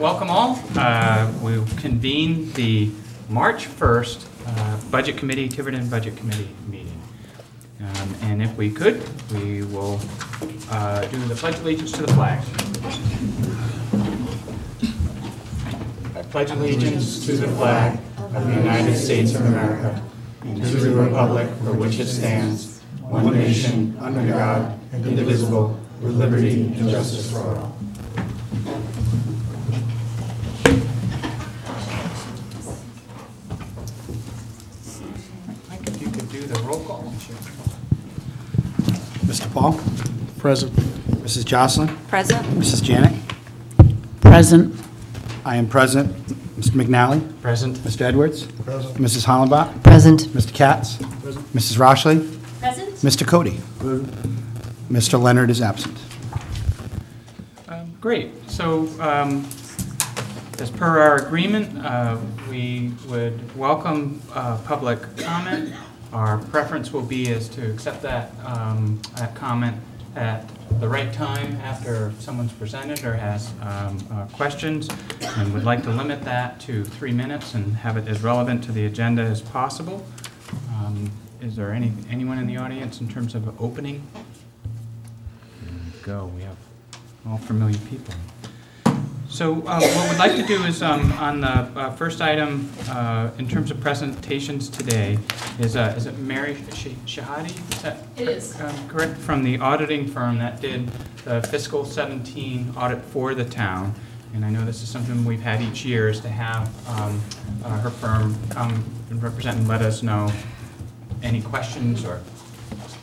welcome all. We'll convene the March 1st Budget Committee, Tiverton Budget Committee meeting. And if we could, we will do the Pledge of Allegiance to the flag. I pledge allegiance to the flag of the United States of America and to the republic for which it stands, one nation, under God, indivisible, with liberty and justice for all. Mike, if you could do the roll call. Mr. Paul? Present. Mrs. Jocelyn? Present. Mrs. Janik? Present. I am present. Mr. McNally? Present. Mr. Edwards? Present. Mrs. Hollenbach? Present. Mr. Katz? Present. Mrs. Rochley? Present. Mr. Cody? Present. Mr. Leonard is absent. Great. So, as per our agreement, we would welcome public comment. Our preference will be is to accept that comment at the right time after someone's presented or has questions, and would like to limit that to 3 minutes and have it as relevant to the agenda as possible. Is there anyone in the audience in terms of opening? Go. We have all familiar people. So what we'd like to do is on the first item in terms of presentations today is it Mary Shahadi? Is that It is. Correct? From the auditing firm that did the fiscal 17 audit for the town. And I know this is something we've had each year, is to have her firm come and represent and let us know any questions or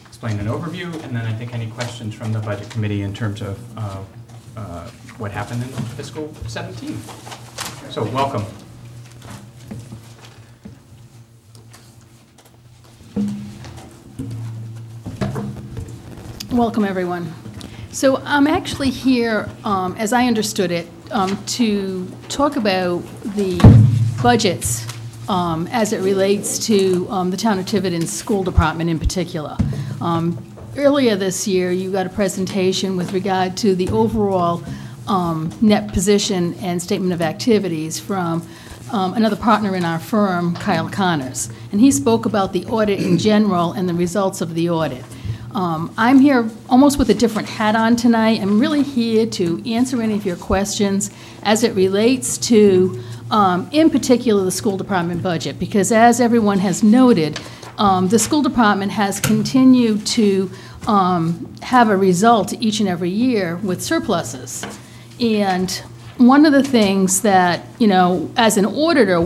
explain an overview, and then I think any questions from the budget committee in terms of what happened in fiscal 17. So welcome. Welcome, everyone. So I'm actually here, as I understood it, to talk about the budgets as it relates to the town of Tiverton's school department in particular. Earlier this year, you got a presentation with regard to the overall net position and statement of activities from another partner in our firm, Kyle Connors. And he spoke about the audit in general and the results of the audit. I'm here almost with a different hat on tonight. I'm really here to answer any of your questions as it relates to, in particular, the school department budget. Because as everyone has noted, the school department has continued to have a result each and every year with surpluses. And one of the things that, you know, as an auditor,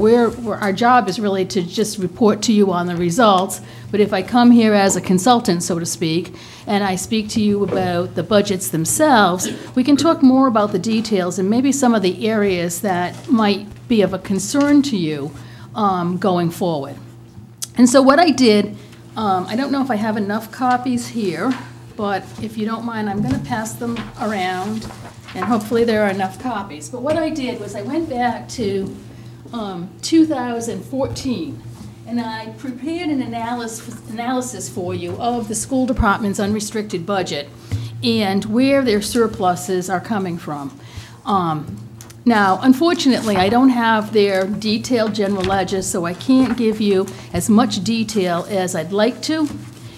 our job is really to just report to you on the results. But if I come here as a consultant, so to speak, and I speak to you about the budgets themselves, we can talk more about the details and maybe some of the areas that might be of a concern to you going forward. And so what I did, I don't know if I have enough copies here, but if you don't mind, I'm going to pass them around, and hopefully there are enough copies. But what I did was I went back to 2014, and I prepared an analysis for you of the school department's unrestricted budget and where their surpluses are coming from. Now, unfortunately, I don't have their detailed general ledger, so I can't give you as much detail as I'd like to.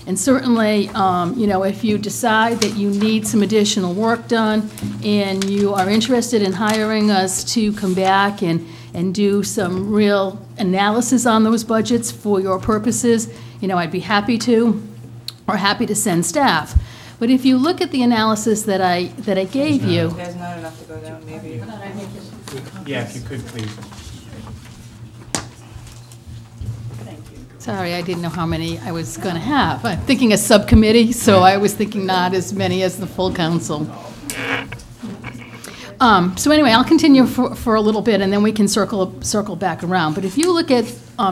And certainly, you know, if you decide that you need some additional work done and you are interested in hiring us to come back and do some real analysis on those budgets for your purposes, you know, I'd be happy to, or happy to send staff. But if you look at the analysis that I gave you, There's not enough to go down, maybe. Yeah, if you could, please. sorry, I didn't know how many I was going to have. I'm thinking a subcommittee, so I was thinking not as many as the full council. So anyway, I'll continue for a little bit, and then we can circle back around. But if you look at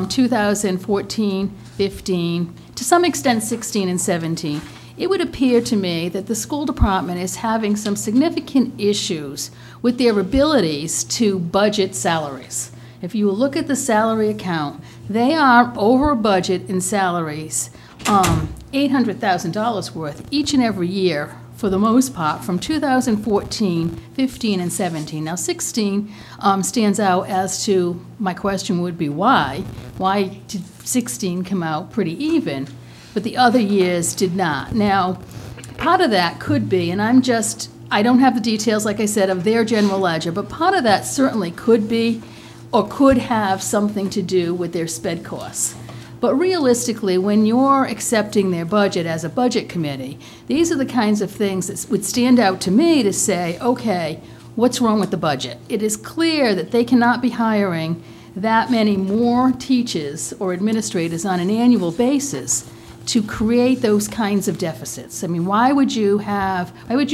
2014, 15, to some extent 16 and 17, it would appear to me that the school department is having some significant issues with their abilities to budget salaries. If you look at the salary account, they are over budget in salaries, $800,000 worth each and every year for the most part, from 2014, 15, and 17. Now, 16 stands out as to, my question would be why? Why did 16 come out pretty even, but the other years did not? Now, part of that could be, and I don't have the details, like I said, of their general ledger, but part of that certainly could be or could have something to do with their sped costs. But realistically, when you're accepting their budget as a budget committee, these are the kinds of things that would stand out to me to say, okay, what's wrong with the budget? It is clear that they cannot be hiring that many more teachers or administrators on an annual basis to create those kinds of deficits. I mean, why would you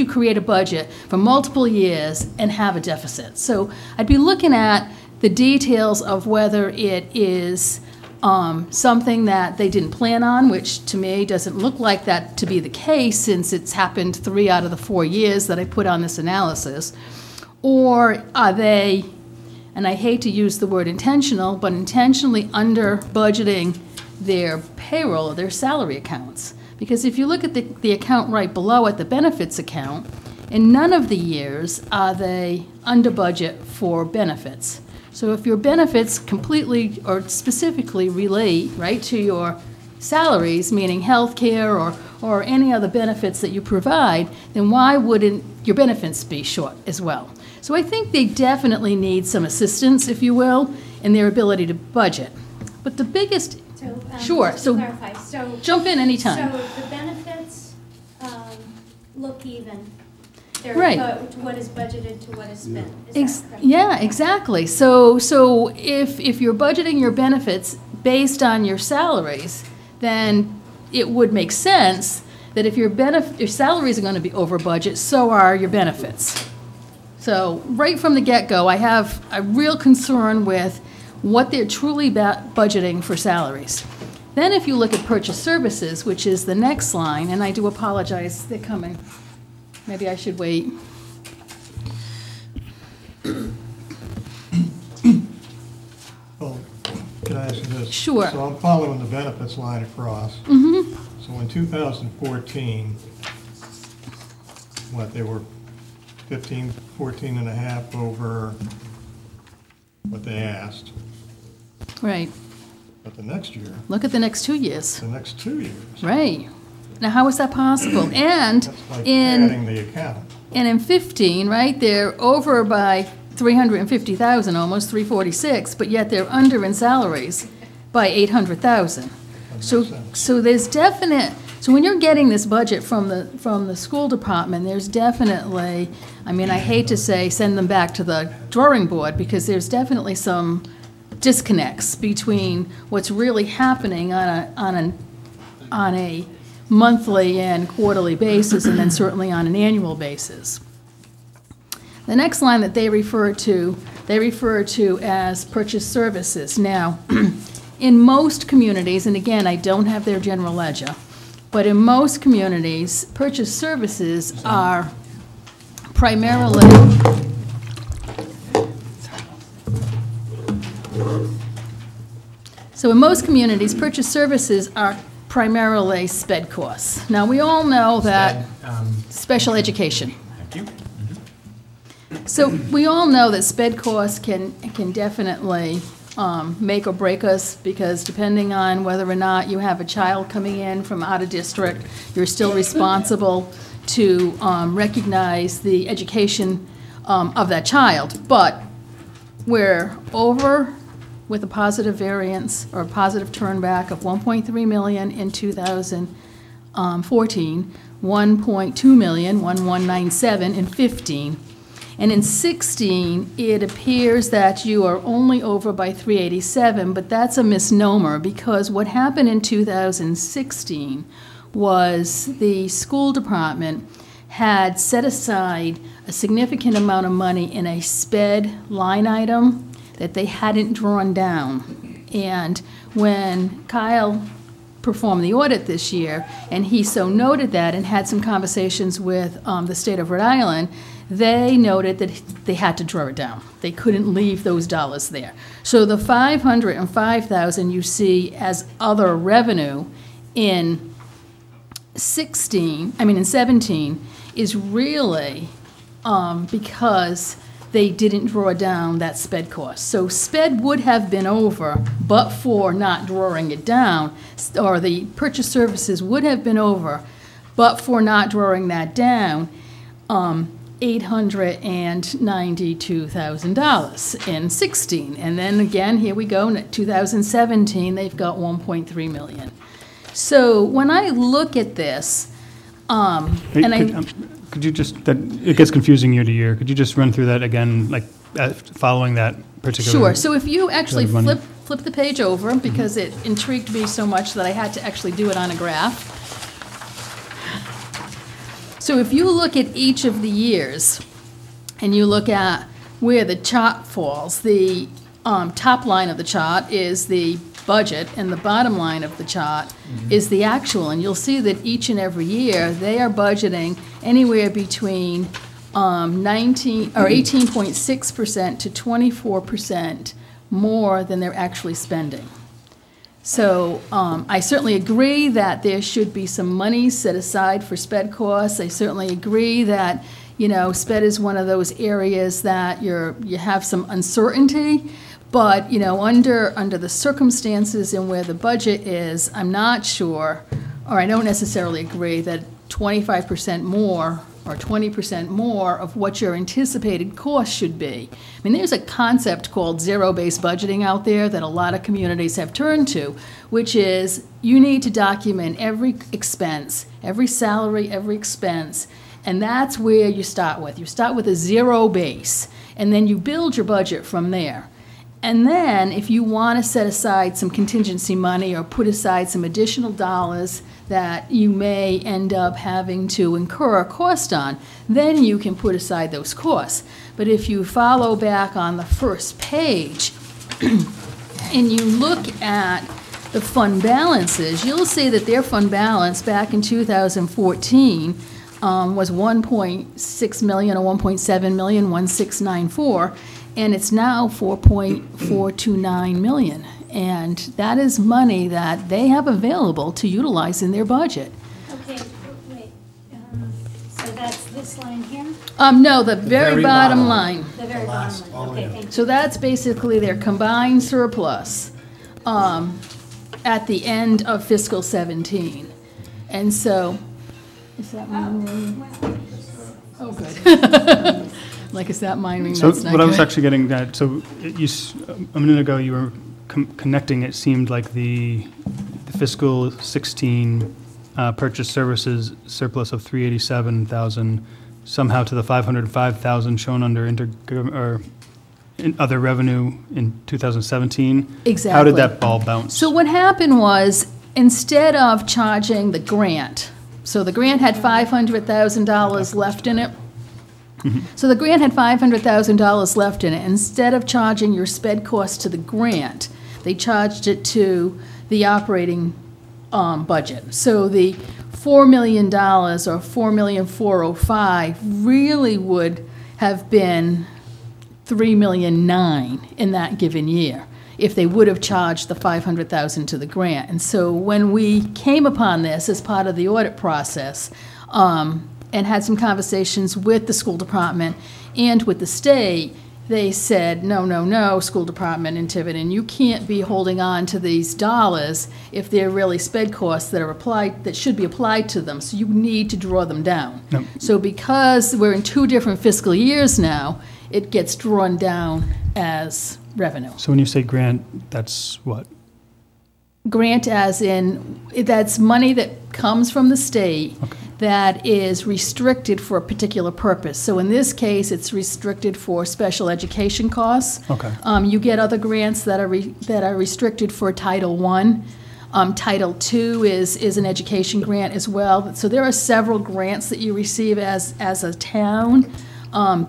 create a budget for multiple years and have a deficit? So I'd be looking at the details of whether it is something that they didn't plan on, which to me doesn't look like that to be the case since it's happened 3 out of the 4 years that I put on this analysis. Or are they, and I hate to use the word intentional, but intentionally under budgeting their payroll or their salary accounts? Because if you look at the account right below it, the benefits account, in none of the years are they under budget for benefits. So if your benefits completely or specifically relate, right, to your salaries, meaning health care or any other benefits that you provide, then why wouldn't your benefits be short as well? So I think they definitely need some assistance, if you will, in their ability to budget. But the biggest, sure, Just so to clarify, jump in anytime. So the benefits look even. They're Right. what is budgeted to what is spent. Is that correct? Yeah, exactly. So if you're budgeting your benefits based on your salaries, then it would make sense that if your salaries are going to be over budget, so are your benefits. So right from the get-go, I have a real concern with what they're truly budgeting for salaries. Then if you look at purchase services, which is the next line, and I do apologize, they're coming. Maybe I should wait. Well, can I ask you this? Sure. So I'm following the benefits line across. Mm-hmm. So in 2014, they were 14 and a half over what they asked. Right. But the next year, Look at the next 2 years. the next 2 years, Right. Now, how is that possible? And that's like adding the account. in 15, right, they're over by 350,000, almost 346, but yet they're under in salaries by 800,000. So, makes sense. so there's definite. So when you're getting this budget from the school department, there's definitely. I mean, I hate to say send them back to the drawing board because there's definitely some disconnects between what's really happening on a monthly and quarterly basis, and then certainly on an annual basis. The next line that they refer to as purchase services. Now, in most communities, and again, I don't have their general ledger, but in most communities, purchase services are primarily purchase services are primarily sped costs. Now, we all know that special education. Thank you. So we all know that sped costs can definitely make or break us, because depending on whether or not you have a child coming in from out of district, you're still responsible to recognize the education of that child. But we're over with a positive variance or a positive turnback of 1.3 million in 2014, 1.2 million, 1197 in 15. And in 16, it appears that you are only over by 387, but that's a misnomer, because what happened in 2016 was the school department had set aside a significant amount of money in a sped line item that they hadn't drawn down. And when Kyle performed the audit this year, and he so noted that and had some conversations with the state of Rhode Island, they noted that they had to draw it down. They couldn't leave those dollars there. So the $505,000 you see as other revenue in 17 is really because they didn't draw down that sped cost. So sped would have been over, but for not drawing it down, or the purchase services would have been over, but for not drawing that down, $892,000 in 16. And then again, here we go, in 2017, they've got 1.3 million. So when I look at this, Could you just, it gets confusing year to year. Could you just run through that again, like following that particular? Sure. So if you actually Got money. flip the page over, because it intrigued me so much that I had to actually do it on a graph. So if you look at each of the years, and you look at where the chart falls, the top line of the chart is the budget, and the bottom line of the chart is the actual. And you'll see that each and every year, they are budgeting anywhere between 18.6% to 24% more than they're actually spending. So I certainly agree that there should be some money set aside for sped costs. I certainly agree that, you know, sped is one of those areas that you have some uncertainty. But, you know, under the circumstances and where the budget is, I'm not sure, or I don't necessarily agree that 25% more or 20% more of what your anticipated cost should be. I mean, there's a concept called zero-based budgeting out there that a lot of communities have turned to, which is you need to document every expense, every salary, every expense, and that's where you start with. You start with a zero base, and then you build your budget from there. And then, if you want to set aside some contingency money or put aside some additional dollars that you may end up having to incur a cost on, then you can put aside those costs. But if you follow back on the first page and you look at the fund balances, you'll see that their fund balance back in 2014 was 1.6 million or 1.7 million, 1694. And it's now 4.429 million. And that is money that they have available to utilize in their budget. Okay, wait. So that's this line here? No, the very bottom line. The very bottom line. Okay, thank you. So that's basically their combined surplus at the end of fiscal 17. And so, is that mine? Oh, good. Like, is that mine ring? So That's not what I was good. actually getting at, so a minute ago you were connecting, it seemed like the fiscal 16 purchase services surplus of 387,000 somehow to the 505,000 shown under other revenue in 2017. Exactly. How did that ball bounce? So what happened was, instead of charging the grant, so the grant had $500,000 left in it. So the grant had $500,000 left in it. Instead of charging your sped cost to the grant, they charged it to the operating budget. So the $4 million or $4,405,000 really would have been $3,009,000 in that given year if they would have charged the $500,000 to the grant. And so when we came upon this as part of the audit process, and had some conversations with the school department and with the state, they said, no, school department in Tiverton, you can't be holding on to these dollars if they're really sped costs that are applied, that should be applied to them, so you need to draw them down. Yep. So because we're in 2 different fiscal years now, it gets drawn down as revenue. So when you say grant, that's what? Grant as in, that's money that comes from the state. Okay. That is restricted for a particular purpose. So in this case, it's restricted for special education costs. Okay. You get other grants that are restricted for Title I. Title II is an education grant as well. So there are several grants that you receive as a town.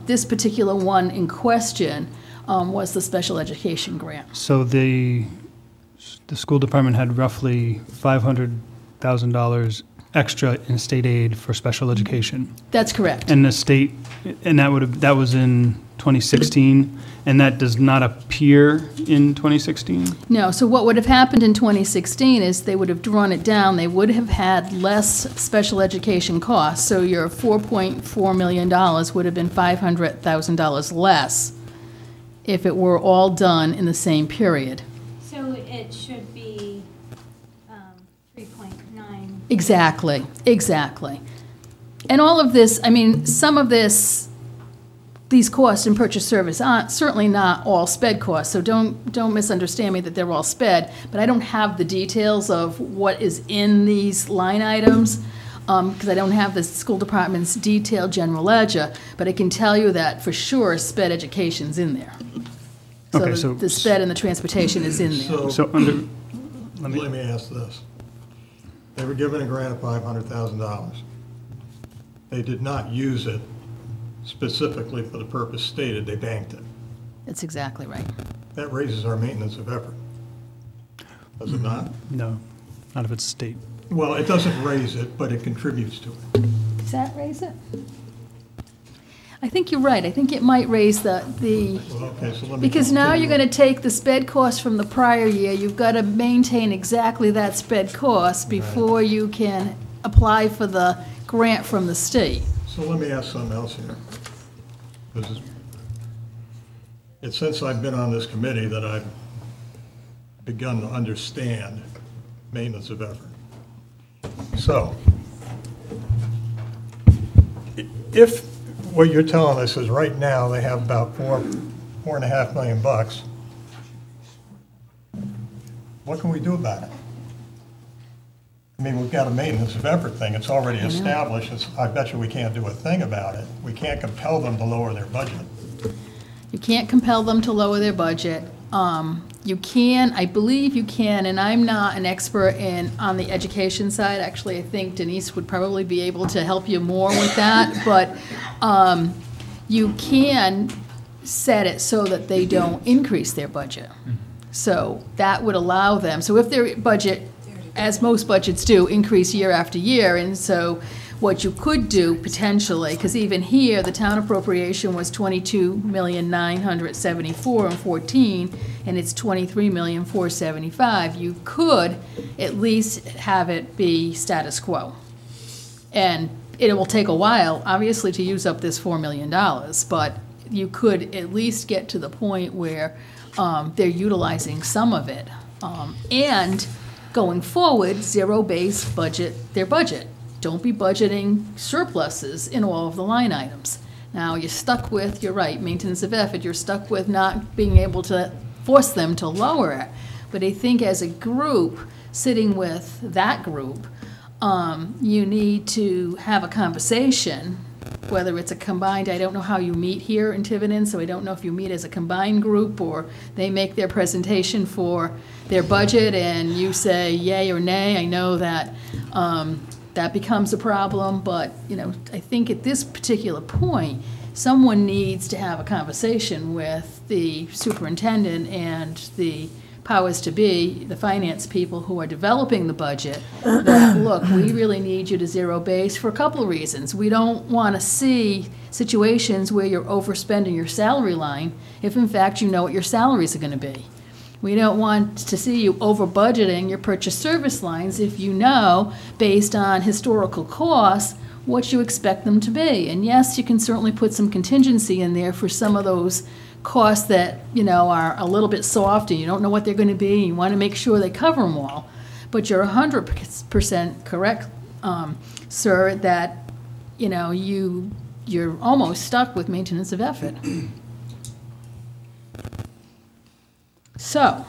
This particular one in question was the special education grant. So the school department had roughly $500,000 extra in state aid for special education. That's correct. And the state, and that was in 2016, and that does not appear in 2016? No, so what would have happened in 2016 is they would have drawn it down, they would have had less special education costs, so your $4.4 million would have been $500,000 less if it were all done in the same period. So it should be 3.9. Exactly, exactly. And all of this, I mean, some of these costs in purchase service aren't, certainly not all sped costs, so don't misunderstand me that they're all sped, but I don't have the details of what is in these line items, because I don't have the school department's detailed general ledger, but I can tell you that for sure sped education's in there. Okay, So so- the sped and the transportation is in there. So under, Let me ask this. They were given a grant of $500,000. They did not use it specifically for the purpose stated, they banked it. That's exactly right. That raises our maintenance of effort, does it not? no, not if it's state. Well, it doesn't raise it, but it contributes to it. Does that raise it? I think you're right. I think it might raise the, Well, okay, so let me. because now you're continue. going to take the sped cost from the prior year. You've got to maintain exactly that sped cost before you can apply for the grant from the state. So let me ask something else here. It's since I've been on this committee that I've begun to understand maintenance of effort. So, if what you're telling us is right now they have about $4.5 million, what can we do about it? I mean, we've got a maintenance of effort thing, it's already established, I bet you we can't do a thing about it. We can't compel them to lower their budget. You can't compel them to lower their budget. You can, I believe you can, and I'm not an expert on the education side. Actually, I think Denise would probably be able to help you more with that, but you can set it so that they don't increase their budget. So that would allow them, so if their budget, as most budgets do, increase year after year, and so what you could do potentially, because even here, the town appropriation was $22,974,000 in 14, and it's $23,475,000. You could at least have it be status quo. And it will take a while, obviously, to use up this $4 million, but you could at least get to the point where they're utilizing some of it. And going forward, zero-base budget their budget. Don't be budgeting surpluses in all of the line items. Now, you're stuck with, you're right, maintenance of effort, you're stuck with not being able to force them to lower it. But I think as a group, sitting with that group, you need to have a conversation, whether it's a combined, I don't know how you meet here in Tiverton, so I don't know if you meet as a combined group or they make their presentation for their budget and you say yay or nay. I know that that becomes a problem, but, you know, I think at this particular point, someone needs to have a conversation with the superintendent and the powers to be, the finance people who are developing the budget, that, look, we really need you to zero base for a couple of reasons. We don't want to see situations where you're overspending your salary line if, in fact, you know what your salaries are going to be. We don't want to see you over budgeting your purchase service lines if you know, based on historical costs, what you expect them to be. And yes, you can certainly put some contingency in there for some of those costs that, you know, are a little bit soft and you don't know what they're going to be, and you want to make sure they cover them all. But you're 100% correct, sir, that, you know, you're almost stuck with maintenance of effort. So,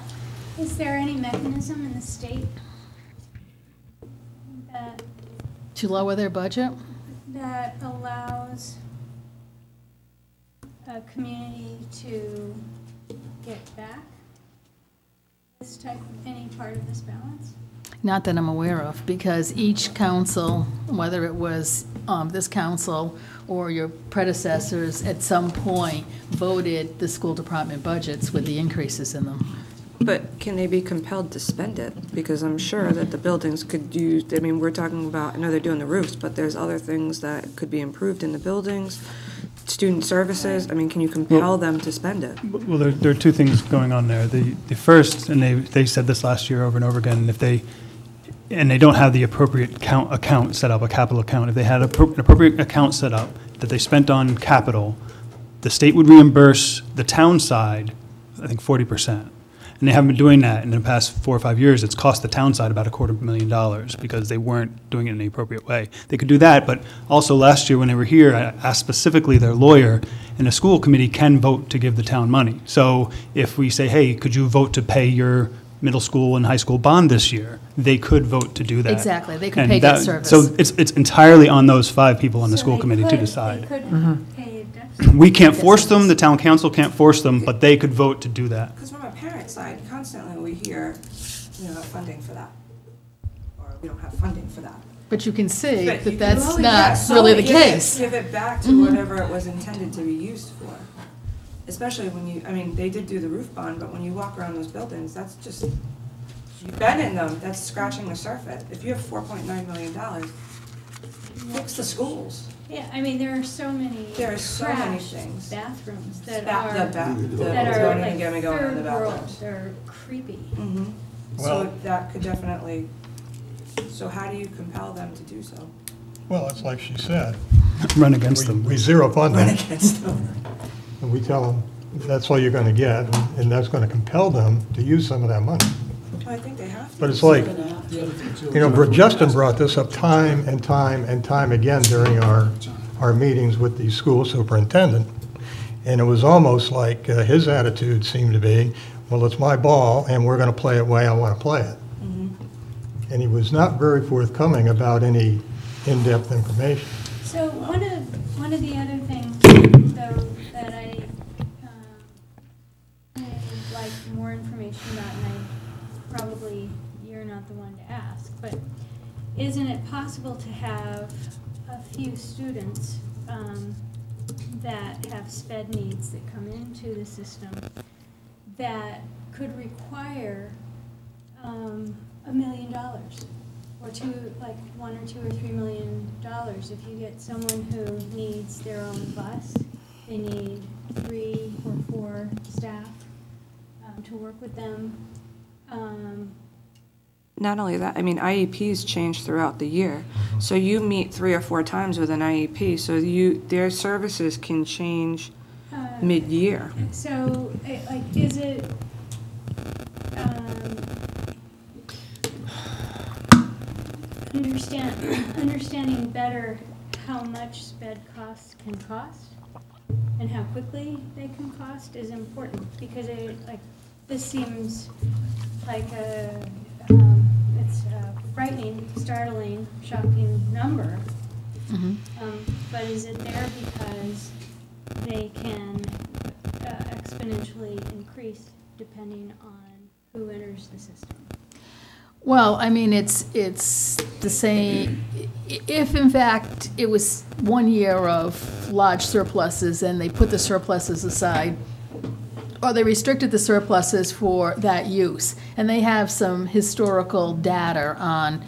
Is there any mechanism in the state to lower their budget? that allows a community to get back this type of, any part of this balance? Not that I'm aware of, because each council, whether it was this council or your predecessors, at some point voted the school department budgets with the increases in them. But can they be compelled to spend it? Because I'm sure that the buildings could use, I mean, we're talking about, I know they're doing the roofs, but there's other things that could be improved in the buildings, student services, I mean, can you compel them to spend it? Well, there are two things going on there. The first, and they said this last year over and over again, if they don't have the appropriate account set up, a capital account, if they had an appropriate account set up that they spent on capital, the state would reimburse the town side, I think 40%. And they haven't been doing that in the past 4 or 5 years. It's cost the town side about $250,000 because they weren't doing it in the appropriate way. They could do that, but also last year when they were here, I asked specifically their lawyer, and the school committee can vote to give the town money. So if we say, hey, could you vote to pay your middle school and high school bond this year, they could vote to do that. Exactly, they could And pay debt service. So it's entirely on those 5 people on the So school they committee to could- decide. They could pay a debt. We can't force them, the town council can't force them, but they could vote to do that. Because from a parent side, constantly we hear, we don't have funding for that, or we don't have funding for that. But you can see But that you that's can- not yeah, so really the give it- case. Give it back to whatever it was intended to be used for. Especially when you, I mean, they did do the roof bond, but when you walk around those buildings, that's just, you've been in them, that's scratching the surface. If you have $4.9 million, fix the schools. Yeah, I mean, there are so many There are so many trashed things. bathrooms that The are, that are don't even like get me going on the third world, bathrooms. they're creepy. Mhm. Well- So that could definitely, so how do you compel them to do so? Well, it's like she said, Run against them. we zero fund Run them, against them. and we tell them, that's all you're gonna get, and that's gonna compel them to use some of that money. I think they have to. But it's like, Justin brought this up time and time and time again during our meetings with the school superintendent, and it was almost like his attitude seemed to be, well, it's my ball, and we're gonna play it the way I wanna play it. And he was not very forthcoming about any in-depth information. So one of the other things, though, that I'd like more information about, and probably you're not the one to ask, but isn't it possible to have a few students that have sped needs that come into the system that could require $1 million? Or like $1 or $2 or $3 million. If you get someone who needs their own bus, they need 3 or 4 staff to work with them. Not only that, I mean, IEPs change throughout the year. So you meet 3 or 4 times with an IEP, so their services can change mid-year. So, like, is it, understanding better how much sped costs can cost and how quickly they can cost is important, because this seems like it's a frightening, startling, shocking number. But is it there because they can exponentially increase depending on who enters the system? Well, I mean, it's the same, if in fact it was 1 year of large surpluses and they put the surpluses aside, or they restricted the surpluses for that use, and they have some historical data on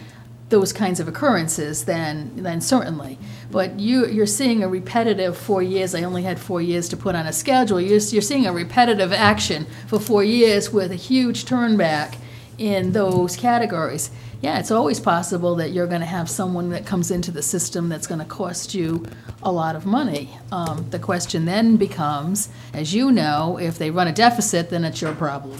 those kinds of occurrences, then certainly. But you're seeing a repetitive 4 years. I only had 4 years to put on a schedule. You're seeing a repetitive action for 4 years with a huge turnback in those categories. Yeah, it's always possible that you're going to have someone that comes into the system that's going to cost you a lot of money. The question then becomes, as you know, if they run a deficit, then it's your problem.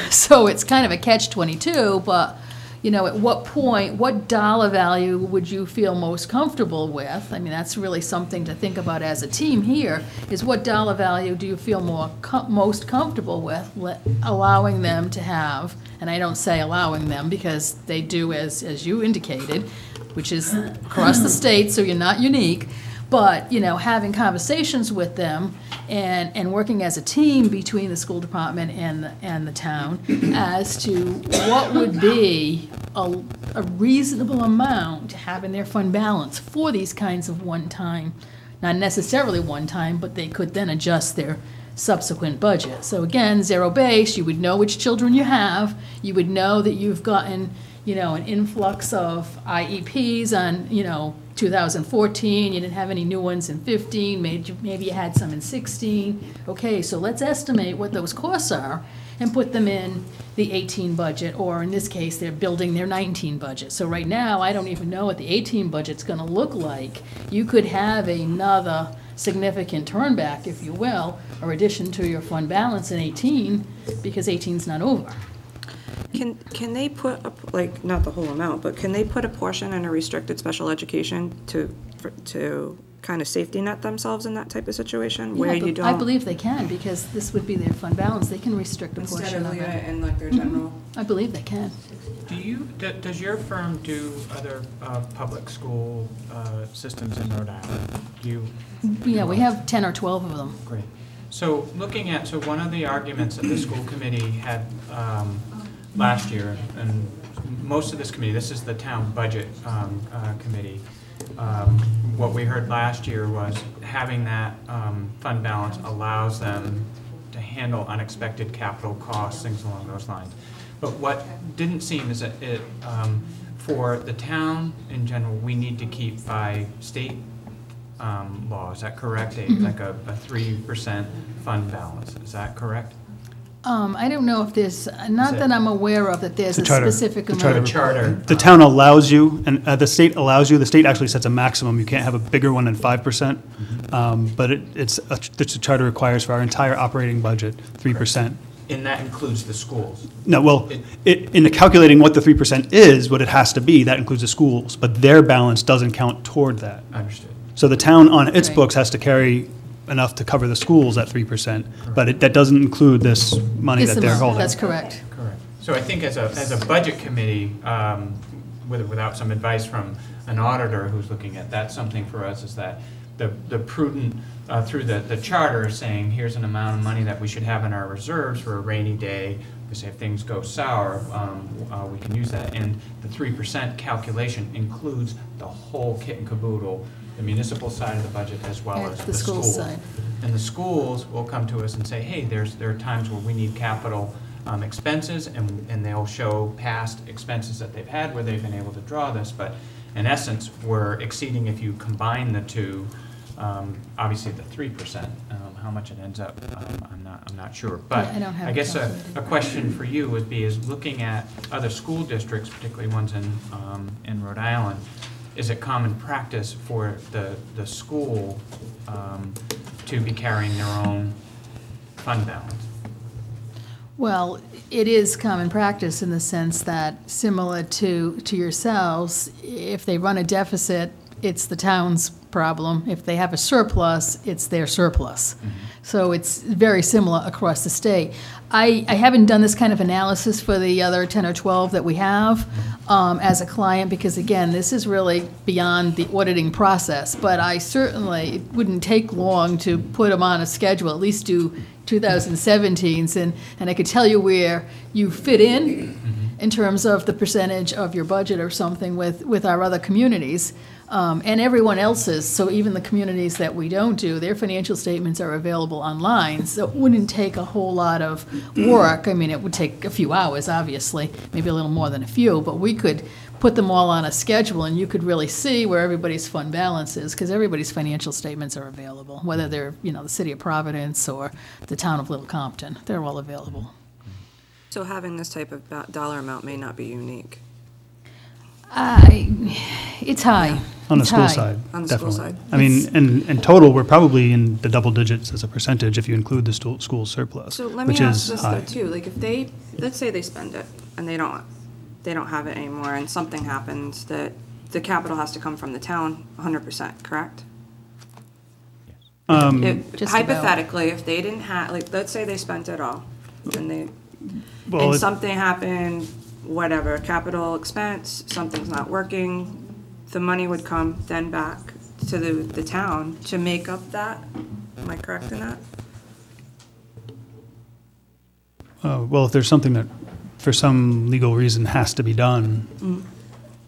So it's kind of a catch-22, but you know, at what point, what dollar value would you feel most comfortable with? I mean, that's really something to think about as a team here, is what dollar value do you feel most comfortable with allowing them to have, and I don't say allowing them because they do as you indicated, which is across the state, so you're not unique, but, you know, having conversations with them and working as a team between the school department and the town as to what would be a reasonable amount to have in their fund balance for these kinds of one-time, not necessarily one-time, but they could then adjust their subsequent budget. So again, zero base, you would know which children you have, you would know that you've gotten, an influx of IEPs on, 2014, you didn't have any new ones in 15, maybe you had some in 16. Okay, so let's estimate what those costs are and put them in the 18 budget, or in this case, they're building their 19 budget. So right now, I don't even know what the 18 budget's gonna look like. You could have another significant turnback, if you will, or addition to your fund balance in 18, because 18's not over. Can they put, not the whole amount, but can they put a portion in a restricted special education to kind of safety net themselves in that type of situation? Where Yeah, you but I don't, believe they can, because this would be their fund balance, they can restrict a Instead portion of of leaving it. it in like their general. I believe they can. Does your firm do other public school systems in Rhode Island? Yeah, we have 10 or 12 of them. Great. So so one of the arguments that the school committee had last year, and most of this committee, this is the town budget committee, what we heard last year was having that fund balance allows them to handle unexpected capital costs, things along those lines. But what didn't seem is that for the town in general, we need to keep by state law. Is that correct? Like a 3% fund balance. Is that correct? I don't know if there's, not that I'm aware of, that there's The a charter. specific The amount. Charter. The town allows you, and the state allows you, the state actually sets a maximum, you can't have a bigger one than 5%, but it's the charter requires for our entire operating budget, 3%. And that includes the schools. No, well, in the calculating what the 3% is, what it has to be, that includes the schools, but their balance doesn't count toward that. Understood. So the town on its Right. books has to carry enough to cover the schools at 3%, but that doesn't include this money This that they're amount, holding. that's correct. Correct. So I think as a budget committee, without some advice from an auditor who's looking at that, something for us is that the prudent, through the charter, saying here's an amount of money that we should have in our reserves for a rainy day, because if things go sour, we can use that. And the 3% calculation includes the whole kit and caboodle, the municipal side of the budget as well And as the the school school. side. And the schools will come to us and say, hey, there are times where we need capital expenses, and they'll show past expenses that they've had where they've been able to draw this, but in essence, we're exceeding, if you combine the two, obviously the 3%. How much it ends up, I'm not sure. But Yeah, I don't have I it guess a calculated. question for you would be, is looking at other school districts, particularly ones in Rhode Island, is it common practice for the school to be carrying their own fund balance? Well, it is common practice in the sense that, similar to yourselves, if they run a deficit, it's the town's problem. If they have a surplus, it's their surplus. So it's very similar across the state. I haven't done this kind of analysis for the other 10 or 12 that we have as a client, because again, this is really beyond the auditing process. But I certainly, it wouldn't take long to put them on a schedule, at least do 2017s, and I could tell you where you fit in terms of the percentage of your budget or something with our other communities. And everyone else's, so even the communities that we don't do, their financial statements are available online, so it wouldn't take a whole lot of work. I mean, it would take a few hours, obviously, maybe a little more than a few, but we could put them all on a schedule, and you could really see where everybody's fund balance is, because everybody's financial statements are available, whether they're, the city of Providence or the town of Little Compton, they're all available. so having this type of dollar amount may not be unique. It's high. On the It's school high. side, On the school definitely. side. I mean, in total, we're probably in the double digits as a percentage if you include the school surplus, So let me which ask is this high. though too, like if they, let's say they spend it and they don't have it anymore and something happens that the capital has to come from the town 100%, correct? Just about. Hypothetically, if they didn't have, like, let's say they spent it all and Well, and it- something happened, whatever, capital expense, something's not working, the money would come then back to the town to make up that? Am I correct in that? Well, if there's something that, for some legal reason, has to be done,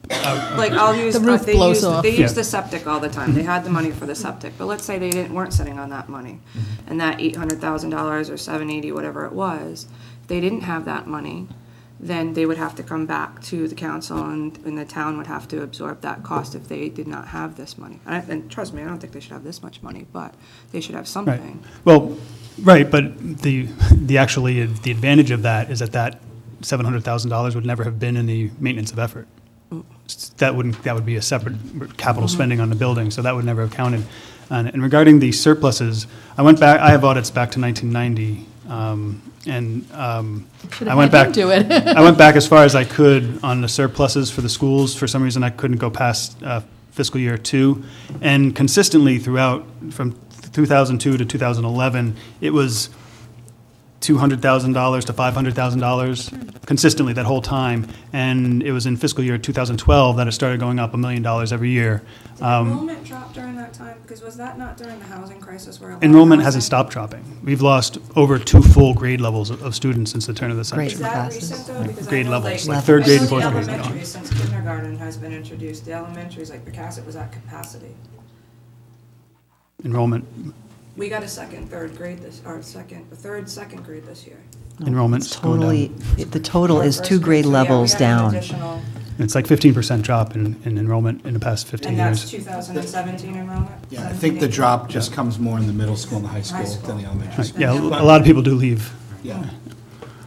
Like, I'll use, The roof they blows use, off. they use Yeah. the septic all the time. They had the money for the septic, but let's say they weren't sitting on that money. And that $800,000 or 780, whatever it was, if they didn't have that money, then they would have to come back to the council and the town would have to absorb that cost if they did not have this money. And trust me, I don't think they should have this much money, but they should have Right. something. Well, right, but the advantage of that is that $700,000 would never have been in the maintenance of effort. That would be a separate capital spending on the building, so that would never have counted. And regarding the surpluses, I have audits back to 1990, Should I have went had him back. do it. I went back as far as I could on the surpluses for the schools. For some reason, I couldn't go past fiscal year 2. And consistently throughout, from 2002 to 2011, it was $200,000 to $500,000 consistently that whole time. And it was in fiscal year 2012 that it started going up $1 million every year. Did enrollment drop during that time? Because was that not during the housing crisis where a lot of Enrollment housing- hasn't stopped dropping. We've lost over 2 full grade levels of students since the turn of the century. Is that recent though? Because I Grade know, levels, like like third grade and I know fourth the grade is gone. elementary, since kindergarten has been introduced, the elementaries, like Picasset was at capacity. Enrollment, We got a second, third grade second grade this year. enrollment's going down. Totally, the total is First 2 grade. grade So, yeah, we levels got an down. additional- It's like 15% drop in enrollment in the past 15 And that's years. 2017 enrollment? Yeah, I think the drop just comes more in the middle school and the high school than the elementary Right, school. yeah, a lot of people do leave. Yeah.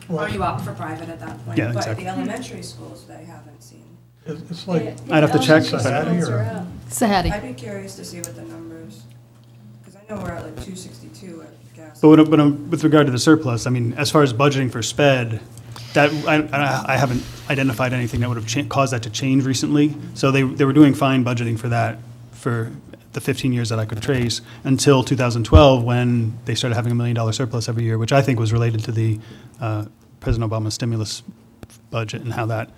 Or you opt for private at that point? Yeah, But exactly. the elementary schools, they haven't seen. It's like, I'd have to check. Elementary schools are up. Sahadi. I'd be curious to see what the numbers, because I know we're at like 262 at gas. But with regard to the surplus, I mean, as far as budgeting for sped, that, I haven't identified anything that would have caused that to change recently. So they were doing fine budgeting for that for the 15 years that I could trace until 2012 when they started having $1 million surplus every year, which I think was related to the President Obama stimulus budget and how that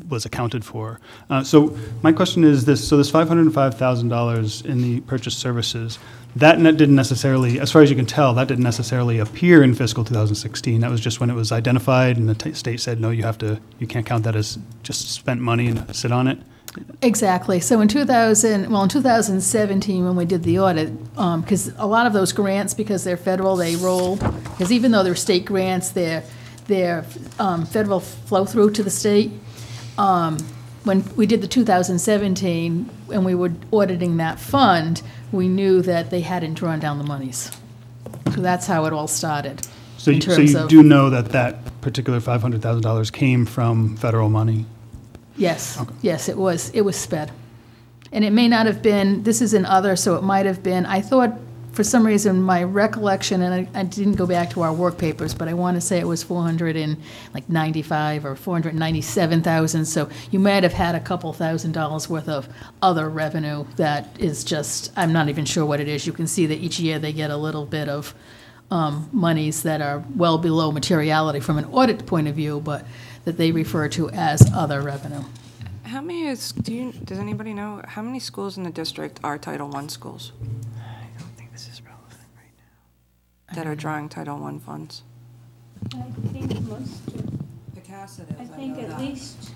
was accounted for. So my question is this, so this $505,000 in the purchase services, that didn't necessarily, as far as you can tell, that didn't necessarily appear in fiscal 2016. That was just when it was identified and the state said, no, you can't count that as just spent money and sit on it. Exactly. So in 2017, when we did the audit, because a lot of those grants, because they're federal, they roll, because even though they're state grants, they're federal flow through to the state. When we did the 2017, and we were auditing that fund, we knew that they hadn't drawn down the monies. So that's how it all started. So in you terms of- do know that particular $500,000 came from federal money? Yes, Okay. yes, it was sped. And it may not have been, this is in other, so it might have been, I thought, for some reason, my recollection, and I didn't go back to our work papers, but I want to say it was 495 or 497,000, so you might have had a couple $1,000s worth of other revenue that is just, I'm not even sure what it is. You can see that each year they get a little bit of monies that are well below materiality from an audit point of view, but that they refer to as other revenue. How many does anybody know, how many schools in the district are Title I schools that are drawing Title I funds? I think most, Picasset I is, I think know at that. least,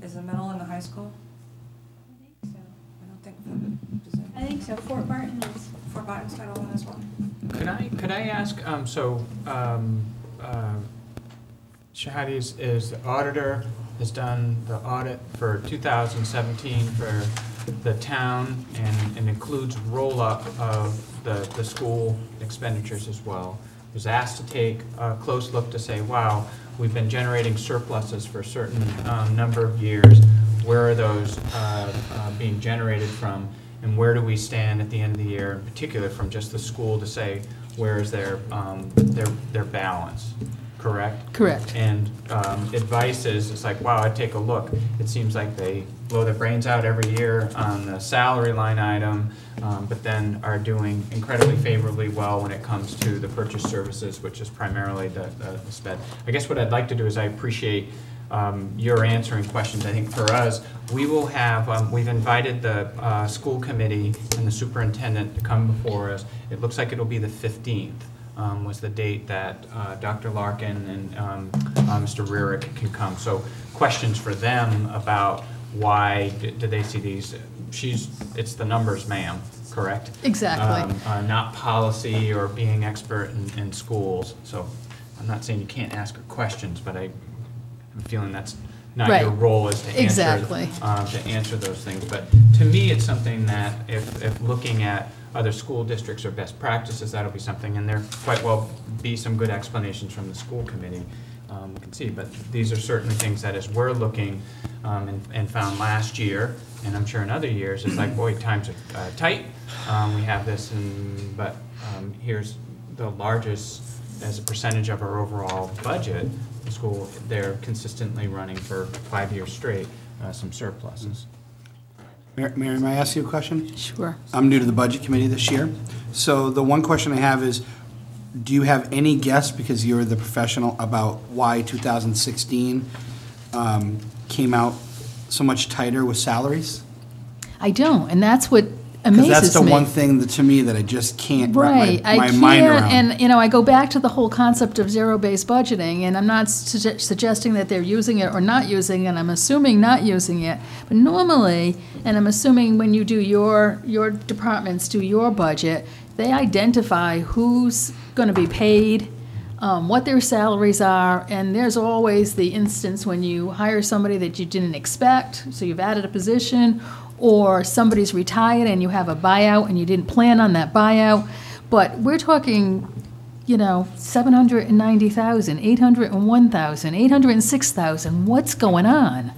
Is the middle and the high school? I think so. I don't think, does it? I think so, Fort Martin is. Fort Barton's Title I as well? Could I ask, Shahadi is the auditor, has done the audit for 2017 for the town and includes roll-up of the school expenditures as well. Was asked to take a close look to say, wow, we've been generating surpluses for a certain number of years. Where are those being generated from? And where do we stand at the end of the year, in particular from just the school to say, where is their balance, correct? Correct. And advice is, it's like, wow, I'd take a look. It seems like they blow their brains out every year on the salary line item, but then are doing incredibly favorably well when it comes to the purchase services, which is primarily the sped. I guess what I'd like to do is I appreciate your answering questions. I think for us, we will have, we've invited the school committee and the superintendent to come before us. It looks like it'll be the 15th was the date that Dr. Larkin and Mr. Rurick can come. So questions for them about why did they see these? It's the numbers, ma'am, correct? Exactly. Not policy or being expert in schools. So I'm not saying you can't ask her questions, but I'm feeling that's not Right. your role is to answer, Exactly. To answer those things. But to me, it's something that if looking at other school districts or best practices, that'll be something, and there quite well be some good explanations from the school committee. We can see, but these are certainly things that as we're looking and found last year, and I'm sure in other years, it's like, boy, times are tight. We have this, but here's the largest, as a percentage of our overall budget, the school, they're consistently running for 5 years straight, some surpluses. Mary, may I ask you a question? Sure. I'm new to the budget committee this year. So the one question I have is, do you have any guess, because you're the professional, about why 2016 came out so much tighter with salaries? I don't, and that's what amazes me. Because that's the one thing that, to me, that I just can't wrap my mind around. And, I go back to the whole concept of zero-based budgeting, and I'm not suggesting that they're using it or not using it, I'm assuming not using it. But normally, and I'm assuming when you do your departments do your budget, they identify who's going to be paid, what their salaries are, and there's always the instance when you hire somebody that you didn't expect, so you've added a position, or somebody's retired and you have a buyout and you didn't plan on that buyout. But we're talking, 790,000, 801,000, 806,000. What's going on?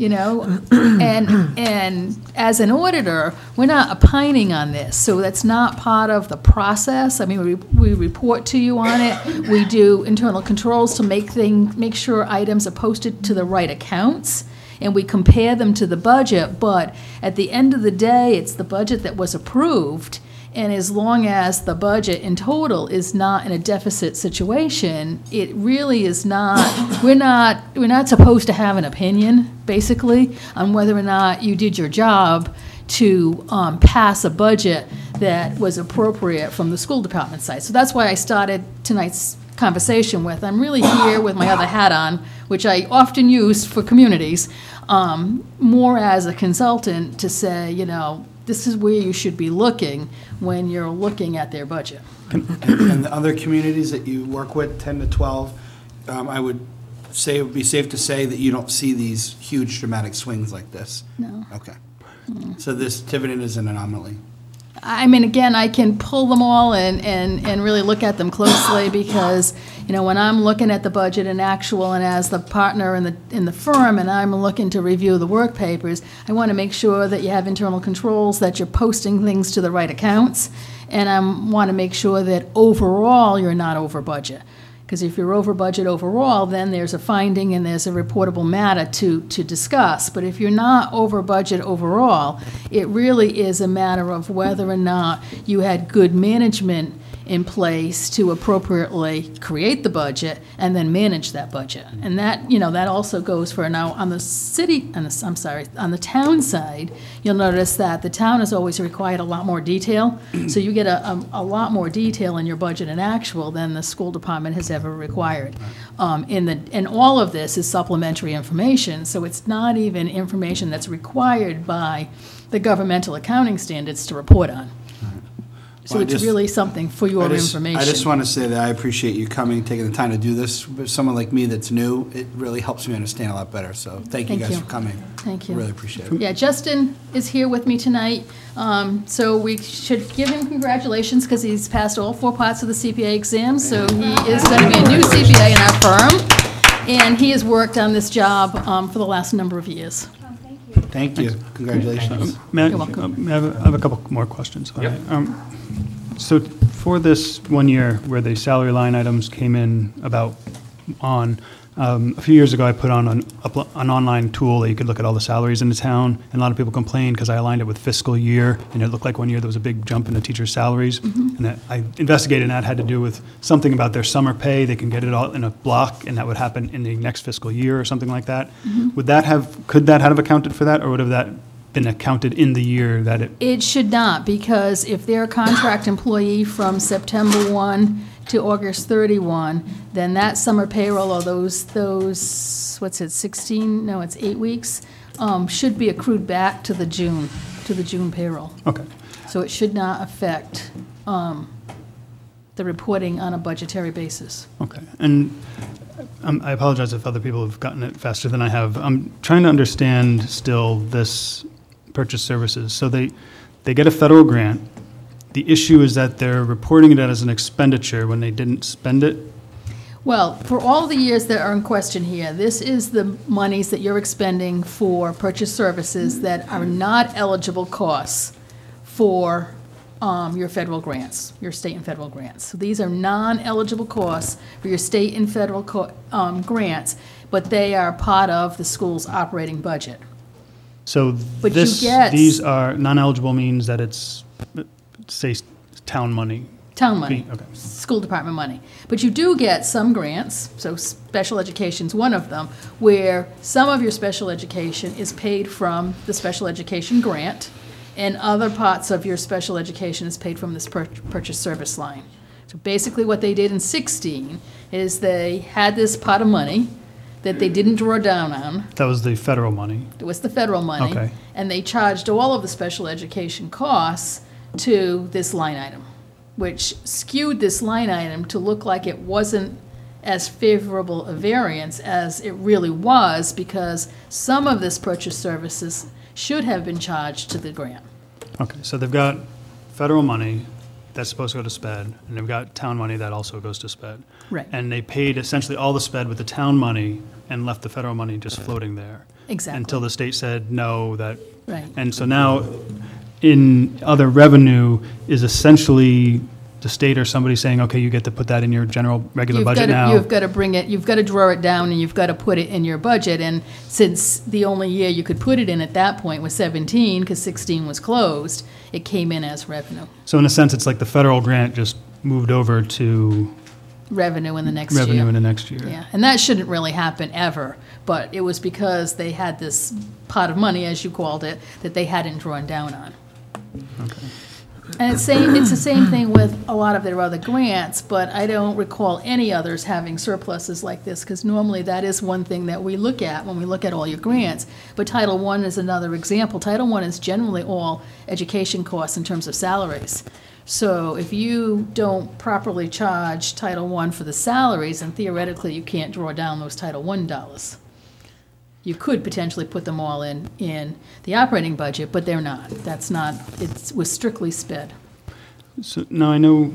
And as an auditor, we're not opining on this, so that's not part of the process. I mean, we report to you on it. We do internal controls to make sure items are posted to the right accounts, and we compare them to the budget, but at the end of the day, it's the budget that was approved, and as long as the budget in total is not in a deficit situation, it really is not, we're not supposed to have an opinion, basically, on whether or not you did your job to pass a budget that was appropriate from the school department side. So that's why I started tonight's conversation with, I'm really here with my other hat on, which I often use for communities, more as a consultant to say, this is where you should be looking when you're looking at their budget. And the other communities that you work with, 10 to 12, I would say it would be safe to say that you don't see these huge dramatic swings like this. No. Okay. So this Tiverton is an anomaly. I mean, again, I can pull them all and really look at them closely because, when I'm looking at the budget and actual and as the partner in the firm and I'm looking to review the work papers, I want to make sure that you have internal controls, that you're posting things to the right accounts, and I want to make sure that overall you're not over budget. Because if you're over budget overall, then there's a finding and there's a reportable matter to discuss. But if you're not over budget overall, it really is a matter of whether or not you had good management in place to appropriately create the budget and then manage that budget. And that, that also goes for now on the on the town side, you'll notice that the town has always required a lot more detail. So you get a lot more detail in your budget and actual than the school department has ever required. And all of this is supplementary information, so it's not even information that's required by the governmental accounting standards to report on. So Well, it's really something for your information. I just want to say that I appreciate you coming, taking the time to do this. For someone like me that's new, it really helps me understand a lot better. So thank you Thank guys you. for coming. Thank you. Really appreciate it. Yeah, Justin is here with me tonight, so we should give him congratulations because he's passed all 4 parts of the CPA exam, so he is going to be a new CPA in our firm, and he has worked on this job for the last number of years. Oh, thank you. Thank you. Congratulations. Matt, You're welcome. I have a couple more questions. Yep. So for this 1 year where the salary line items came in about on, a few years ago I put on an online tool that you could look at all the salaries in the town, and a lot of people complained because I aligned it with fiscal year, and it looked like 1 year there was a big jump in the teachers' salaries. And that I investigated, and that had to do with something about their summer pay. They can get it all in a block, and that would happen in the next fiscal year or something like that. Could that have accounted for that, or would have that been accounted in the year that it? It should not, because if they're a contract employee from September 1 to August 31, then that summer payroll, or those, what's it, 16, no, it's 8 weeks, should be accrued back to the June payroll. Okay. So it should not affect the reporting on a budgetary basis. Okay. And I apologize if other people have gotten it faster than I have. I'm trying to understand still this purchase services. So they get a federal grant. The issue is that they're reporting it as an expenditure when they didn't spend it. Well, for all the years that are in question here, this is the monies that you're expending for purchase services that are not eligible costs for your federal grants, your state and federal grants. So these are non-eligible costs for your state and federal grants, but they are part of the school's operating budget. So But these are non-eligible means that it's, say, town money. Town money, Okay. school department money. But you do get some grants, so special education's one of them, where some of your special education is paid from the special education grant, and other parts of your special education is paid from this purchase service line. So basically what they did in 16 is they had this pot of money that they didn't draw down on. That was the federal money. It was the federal money. Okay. And they charged all of the special education costs to this line item, which skewed this line item to look like it wasn't as favorable a variance as it really was, because some of this purchase services should have been charged to the grant. Okay, so they've got federal money that's supposed to go to SPED, and they've got town money that also goes to SPED. Right. And they paid essentially all the SPED with the town money and left the federal money just floating there. Exactly. Until the state said no, that. Right. And so now, in other revenue, is essentially the state or somebody saying, okay, you get to put that in your general regular budget now. You've got to bring it, you've got to draw it down, and you've got to put it in your budget. And since the only year you could put it in at that point was 17, because 16 was closed, it came in as revenue. So in a sense, it's like the federal grant just moved over to Revenue in the next year. revenue in the next year. Yeah, and that shouldn't really happen ever, but it was because they had this pot of money, as you called it, that they hadn't drawn down on. Okay. And it's the same thing with a lot of their other grants, but I don't recall any others having surpluses like this, because normally that is one thing that we look at when we look at all your grants. But Title I is another example. Title I is generally all education costs in terms of salaries. So if you don't properly charge Title I for the salaries, then theoretically you can't draw down those Title I dollars. You could potentially put them all in the operating budget, but they're not. That's not, it was strictly SPED. So now I know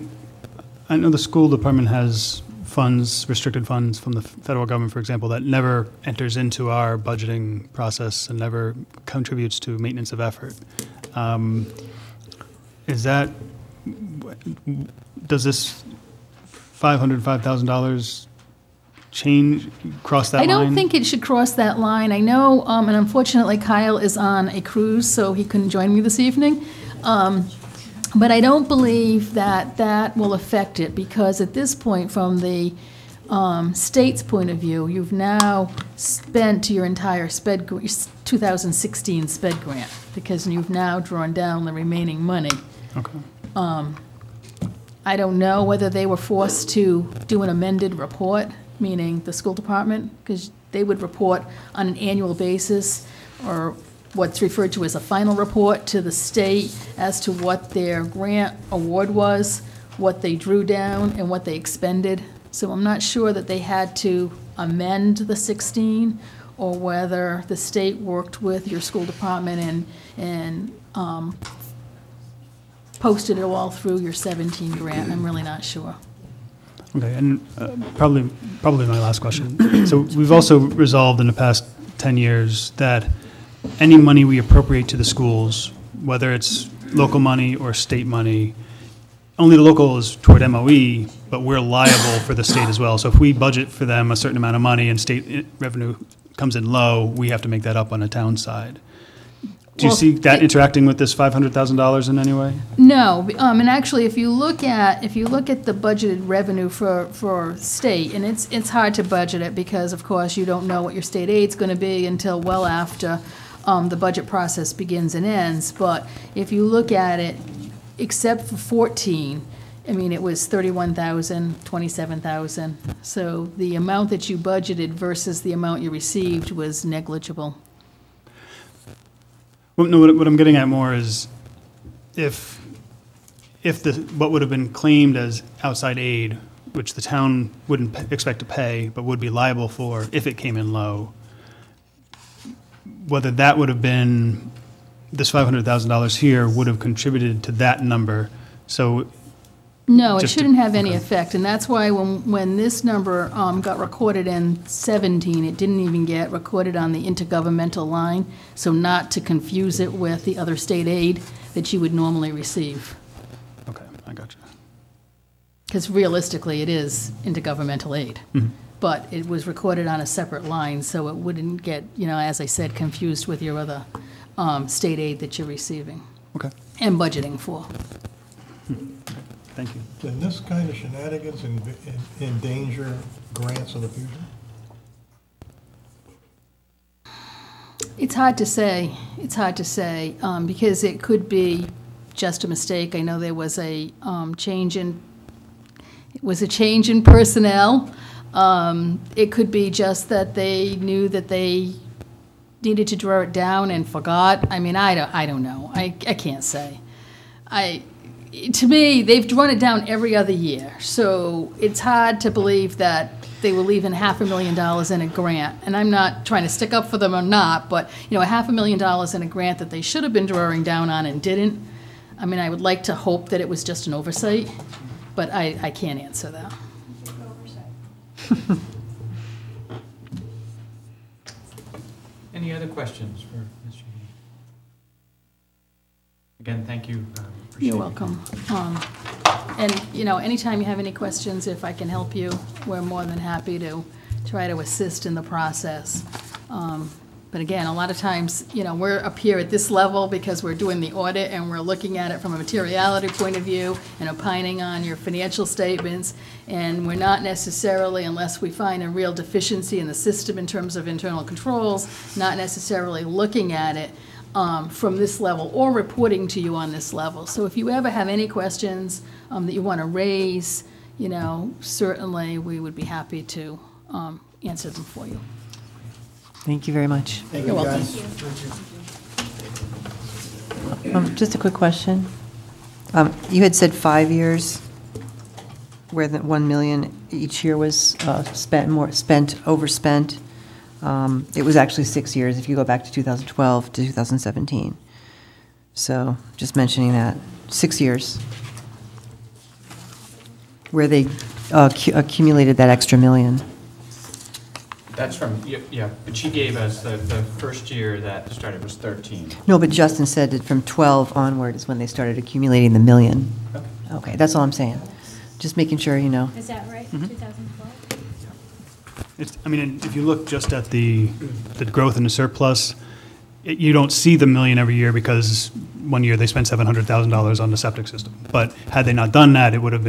the school department has funds, restricted funds from the federal government, for example, that never enters into our budgeting process and never contributes to maintenance of effort. Does this $505,000 cross that line? I don't think it should cross that line. I know, and unfortunately Kyle is on a cruise, so he couldn't join me this evening. But I don't believe that that will affect it, because at this point, from the state's point of view, you've now spent your entire 2016 SPED grant, because you've now drawn down the remaining money. Okay. I don't know whether they were forced to do an amended report, meaning the school department, because they would report on an annual basis, or what's referred to as a final report to the state as to what their grant award was, what they drew down, and what they expended. So I'm not sure that they had to amend the 16, or whether the state worked with your school department and posted it all through your 17 grant. I'm really not sure. Okay, and probably my last question. So we've also resolved in the past 10 years that any money we appropriate to the schools, whether it's local money or state money, only the local is toward MOE, but we're liable for the state as well. So if we budget for them a certain amount of money and state revenue comes in low, we have to make that up on the town side. Do you Well, see that interacting with this $500,000 in any way? No, and actually, if you look at the budgeted revenue for state, and it's hard to budget it, because of course you don't know what your state aid's going to be until well after the budget process begins and ends. But if you look at it, except for 14, I mean, it was 31,000, 27,000. So the amount that you budgeted versus the amount you received was negligible. Well, no, what I'm getting at more is if what would have been claimed as outside aid, which the town wouldn't expect to pay, but would be liable for if it came in low, whether that would have been, this $500,000 here would have contributed to that number. So No, it Just to- shouldn't have any okay. effect, and that's why when this number got recorded in 17, it didn't even get recorded on the intergovernmental line, so not to confuse it with the other state aid that you would normally receive. okay, I got you. Because realistically, it is intergovernmental aid. But it was recorded on a separate line, so it wouldn't get, as I said, confused with your other state aid that you're receiving Okay, and budgeting for. thank you. Can this kind of shenanigans endanger grants in the future? It's hard to say. It's hard to say, because it could be just a mistake. I know there was a change in personnel. It could be just that they knew that they needed to draw it down and forgot. I mean, I don't know. I can't say. To me, they've drawn it down every other year, so it's hard to believe that they were leaving $500,000 in a grant. And I'm not trying to stick up for them or not, but $500,000 in a grant that they should have been drawing down on and didn't. I mean, I would like to hope that it was just an oversight, but I can't answer that. Any other questions for Ms. Sheehy? Again, thank you. Appreciate You're it. welcome. And, anytime you have any questions, if I can help you, we're more than happy to try to assist in the process. But again, a lot of times, we're up here at this level because we're doing the audit and we're looking at it from a materiality point of view and opining on your financial statements. And we're not necessarily, unless we find a real deficiency in the system in terms of internal controls, not necessarily looking at it from this level or reporting to you on this level. So if you ever have any questions that you want to raise, certainly we would be happy to answer them for you. Thank you very much. Thank You're you, welcome. guys. Just a quick question. You had said 5 years where the 1 million each year was overspent. It was actually 6 years if you go back to 2012 to 2017. So just mentioning that, 6 years where they accumulated that extra million. That's from, yeah, but she gave us the first year that started was 13. No, but Justin said that from 12 onward is when they started accumulating the million. Okay. Okay, that's all I'm saying. Just making sure you know. Is that right, 2012? I mean, if you look just at the growth in the surplus, you don't see the million every year because one year they spent $700,000 on the septic system. But had they not done that, they would have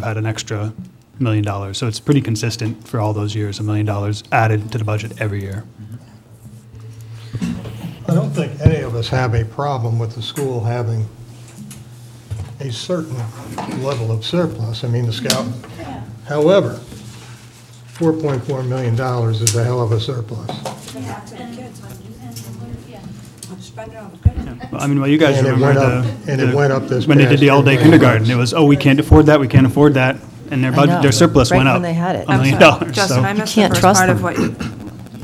had an extra $1 million. So it's pretty consistent for all those years, $1 million added to the budget every year. I don't think any of us have a problem with the school having a certain level of surplus. I mean, the Scout. However, $4.4 million is a hell of a surplus. They have to have kids. Yeah. Spend it on the kids. Well, I mean, well, you guys And it remember went up- and it went up this when they did past the all-day year. kindergarten, it was, oh, we can't afford that, we can't afford that, and their I budget, know. their surplus Right went up. when they had it. $1 million. Justin, I So, missed the can't first trust part of them. what you,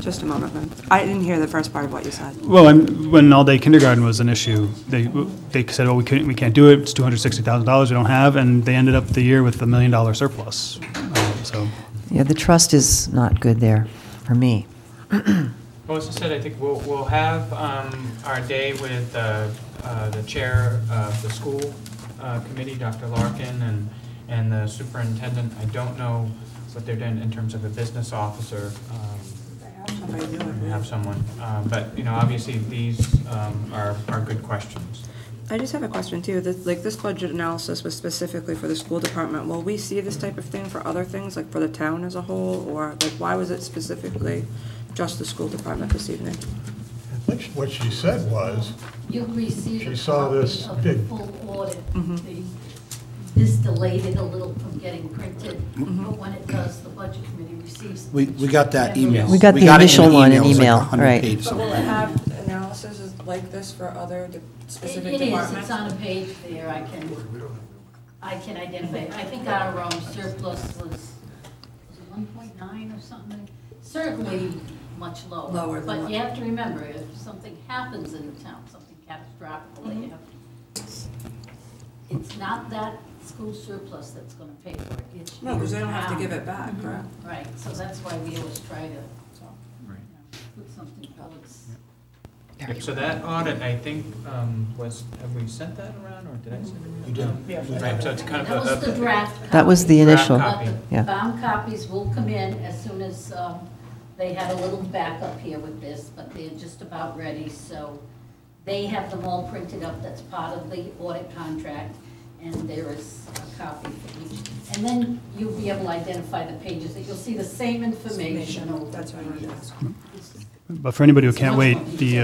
just a moment, man. I didn't hear the first part of what you said. well, when all-day kindergarten was an issue, they said, oh, we can't do it, it's $260,000 we don't have, and they ended up the year with $1 million surplus. So, Yeah, the trust is not good there for me. Well, as I said, I think we'll have our day with the chair of the school committee, Dr. Larkin, and the superintendent. I don't know what they're doing in terms of a business officer. Somebody do it. We have someone, but obviously these are good questions. I just have a question too. This budget analysis was specifically for the school department. Will we see this type of thing for other things, like for the town as a whole? Or why was it specifically just the school department this evening? I think what she said was, You'll receive She saw this big- full audit. this delayed it a little from getting printed, but when it does, the budget committee receives. We got that email. We got the it in initial one in It was like email, 100 right. pages. But will it have analysis like this for other specific It is, departments? it's on a page there, I can identify, I think our surplus was it 1.9 or something? Certainly much lower. Lower than But what? you have to remember, if something happens in the town, something catastrophic, that you have, it's not that school surplus that's gonna pay for it. It's No, because they don't have to your give town. it back, correct? Right, so that's why we always try to Right. put something towards. So that audit, I think, have we sent that around, or did I send it around? You did. Yeah. Right, so it's kind That of was the a, draft. That was the copy. initial, Draft copy. But Yeah. the bound copies will come in as soon as, they had a little backup here with this, but they're just about ready, so they have them all printed up, that's part of the audit contract, and there is a copy for each. And then you'll be able to identify the pages, that you'll see the same information over. That's what I wanted to ask. But for anybody who can't wait, the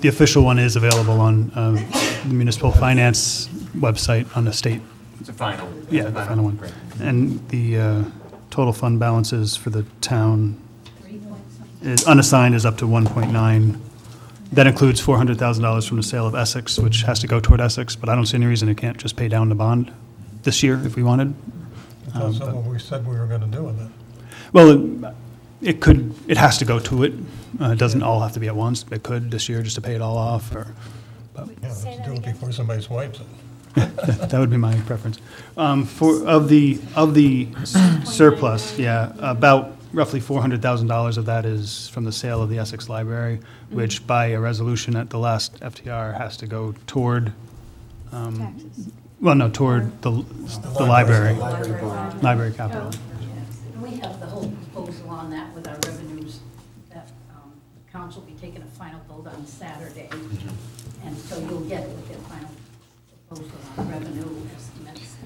official one is available on the municipal finance website on the state. it's a final. Yeah, the final one. And the total fund balances for the town 3 point something. is unassigned is up to 1.9. That includes $400,000 from the sale of Essex, which has to go toward Essex, but I don't see any reason it can't just pay down the bond this year if we wanted. That's what we said we were going to do with it. Well, it has to go to it. It doesn't all have to be at once. It could this year just to pay it all off, or, but Yeah, let's do it before somebody swipes it. that would be my preference. Of the surplus, yeah, about roughly $400,000 of that is from the sale of the Essex Library, which by a resolution at the last FTR has to go toward, well, no, toward the library, library capital. And we have the whole proposal on that with our revenues, that council will be taking a final vote on Saturday. And so you'll get with their final proposal on revenue estimates.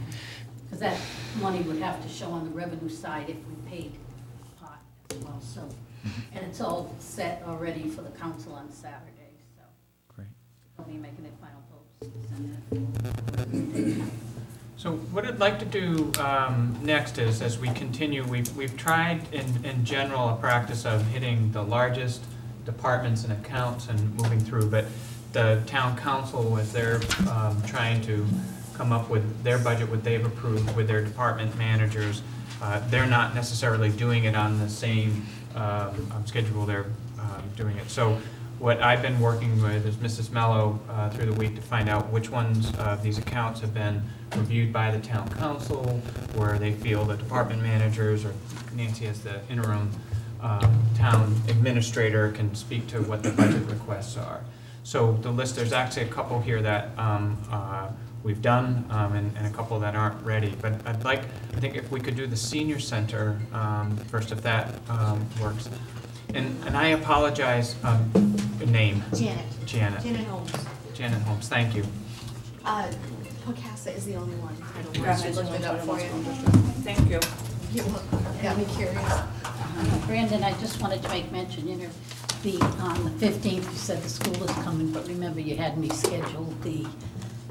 Because that money would have to show on the revenue side if we paid pot as well, so. And it's all set already for the council on Saturday, so. Great. They'll be making their final votes. So what I'd like to do next is, as we continue, we've tried in general a practice of hitting the largest departments and accounts and moving through, but the town council, as they're trying to come up with their budget, what they've approved with their department managers, they're not necessarily doing it on the same schedule they're doing it. So what I've been working with is Mrs. Mello through the week to find out which ones of these accounts have been reviewed by the town council, where they feel the department managers, or Nancy as the interim town administrator, can speak to what the budget requests are. So the list, there's actually a couple here that we've done and a couple that aren't ready. But I think if we could do the senior center first, if that works. And I apologize, name? Janet. Janet. Janet Holmes. Janet Holmes, thank you. Pocassa is the only one. I don't know. Gotcha. I looked it up for you. Thank you. You're welcome. Got me curious. Brandon, I just wanted to make mention, on the 15th, you said the school is coming, but remember you had me schedule the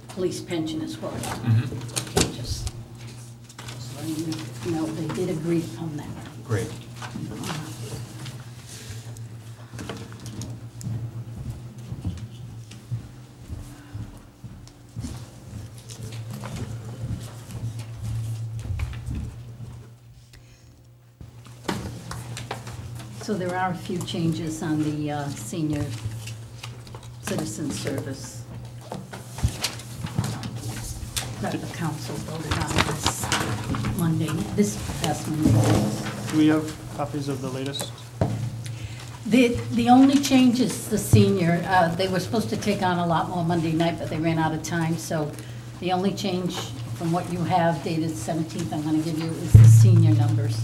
police pension as well. Okay, just letting you know, they did agree on that. Great. So there are a few changes on the senior citizen service that the council voted on this past Monday. Do we have copies of the latest? The only change is the senior, they were supposed to take on a lot more Monday night, but they ran out of time, so the only change from what you have dated 17th I'm going to give you is the senior numbers.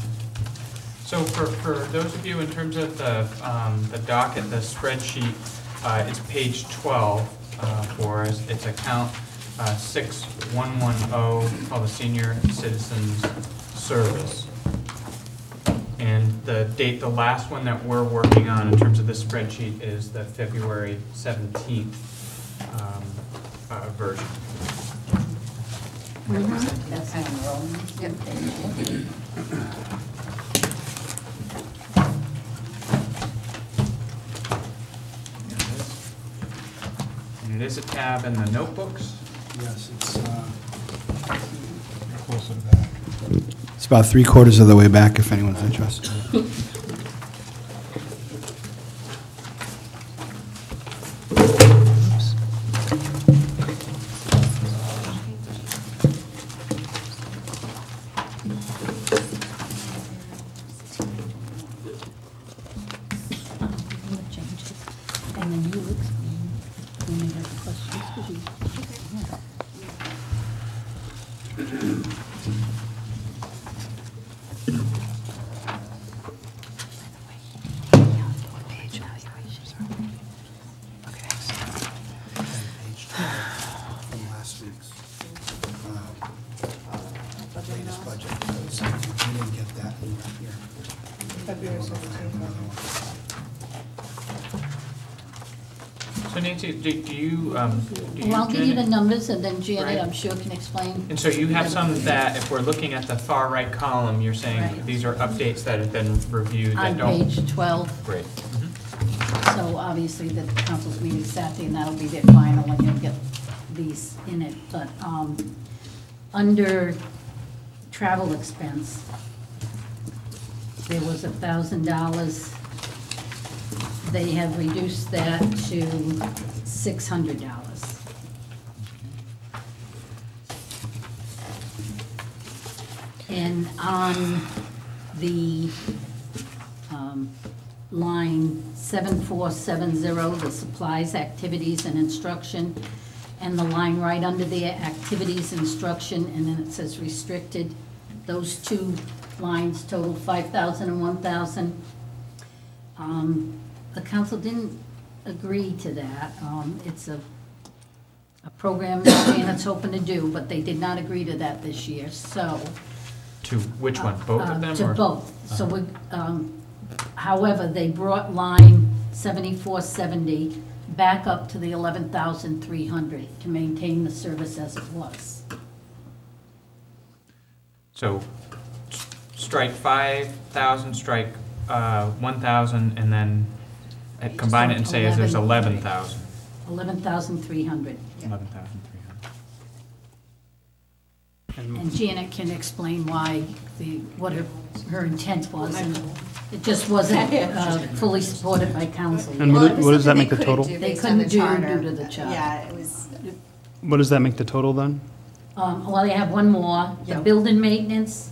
So for those of you, in terms of the docket, the spreadsheet, it's page 12 for us. It's account 6110, called the Senior Citizens Service. And the date, the last one that we're working on in terms of this spreadsheet is the February 17th version. That's an enrollment. And it is a tab in the notebooks. Yes, it's, Closer to that. it's about 3/4 of the way back if anyone's interested. And then you explain when you have questions, 'cause you. Page 12 from last week's latest budget. So we didn't get that in here. February We'll go find another one. So Nancy, do you Well, I'll use give you the Janet? numbers, and then Janet, Right. I'm sure, can explain. And so you have some that, if we're looking at the far right column, you're saying Right. these are updates that have been reviewed that On don't? page 12. Great. So obviously, the council's meeting Saturday, and that'll be their final, and you'll get these in it. But under travel expense, there was $1,000. They have reduced that to $600. And on the line 7470, the supplies, activities, and instruction, and the line right under there, activities, instruction, and then it says restricted. Those two lines total 5,000 and 1,000. The council didn't agree to that. It's a program that Janet's hoping to do, but they did not agree to that this year, so. To which one, both of them? To or- both. So we, however, they brought line 7470 back up to the 11,300 to maintain the service as it was. So strike 5,000, strike 1,000, and then combine it and say is there's 11,000. 11,300. 11,300. And Janet can explain why what her intent was, and it just wasn't fully supported by council. And Well, it what was does that something make the they total? couldn't They based on the couldn't do charter. due to the charter. Yeah, it was, What does that make the total then? Well, they have one more, the Yeah. building maintenance.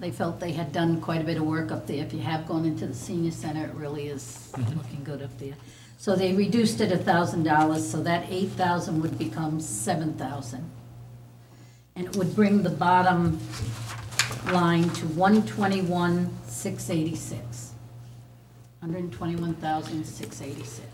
They felt they had done quite a bit of work up there. If you have gone into the senior center, it really is looking good up there. So they reduced it $1,000, so that 8,000 would become 7,000. And it would bring the bottom line to 121,686. 121,686.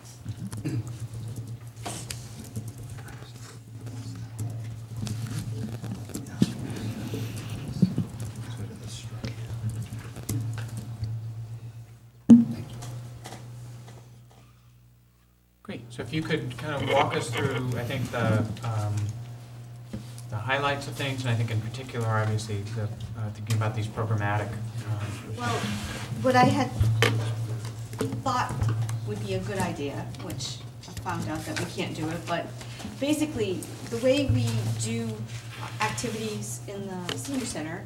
Great, so if you could kind of walk us through, I think, the highlights of things, and I think in particular, obviously, thinking about these programmatic. well, what I had thought would be a good idea, which I found out that we can't do it, but basically, the way we do activities in the senior center,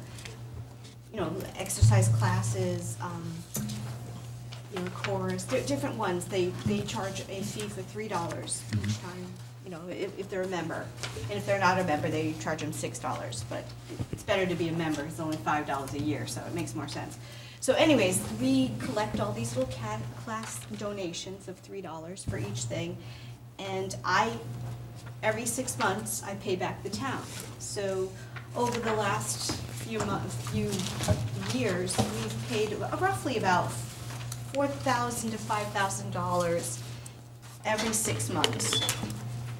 you know, exercise classes, you know, chorus, different ones, they charge a fee for $3 each time, you know, if they're a member. And if they're not a member, they charge them $6, but it's better to be a member, it's only $5 a year, so it makes more sense. So anyways, we collect all these little class donations of $3 for each thing, and every 6 months, I pay back the town. So over the last few years, we've paid roughly about $4,000 to $5,000 every 6 months.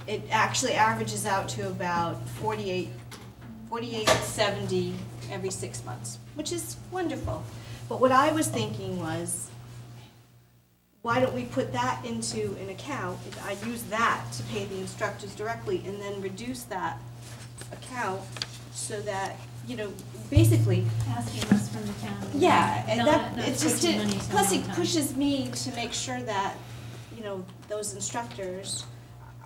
It actually averages out to about $48.70 every 6 months, which is wonderful. But what I was thinking was, why don't we put that into an account? I use that to pay the instructors directly and then reduce that account so that, basically, Asking us from the town. yeah, and Not it's just, pushing money plus it sometimes. pushes me to make sure that, those instructors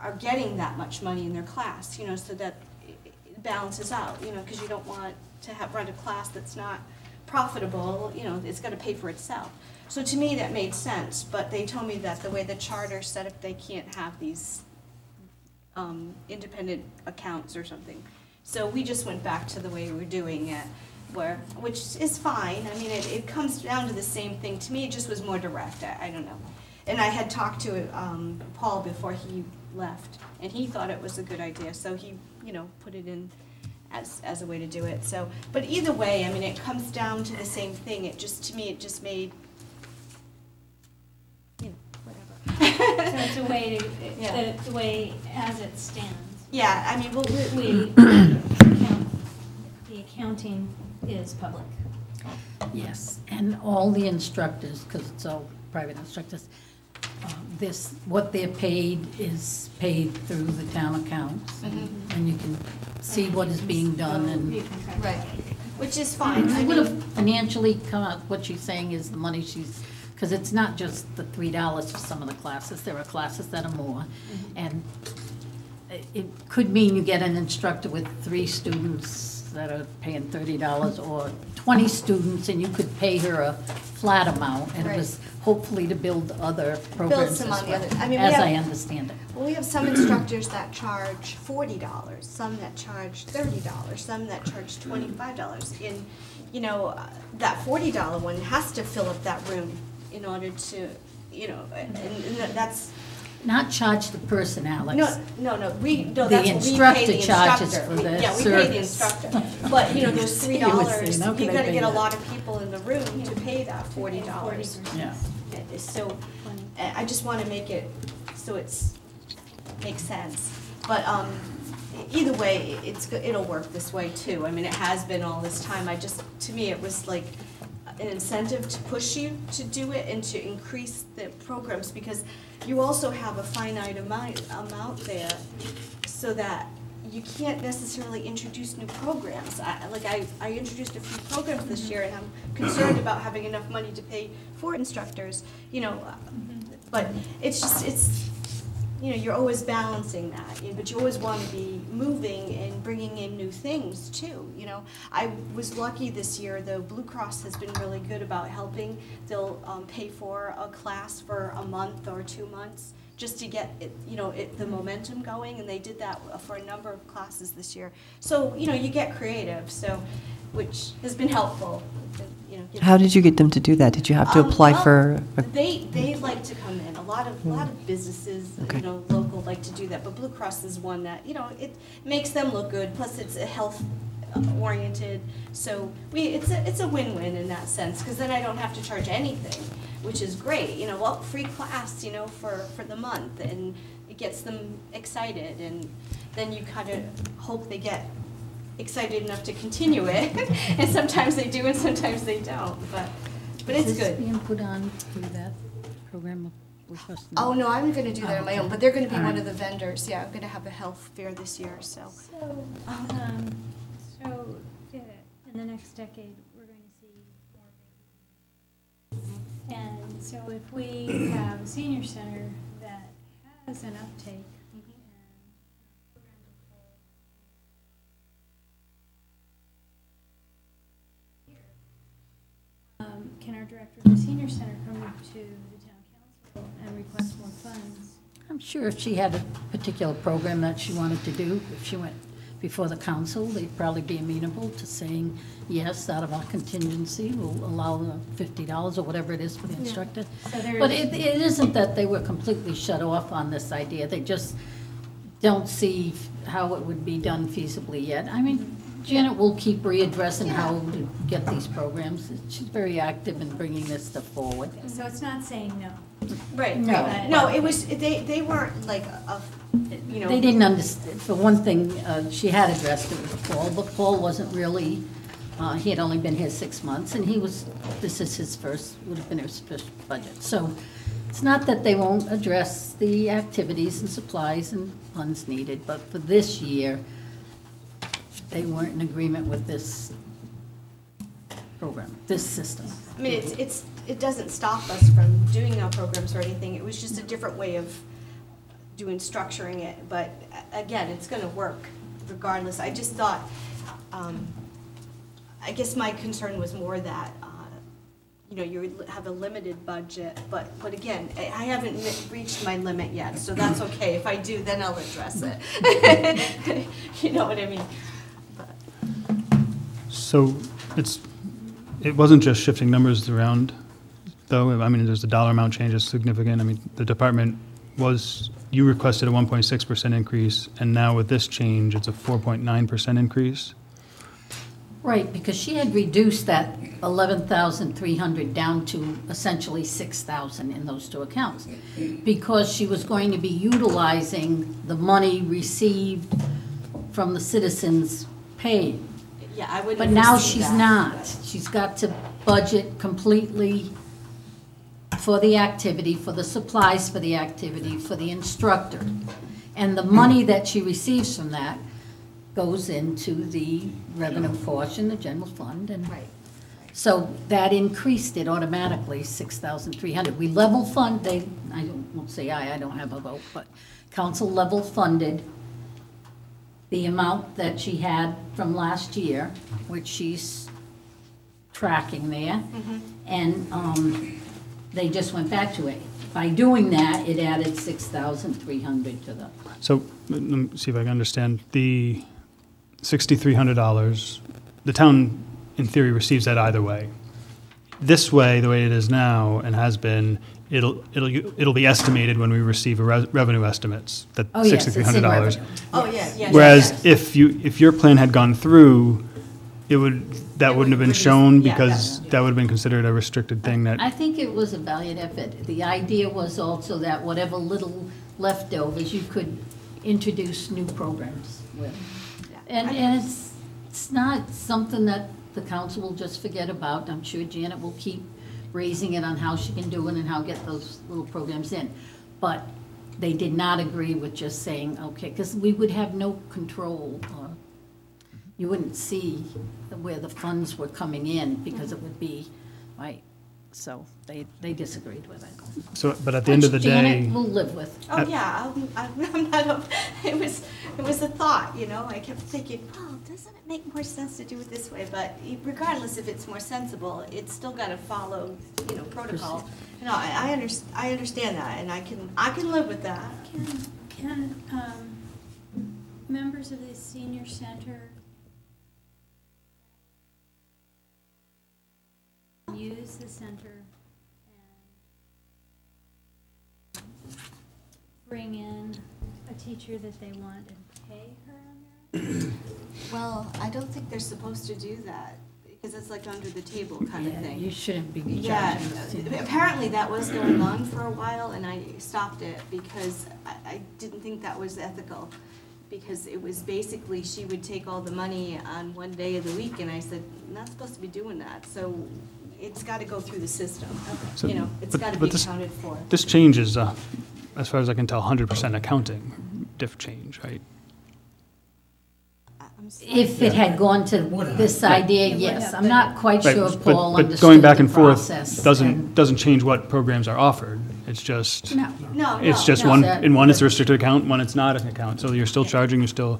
are getting that much money in their class, so that it balances out, because you don't want to run a class that's not profitable, it's gonna pay for itself. So to me, that made sense, but they told me that the way the charter set up, they can't have these independent accounts or something. So we just went back to the way we were doing it, which is fine. I mean, it comes down to the same thing. To me, it just was more direct. I don't know. And I had talked to Paul before he left, and he thought it was a good idea. So he, put it in as a way to do it. So, but either way, I mean, it comes down to the same thing. To me, it just made, whatever. So it's a way to, Yeah. the way as it stands. Yeah, I mean, The accounting is public. Yes, and all the instructors, because it's all private instructors, what they're paid is paid through the town accounts. And you can see what is being done and. right, which is fine. I It would mean, have financially come out, what she's saying is the money she's, because it's not just the $3 for some of the classes, there are classes that are more. And it could mean you get an instructor with 3 students that are paying $30, or 20 students, and you could pay her a flat amount, and it was hopefully to build other programs as some on the well, other- I mean, we as have- I understand it. well, we have some instructors that charge $40, some that charge $30, some that charge $25. And, that $40 one has to fill up that room in order to, and that's, Not charge the person, Alex. no, The that's what we pay the instructor charges instructor. for the Yeah, we pay the service. instructor. But, those $3, You would say, how you can I gotta pay get a that? lot of people in the room to pay that $40. 40%. Yeah. So, I just wanna make it so makes sense. But, either way, it'll work this way too. I mean, it has been all this time. To me, it was like an incentive to push you to do it and to increase the programs, because you also have a finite amount there, so that you can't necessarily introduce new programs. I introduced a few programs this year, and I'm concerned about having enough money to pay for instructors, but it's you're always balancing that, but you always want to be moving and bringing in new things too, I was lucky this year, the Blue Cross has been really good about helping. They'll pay for a class for a month or 2 months, just to get it, the momentum going, and they did that for a number of classes this year. So, you get creative, which has been helpful. How did you get them to do that? Did you have to apply Well, for? They like to come in. A lot of businesses, Okay. local like to do that. But Blue Cross is one that it makes them look good. Plus, it's a health oriented. So it's a win-win in that sense, because then I don't have to charge anything, which is great. Free class, for the month, and it gets them excited, and then you kind of hope they get excited enough to continue it. And sometimes they do and sometimes they don't, but it's Is this good. being put on through that program of Blue Cross? Oh, no, I'm gonna do that on my own, but they're gonna be All one right. of the vendors. Yeah, I'm gonna have a health fair this year, so. So, in the next decade, we're going to see more baby. And so if we have a senior center that has an uptake and programs are full, can our director of the senior center come to the town council and request more funds? I'm sure if she had a particular program that she wanted to do, if she went before the council, they'd probably be amenable to saying, yes, out of our contingency, we'll allow the $50 or whatever it is for the instructor. So there But is- it isn't that they were completely shut off on this idea. They just don't see how it would be done feasibly yet. I mean, Janet will keep readdressing how to get these programs. She's very active in bringing this stuff forward. So it's not saying no. Right, No. right. No, it was, they weren't like, They didn't understand, for one thing, she had addressed it with Paul, but Paul wasn't really, he had only been here 6 months, and this is his first, would have been his first budget. So it's not that they won't address the activities and supplies and funds needed, but for this year, they weren't in agreement with this program, this system. I mean, it doesn't stop us from doing our programs or anything. It was just a different way of structuring it. But again, it's gonna work regardless. I just thought, I guess my concern was more that, you know, you have a limited budget, but again, I haven't reached my limit yet, so that's okay. If I do, then I'll address it. You know what I mean? But. So it wasn't just shifting numbers around, though. I mean, there's the dollar amount change is significant. I mean, the department you requested a 1.6% increase, and now with this change, it's a 4.9% increase. Right, because she had reduced that 11,300 down to essentially 6,000 in those two accounts, because she was going to be utilizing the money received from the citizens' pay. Yeah, I wouldn't. But now she's not. She's got to budget completely for the activity, for the supplies for the activity, for the instructor. And the money that she receives from that goes into the revenue portion, the general fund, and Right. so that increased it automatically, 6,300. We level fund, won't say I don't have a vote, but council level funded the amount that she had from last year, which she's tracking there, and they just went back to it. By doing that, it added 6,300 to the. So let me see if I can understand. The $6,300, the town, in theory, receives that either way. This way, the way it is now and has been, it'll be estimated when we receive revenue estimates, that Oh, yes, it's in $6,300. revenue. Oh, yeah, yeah. Whereas if your plan had gone through, that wouldn't have been shown, yeah, because that would have been considered a restricted thing that. I think it was a valiant effort. The idea was also that whatever little leftovers, you could introduce new programs with. And it's not something that the council will just forget about. I'm sure Janet will keep raising it on how she can do it and how get those little programs in. But they did not agree with just saying, okay, because we would have no control. You wouldn't see where the funds were coming in, because it would be, right, so they disagreed with it. So, but at the end of the Which day. Janet will live with. Oh, yeah, I'm not, it was a thought, you know, I kept thinking, oh, doesn't it make more sense to do it this way? But regardless if it's more sensible, it's still gotta follow, you know, protocol. You know, I understand that, and I can live with that. Can members of the senior center use the center and bring in a teacher that they want and pay her on that? Well, I don't think they're supposed to do that, because it's like under the table kind of Yeah, thing. you shouldn't be Yeah, judging. apparently that was going on for a while, and I stopped it because I didn't think that was ethical. Because it was basically, she would take all the money on one day of the week, and I said, I'm not supposed to be doing that. So it's got to go through the system, So- you know, it's got to be accounted for. This change is, as far as I can tell, 100% accounting change, right? I'm sorry. If it had gone to this idea, yes. I'm not quite Right, sure but- Paul but understood going back and the forth process. doesn't change what programs are offered. It's just. No. It's just no. one, That- in one it's a restricted account, one it's not an account. So you're still charging, so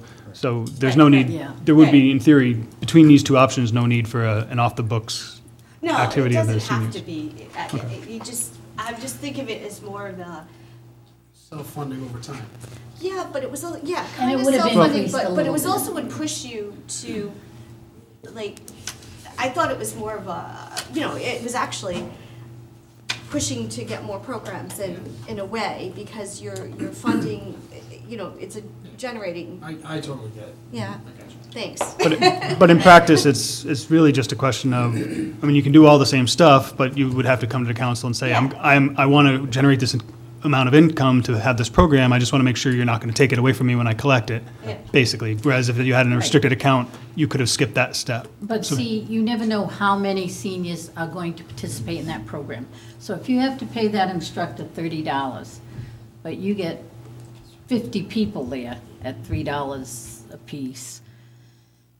there's no need, yeah. there would be, in theory, between these two options, no need for an off-the-books No, it activity of the doesn't have seniors. to be. You just, I just think of it as more of the, Self-funding over time. yeah, but it was, yeah, And kind it of would have self-funding, increased a but it little was bit. also would push you to, like, I thought it was more of a, you know, it was actually pushing to get more programs in a way, because you're funding, you know, it's a generating, I totally get it. yeah, thanks. But in practice, it's really just a question of, I mean, you can do all the same stuff, but you would have to come to the council and say, I want to generate this amount of income to have this program, I just want to make sure you're not going to take it away from me when I collect it, Yeah. basically. Whereas if you had a restricted account, you could have skipped that step. But So- see, you never know how many seniors are going to participate in that program. So if you have to pay that instructor $30, but you get 50 people there at $3 a piece,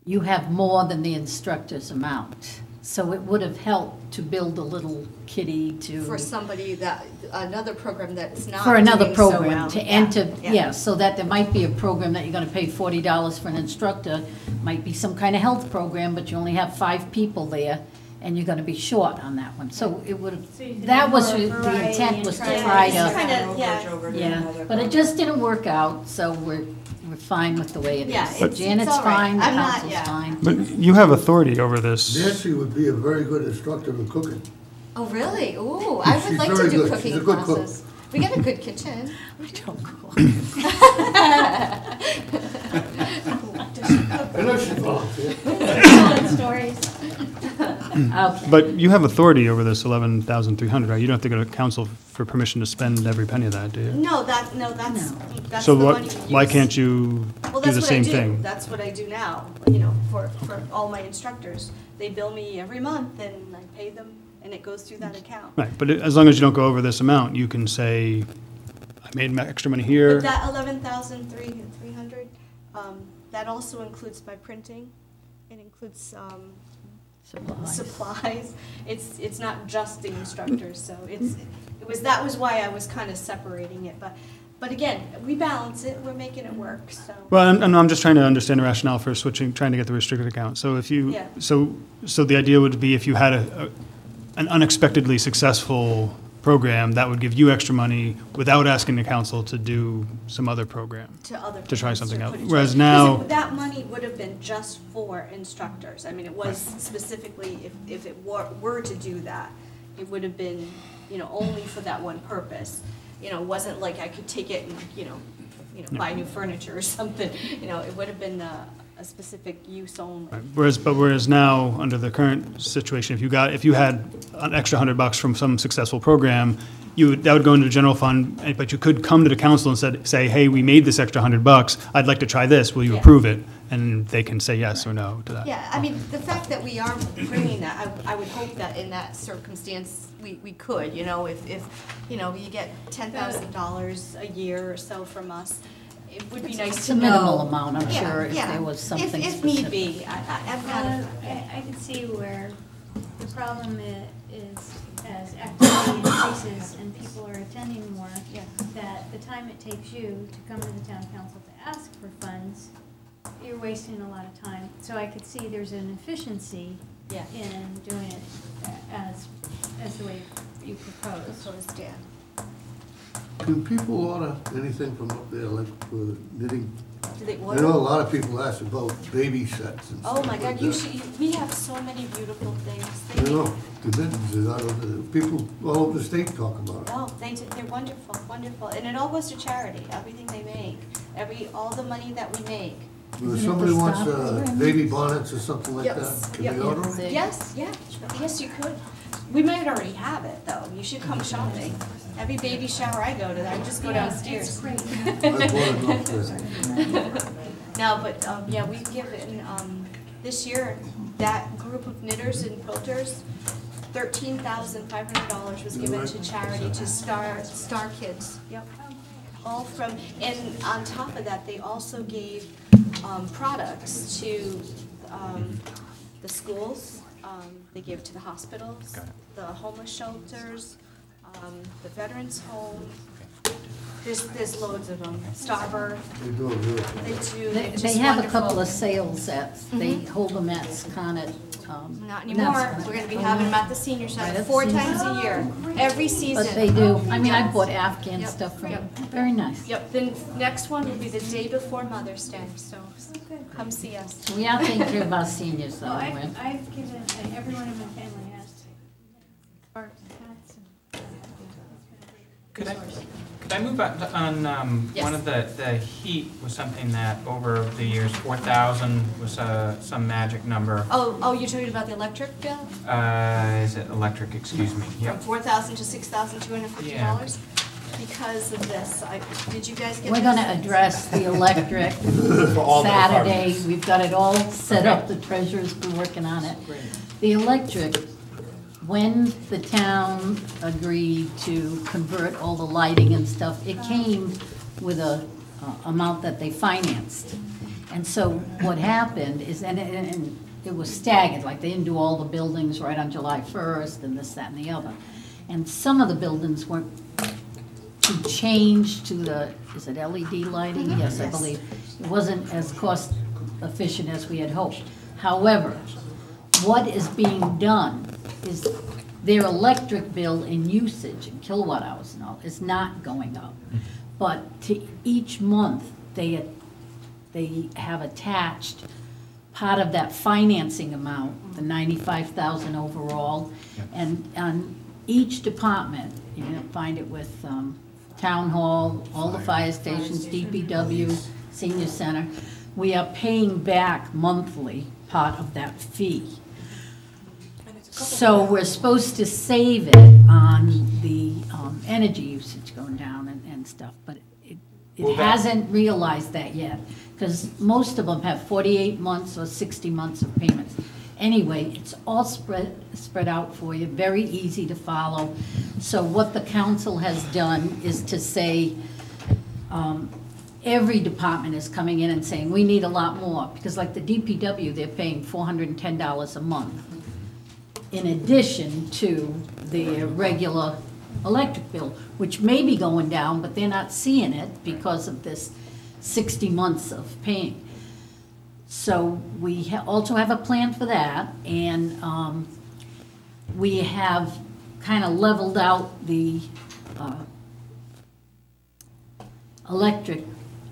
you have more than the instructor's amount. So it would have helped to build a little kitty to. For somebody that, another program that's not For another doing so program, well. to Yeah, enter, yeah. yeah, so that there might be a program that you're gonna pay $40 for an instructor, might be some kind of health program, but you only have 5 people there, and you're gonna be short on that one. So it would So you have, can that have was, more the variety intent and was to try try to- to, Kinda, yeah. yeah, but it just didn't work out, so we're fine with the way it Yeah, is. it's Janet's all right. fine, the I'm not- council's yeah. fine. But you have authority over this. Nancy would be a very good instructor in cooking. Oh, really? Ooh, I would She's like to very do good. She's cooking a good cook. classes. We got a good kitchen. We don't cook. I know she's volunteer. Telling stories. Okay. But you have authority over this 11,300, right? You don't have to go to council for permission to spend every penny of that, do you? No, that's So the what, money we why use. can't you Well, do that's the what I same do. thing? That's what I do now, you know, for all my instructors. They bill me every month and I pay them and it goes through that account. Right, but as long as you don't go over this amount, you can say, I made extra money here. But that 11,300, that also includes my printing. It includes, supplies. It's not just the instructors, so that was why I was kind of separating it, but again, we balance it, we're making it work, so. Well, I'm just trying to understand the rationale for switching, trying to get the restricted account. So if you, Yeah. so the idea would be if you had an unexpectedly successful program, that would give you extra money without asking the council to do some other program. To other To try programs something to else. put it Whereas together. 'Cause now- that money would have been just for instructors. I mean, it was specifically, if it were to do that, it would have been, you know, only for that one purpose. You know, it wasn't like I could take it and, you know, buy new furniture or something. You know, it would have been a specific use only. Right. Whereas now, under the current situation, if you had an extra $100 from some successful program, that would go into the general fund, but you could come to the council and say, hey, we made this extra $100, I'd like to try this, will you Yeah. approve it? And they can say yes or no to that. Yeah, I mean, the fact that we are bringing that, I would hope that in that circumstance, we could, you know, if you know, you get $10,000 a year or so from us, it would be nice It's to a know. minimal amount, I'm Yeah, sure, if yeah. there was something If need specific. be, I've got Well, a. I could see where the problem is as activity increases and people are attending more, Yeah. that the time it takes you to come to the town council to ask for funds, you're wasting a lot of time. So I could see there's an efficiency Yeah. in doing it as the way you propose. Proposed, yeah. Can people order anything from up there, like for knitting? Do they I order? know a lot of people ask about baby sets and stuff Oh my God, like we have so many beautiful things. that. I know, the mittens, is out of the, people all over the state talk about it. Oh, they're wonderful, wonderful, and it all goes to charity, everything they make, all the money that we make. If Isn't it somebody the wants stop program? baby bonnets or something like Yes, that, can yep. they order them? Yes, yeah, yes, you could. We might already have it, though, you should come shopping. Every baby shower I go to, I just go downstairs. Great. I bought it off there. No, but, yeah, we've given, this year, that group of knitters and quilters, $13,500 was given to charity, to Star Kids. Yep. All from, and on top of that, they also gave products to the schools, they give to the hospitals, the homeless shelters, the veterans home. There's loads of them. Starbirth, They do it really. they do. They just have a wonderful. couple of sales sets. They hold them at Sconnet. Not anymore. We're gonna be having them at the senior Right, center at the 4 senior times a year, every season. But they do, I mean, I bought Afghan Yep. stuff from them. Yep. Very nice. Yep, the next one will be the day before Mother's Day, so come see us. We are thinking about seniors though. Well, Win. I've given, everyone in my family has scarves and hats and. Could I move on, Yes. one of the heat was something that over the years, 4,000 was some magic number. Oh, you're talking about the electric bill? Is it electric, excuse me, From yep. $4,000 to $6,250? Because of this, did you guys get We're this? gonna address the electric Saturday. We've got it all set up. The treasurer's been working on it. The electric, when the town agreed to convert all the lighting and stuff, it came with a amount that they financed. And so what happened is, and it was staggered, like they didn't do all the buildings right on July 1st and this, that, and the other. And some of the buildings weren't changed to the, is it LED lighting? Yes, I believe. It wasn't as cost efficient as we had hoped. However, what is being done is their electric bill in usage and kilowatt hours and all is not going up. But to each month, they have attached part of that financing amount, the 95,000 overall, and on each department, you're gonna find it with Town Hall, all the fire stations, DPW, Senior Center, we are paying back monthly part of that fee. So we're supposed to save it on the energy usage going down and stuff, but it hasn't realized that yet, because most of them have 48 months or 60 months of payments. Anyway, it's all spread out for you, very easy to follow. So what the council has done is to say, every department is coming in and saying, we need a lot more, because like the DPW, they're paying $410 a month, in addition to the regular electric bill, which may be going down, but they're not seeing it because of this 60 months of paying. So we also have a plan for that, and we have kind of leveled out the electric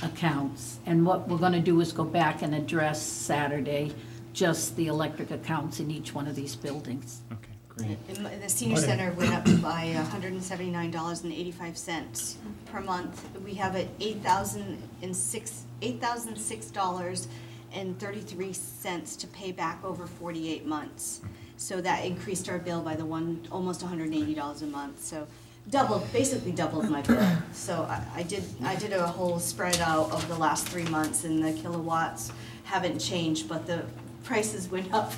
accounts, and what we're going to do is go back and address Saturday just the electric accounts in each one of these buildings. Okay, great. And the senior center went up by $179.85 per month. We have it $8,006.33 to pay back over 48 months. So that increased our bill by almost $180 a month. So basically doubled my bill. So I did a whole spread out of the last 3 months, and the kilowatts haven't changed, but the prices went up.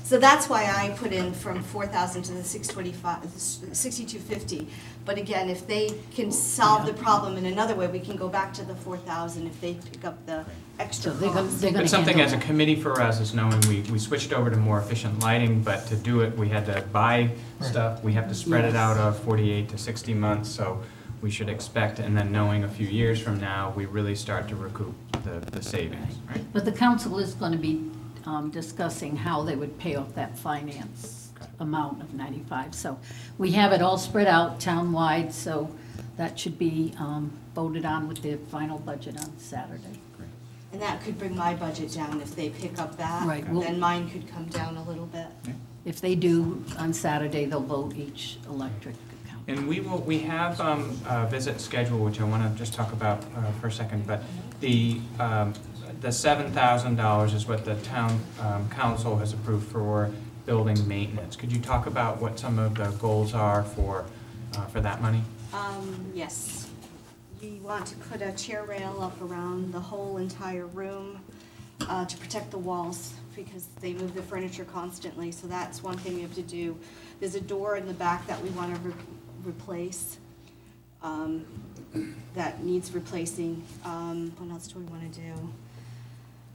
So that's why I put in from 4,000 to the 6,250. But again, if they can solve the problem in another way, we can go back to the 4,000 if they pick up the extra cost. But something as a committee for us is knowing we switched over to more efficient lighting, but to do it, we had to buy stuff. We have to spread it out of 48 to 60 months, so we should expect, and then knowing a few years from now, we really start to recoup the savings, right? But the council is going to be discussing how they would pay off that finance amount of 95. So we have it all spread out town-wide, so that should be voted on with the final budget on Saturday. And that could bring my budget down if they pick up that. Right. Then mine could come down a little bit. If they do on Saturday, they'll vote each electric account. And we have a visit schedule, which I want to just talk about for a second, but the $7,000 is what the town council has approved for building maintenance. Could you talk about what some of the goals are for that money? Yes. We want to put a chair rail up around the whole entire room to protect the walls, because they move the furniture constantly, so that's one thing we have to do. There's a door in the back that we want to replace, that needs replacing. What else do we want to do?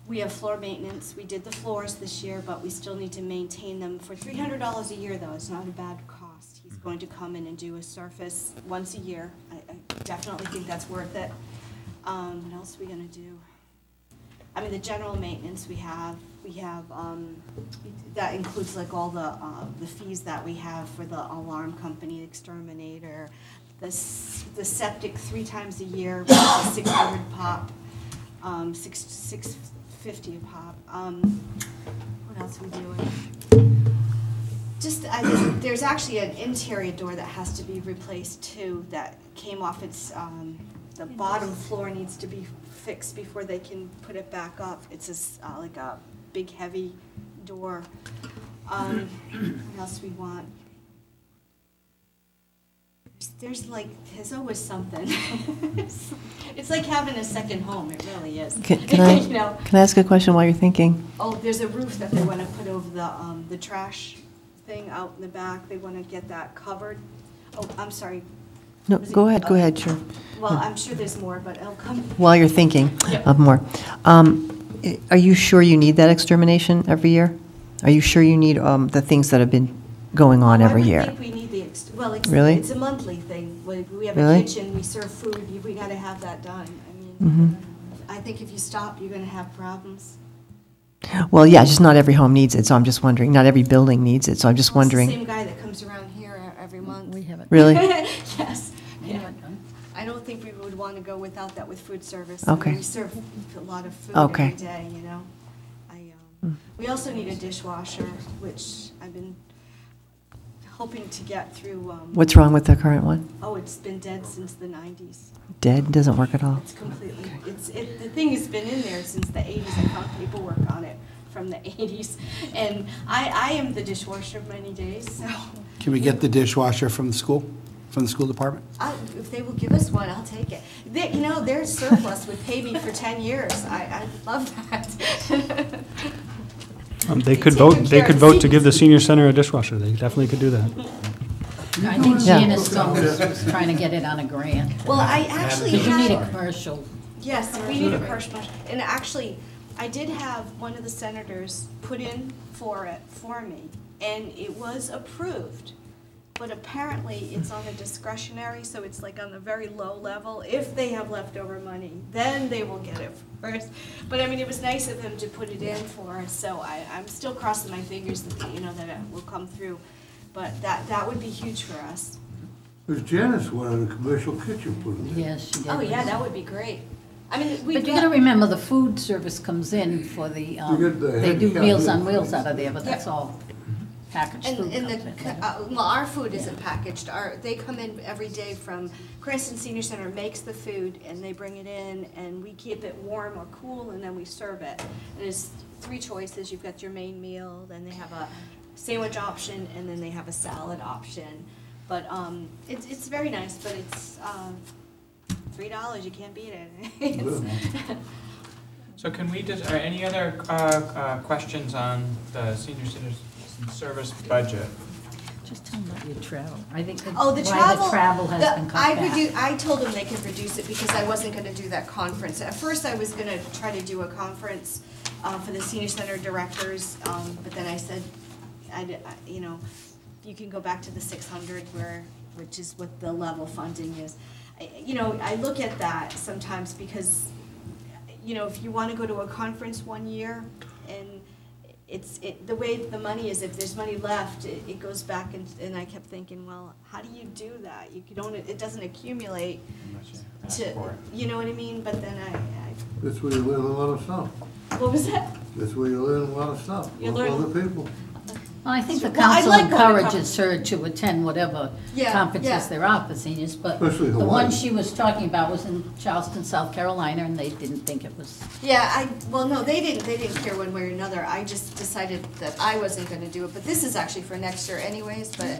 We have floor maintenance. We did the floors this year, but we still need to maintain them for $300 a year, though. It's not a bad cost. He's going to come in and do a surface once a year. I definitely think that's worth it. What else are we going to do? I mean, the general maintenance we have that includes like all the fees that we have for the alarm company, the exterminator, the septic 3 times a year, 600 pop, 650 a pop. What else are we doing? There's actually an interior door that has to be replaced too. That came off its the bottom floor needs to be fixed before they can put it back up. It's like a big heavy door. What else do we want? There's always something. It's like having a second home. It really is. Can I ask a question while you're thinking? Oh, there's a roof that they want to put over the trash thing out in the back. They want to get that covered. Oh, I'm sorry. No, go ahead, sure. Well, I'm sure there's more, but it'll come. While you're thinking of more. Are you sure you need that extermination every year? Are you sure you need the things that have been going on every year? I would think we need the, Really? it's a monthly thing. We have a Really? kitchen, we serve food, we gotta have that done. I mean, Mhm. I think if you stop, you're gonna have problems. Well, yeah, just not every home needs it, so I'm just wondering, not every building needs it, so I'm just Well, it's the wondering. same guy that comes around here every month. We haven't. Really? Yes. We Yeah. haven't done. I don't think we would want to go without that with food service. I mean, Okay. we serve a lot of food Okay. every day, you know? We also need a dishwasher, which I've been hoping to get through. What's wrong with the current one? Oh, it's been dead since the 90s. Dead? Doesn't work at all? It's completely, the thing has been in there since the 80s. I found paperwork on it from the 80s. And I am the dishwasher many days, so. Can we get the dishwasher from the school department? If they will give us one, I'll take it. Their surplus would pay me for 10 years. I love that. They could vote to give the senior center a dishwasher. They definitely could do that. I think Yeah. Janice Jones was trying to get it on a grant. Well, I actually Because you need a had, commercial. yes, we need a commercial. And actually, I did have one of the senators put in for it for me, and it was approved. But apparently, it's on a discretionary, so it's like on a very low level. If they have leftover money, then they will get it first. But I mean, it was nice of him to put it in for us, so I'm still crossing my fingers that, that it will come through. But that would be huge for us. Because Janice wanted a commercial kitchen put in there. Yes, she did. Oh, yeah, that would be great. I mean, But you gotta remember, the food service comes in for the, get the they do handicap Meals on meals. Wheels out of there, but that's all packaged And, food and comes in. well, our food isn't packaged. They come in every day from Cranston Senior Center makes the food, and they bring it in, and we keep it warm or cool, and then we serve it. And there's 3 choices. You've got your main meal, then they have a sandwich option, and then they have a salad option. But it's very nice, but it's $3. You can't beat it. So can we just, are any other questions on the senior citizen service budget? Just tell them about your travel. I think that's Oh, the why the travel has been cut back. I told them they could reduce it because I wasn't gonna do that conference. At first, I was gonna try to do a conference for the senior center directors, but then I said, you can go back to the 600 which is what the level funding is. I look at that sometimes because, if you wanna go to a conference one year and the way the money is, if there's money left, it goes back, and I kept thinking, well, how do you do that? It doesn't accumulate to, you know what I mean? But then That's where you learn a lot of stuff. what was that? That's where you learn a lot of stuff. You With learn- other people. Well, I think the Well, I council like going to encourages her to attend whatever Yeah, conferences yeah. there are for seniors, but Especially the Hawaii. one she was talking about was in Charleston, South Carolina, and they didn't think it was. Yeah, no, they didn't care one way or another. I just decided that I wasn't gonna do it, but this is actually for next year anyways, but,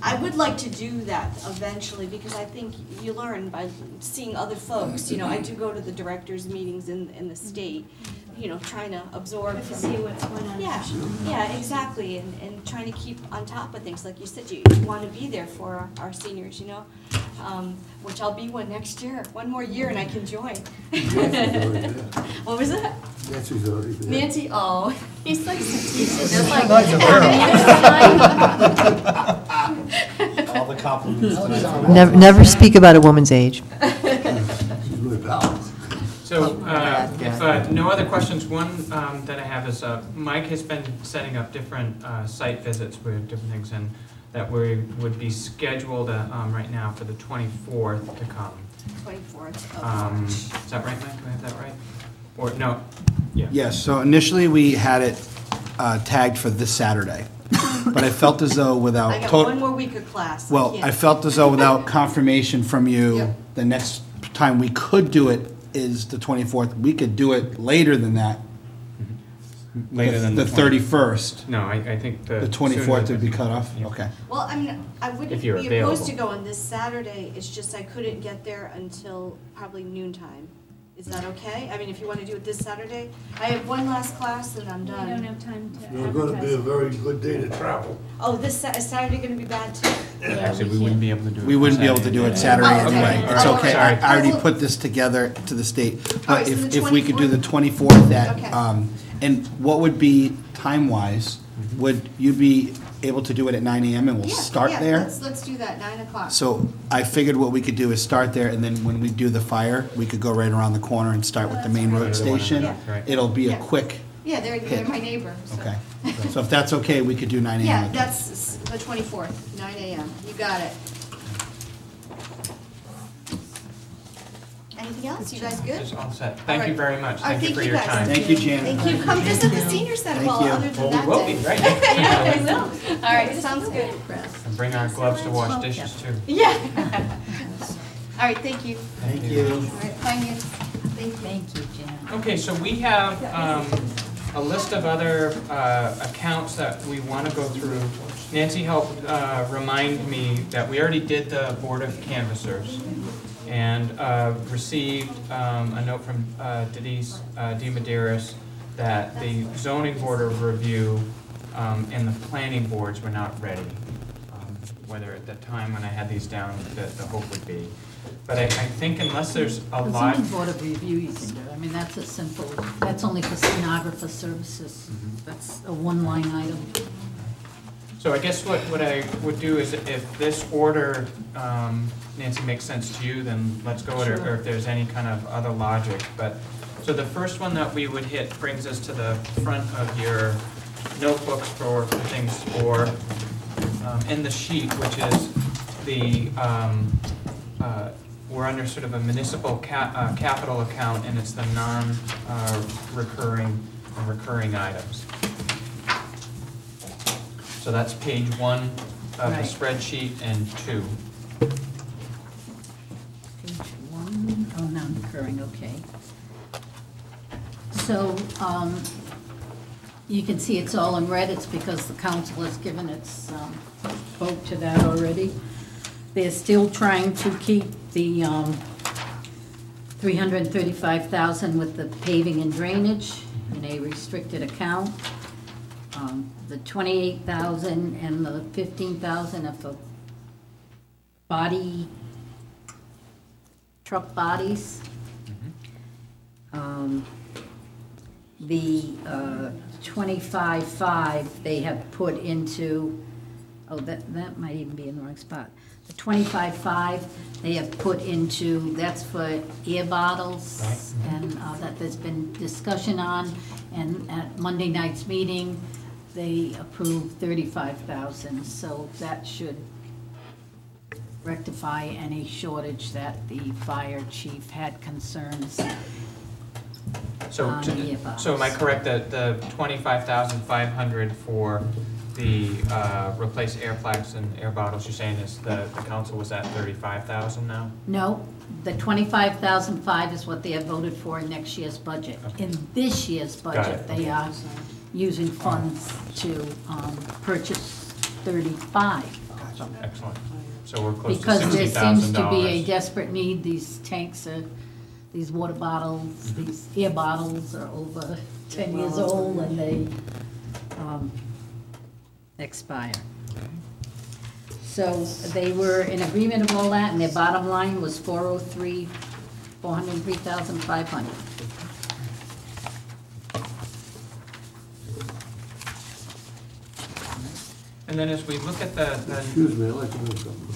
I would like to do that eventually, because I think you learn by seeing other folks. I do go to the directors' meetings in the state, trying to absorb. To see what's going on. Yeah, exactly, and trying to keep on top of things. Like you said, you want to be there for our seniors, which I'll be one next year. One more year and I can join. Nancy's already there. What was that? Nancy's already there. Nancy, oh, he's like, Just like All the compliments tonight. Never speak about a woman's age. She's my pal. So if no other questions, one that I have is Mike has been setting up different site visits with different things, and that we would be scheduled right now for the 24th to come. 24th of March. Is that right, Mike? Do I have that right? Or, no, yeah. Yes, so initially we had it tagged for this Saturday, but I felt as though without. I got one more week of class. Well, I felt as though without confirmation from you, Yep. the next time we could do it is the 24th. We could do it later than that. Later than the 20 31st. No, I think The 24th would be cut off? Yeah. Okay. Well, I wouldn't If be you're opposed to available. going this Saturday. It's just I couldn't get there until probably noontime. Is that okay? I mean, if you want to do it this Saturday? I have one last class and I'm We don't done. have time to It's gonna be a advertise. very good day to travel. Oh, is Saturday going to be bad too? Actually, we wouldn't be able to do it. We wouldn't be able to do it Saturday Oh, okay. anyway. It's Oh, okay. sorry. I already put this together to the state. All But right, so the if we could do the 24th? 24th at, Okay. and what would be time-wise, would you be able to do it at 9 AM and we'll Yeah, start yeah, there? let's do that, 9 o'clock. So I figured what we could do is start there, and then when we do the fire, we could go right around the corner and start with the main road station. Yeah. Right. It'll be a Yeah. quick, Yeah, they're hit. my neighbor. So. okay. So if that's okay, we could do 9 AM. Yeah, that's the 24th, 9 AM. You got it. Anything else? You guys good? It's all set. All Thank you right. very much. All right, Thank you for your guys. time. Thank you, Jan. Thank you. Come visit the senior center. Thank Well, you. other than Well, we that will day. be, right? Yeah, we will. All right, sounds good. And bring our gloves to wash dishes too. Yeah. All right, thank you. Thank you. All right, finance. Thank you. Thank you, Jan. Okay, so we have a list of other accounts that we want to go through. Nancy helped remind me that we already did the Board of Canvassers and received a note from Denise DiMederos that the zoning board of review and the planning boards were not ready. Whether at the time when I had these down, the hope would be. But I think unless there's a The lot. zoning board of review you can do. I mean, that's a simple, that's only for stenographer services. That's a one-line item. So I guess what I would do is if this order, Nancy, makes sense to you, then let's go with it, or if there's any kind of other logic. But, so the first one that we would hit brings us to the front of your notebooks for things for, in the sheet, which is the, we're under sort of a municipal capital account, and it's the non-recurring and recurring items. So that's page 1 of the Right. spreadsheet and 2. Page 1, oh, non-recurring, okay. So, you can see it's all in red. It's because the council has given its vote to that already. They're still trying to keep the $335,000 with the paving and drainage in a restricted account. The $28,000 and the $15,000 of the truck bodies. The 25.5 they have put into, oh, that might even be in the wrong spot. The 25.5 they have put into, that's for air bottles, and that there's been discussion on, and at Monday night's meeting, they approved 35,000, so that should rectify any shortage that the fire chief had concerns. So, On the earbuds. so am I correct that the 25,500 for the replace air plaques and air bottles, you're saying is the council was at 35,000 now? No, the 25,005 is what they have voted for in next year's budget. Okay. In this year's budget, they are using funds to purchase 35. Excellent. So we're close to Because there seems to be a $60,000. desperate need. These tanks are, these water bottles, these air bottles are over 10 years old and they expire. So they were in agreement of all that, and their bottom line was 403,500. And then as we look at the Excuse me, I'd like to know something.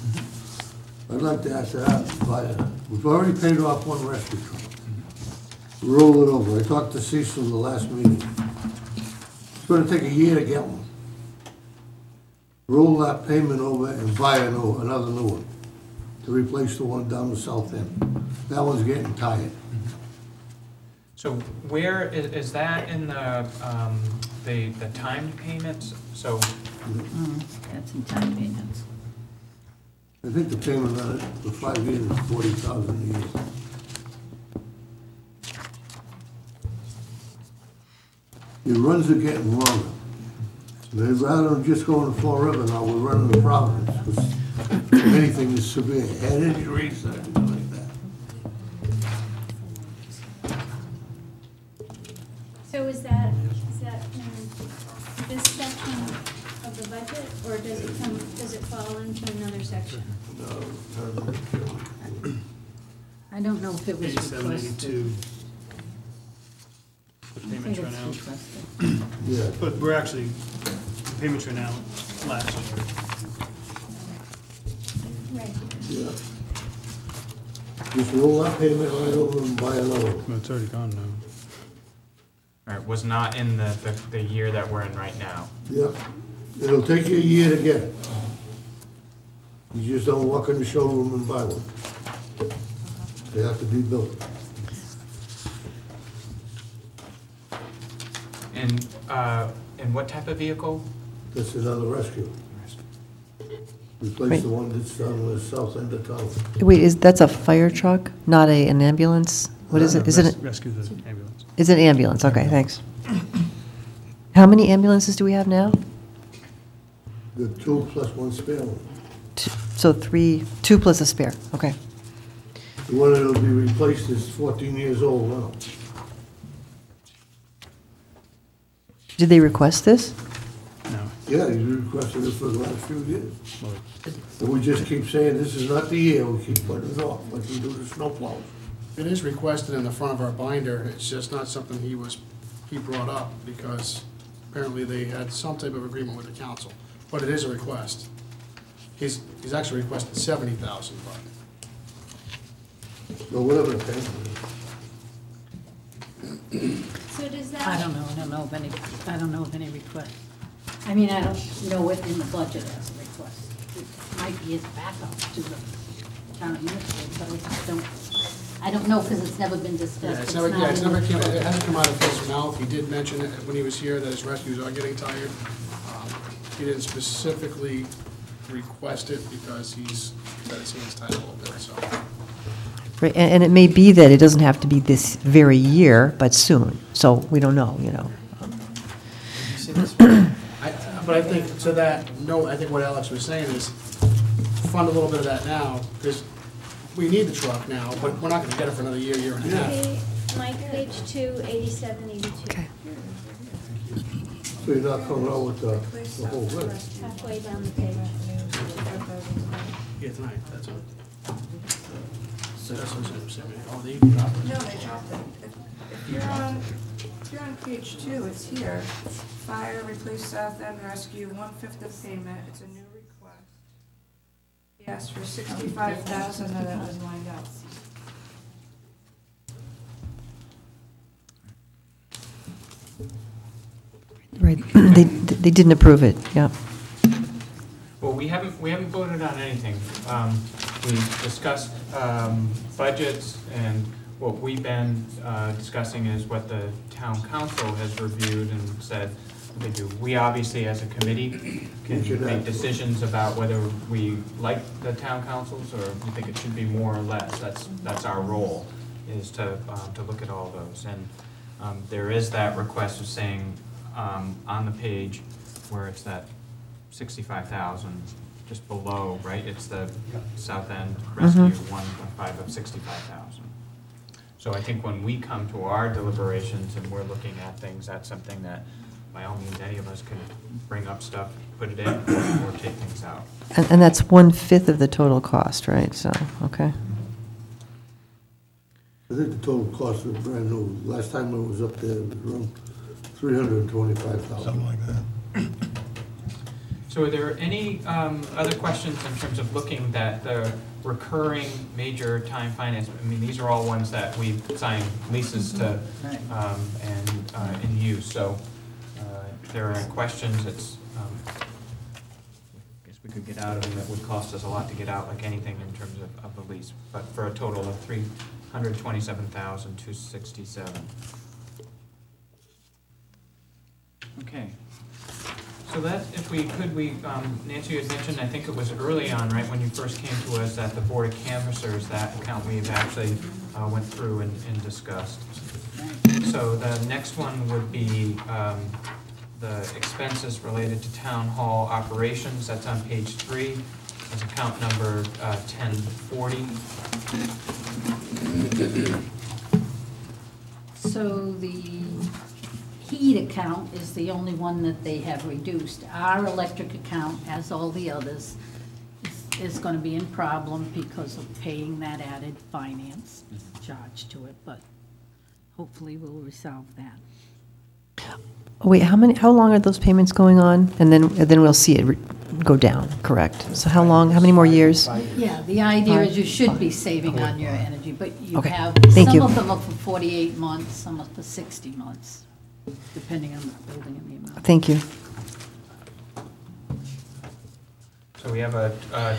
I'd like to ask that, we've already paid off one rescue truck. Roll it over. I talked to Cecil the last meeting. It's gonna take a year to get one. Roll that payment over and buy another new one to replace the one down the south end. That one's getting tired. So where is that in the timed payments? So, That's in time payments. I think the payment on it for 5 years is 40,000 a year. Your runs are getting longer. And rather than just going to Fall River now, we're running to Providence, because if anything is severe, head injuries, anything like that. I don't know if it was 87, requested. 82. I think Payments right it's now. requested. Yeah, But we're actually, payments right now, last year. Right. yeah. Just roll that payment right over and buy another one. Well, it's already gone now. All right, was not in the year that we're in right now. Yeah, it'll take you a year to get it. You just don't walk in the showroom and buy one. They have to be built. And what type of vehicle? That's another rescue. Replace Right. the one that's on the south end of town. Wait, that's a fire truck, not an ambulance? What is it? Is it, Rescue the ambulance. is it an ambulance? Okay, thanks. How many ambulances do we have now? The 2 plus 1 spare one. So 2 plus a spare, okay. The one that'll be replaced is 14 years old now. Did they request this? No. Yeah, he's requested it for the last few years. Well, And we just keep saying, this is not the year, we keep putting it off, like we do the snowplows. It is requested in the front of our binder, it's just not something he brought up, because apparently they had some type of agreement with the council, but it is a request. He's actually requested 70,000, but But whatever the payment is. So does that? I don't know of any request. I mean, I don't know it in the budget as a request. It might be as backup to the town administrator, but I don't know because it's never been discussed. yeah, It's not in the it hasn't come out of his mouth. He did mention it when he was here that his rescues are getting tired. He didn't specifically request it because he's got his hands tied a little bit, so. Right, and it may be that it doesn't have to be this very year, but soon, so we don't know, you know. But I think to that note, I think what Alex was saying is fund a little bit of that now, because we need the truck now, but we're not gonna get it for another year, year and a half. Okay, Mike, page 2, 87, 82. Okay. So you're not coming out with the whole list. Halfway down the page. Yeah, tonight, that's what. So that's what I'm saying, oh, they even dropped it. No, they dropped it. If you're on page 2, it's here. Fire, replace South End Rescue, 1/5 of payment, it's a new request. He asked for 65,000, and that was lined out. Right, they didn't approve it, yeah. Well, we haven't voted on anything. We discussed budgets, and what we've been discussing is what the town council has reviewed and said they do. We obviously, as a committee, can make decisions about whether we like the town councils or we think it should be more or less. That's our role, is to look at all those. And there is that request of saying on the page where it's that 65,000, just below, right? It's the South End Rescue 1.5 of 65,000. So I think when we come to our deliberations and we're looking at things, that's something that, by all means, any of us could bring up stuff, put it in, or take things out. And that's 1/5 of the total cost, right, so, okay. I think the total cost of brand new, last time I was up there, it was around 325,000. Something like that. So are there any other questions in terms of looking at the recurring major time finance? I mean, these are all ones that we've signed leases to and in use. So if there are questions, it's, I guess we could get out of them that would cost us a lot to get out, like anything in terms of the lease, but for a total of $327,267. Okay. So that, if we could, Nancy, you had mentioned, I think it was early on, right, when you first came to us, that the Board of Canvassers, that account we've actually went through and discussed. So the next one would be the expenses related to town hall operations. That's on page 3. That's account number 1040. So the heat account is the only one that they have reduced. Our electric account, as all the others, is is gonna be in problem because of paying that added finance charge to it, but hopefully we'll resolve that. Wait, how long are those payments going on? And then we'll see it go down, correct? So how long, how many more years? Yeah, the idea is you should be saving on your energy, but you Okay. have, Thank some you. of them are for 48 months, some are for 60 months, depending on the building and the amount. Thank you. So we have a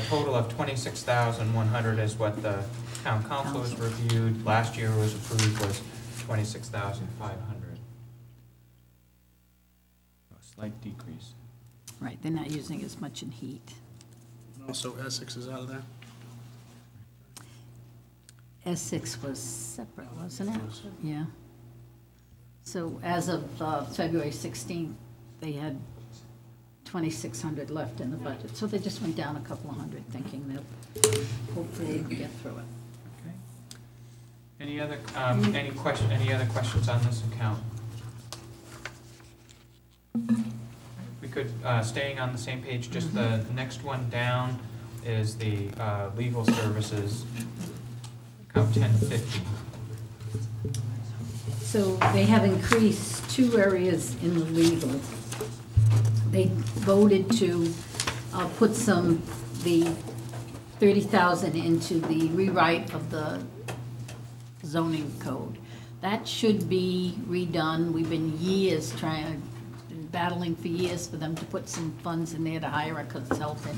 total of 26,100 is what the town council has reviewed. Last year was approved was 26,500. A slight decrease. Right, they're not using as much in heat. And also Essex is out of that? S6 was separate, wasn't it? Yeah. So as of February 16th, they had 2,600 left in the budget. So they just went down a couple of hundred, thinking they'll hopefully get through it. Okay. Any other questions on this account? We could, staying on the same page, just the next one down is the legal services, account 1050. So they have increased two areas in the legal. They voted to put the 30,000 into the rewrite of the zoning code. That should be redone. We've been battling for years for them to put some funds in there to hire a consultant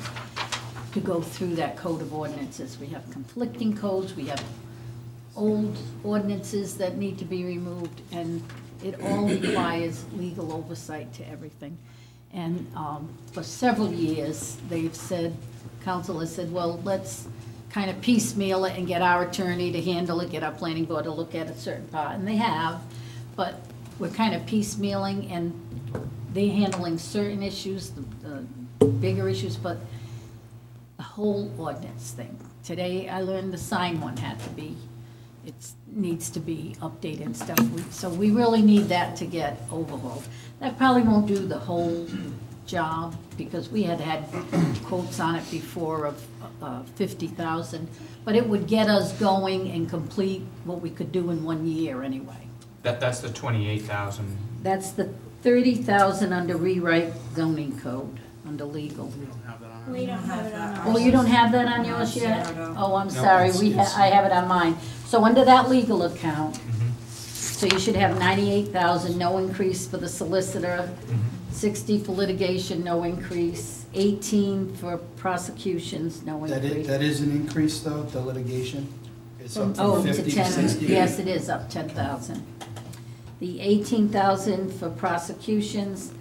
to go through that code of ordinances. We have conflicting codes, we have old ordinances that need to be removed, and it all requires legal oversight to everything. And for several years, they've said, council has said, well, let's kind of piecemeal it and get our attorney to handle it, get our planning board to look at a certain part, and they have, but we're kind of piecemealing, and they're handling certain issues, the bigger issues, but the whole ordinance thing. Today, I learned the sign one had to be, it needs to be updated and stuff, so we really need that to get overhauled. That probably won't do the whole job, because we had quotes on it before of 50,000, but it would get us going and complete what we could do in 1 year anyway. That's the 28,000. That's the 30,000 under rewrite zoning code, under legal. We don't have that on We don't have it on Oh, ours. you don't have that on yours yet? No. Oh, I'm No, sorry, it's- I have it on mine. So under that legal account, Mhm. so you should have 98,000, no increase for the solicitor, 60 for litigation, no increase, 18 for prosecutions, no increase. That is an increase, though, the litigation? It's up Oh, from to 50 to 10, 60? yes, it is up 10,000. The 18,000 for prosecutions.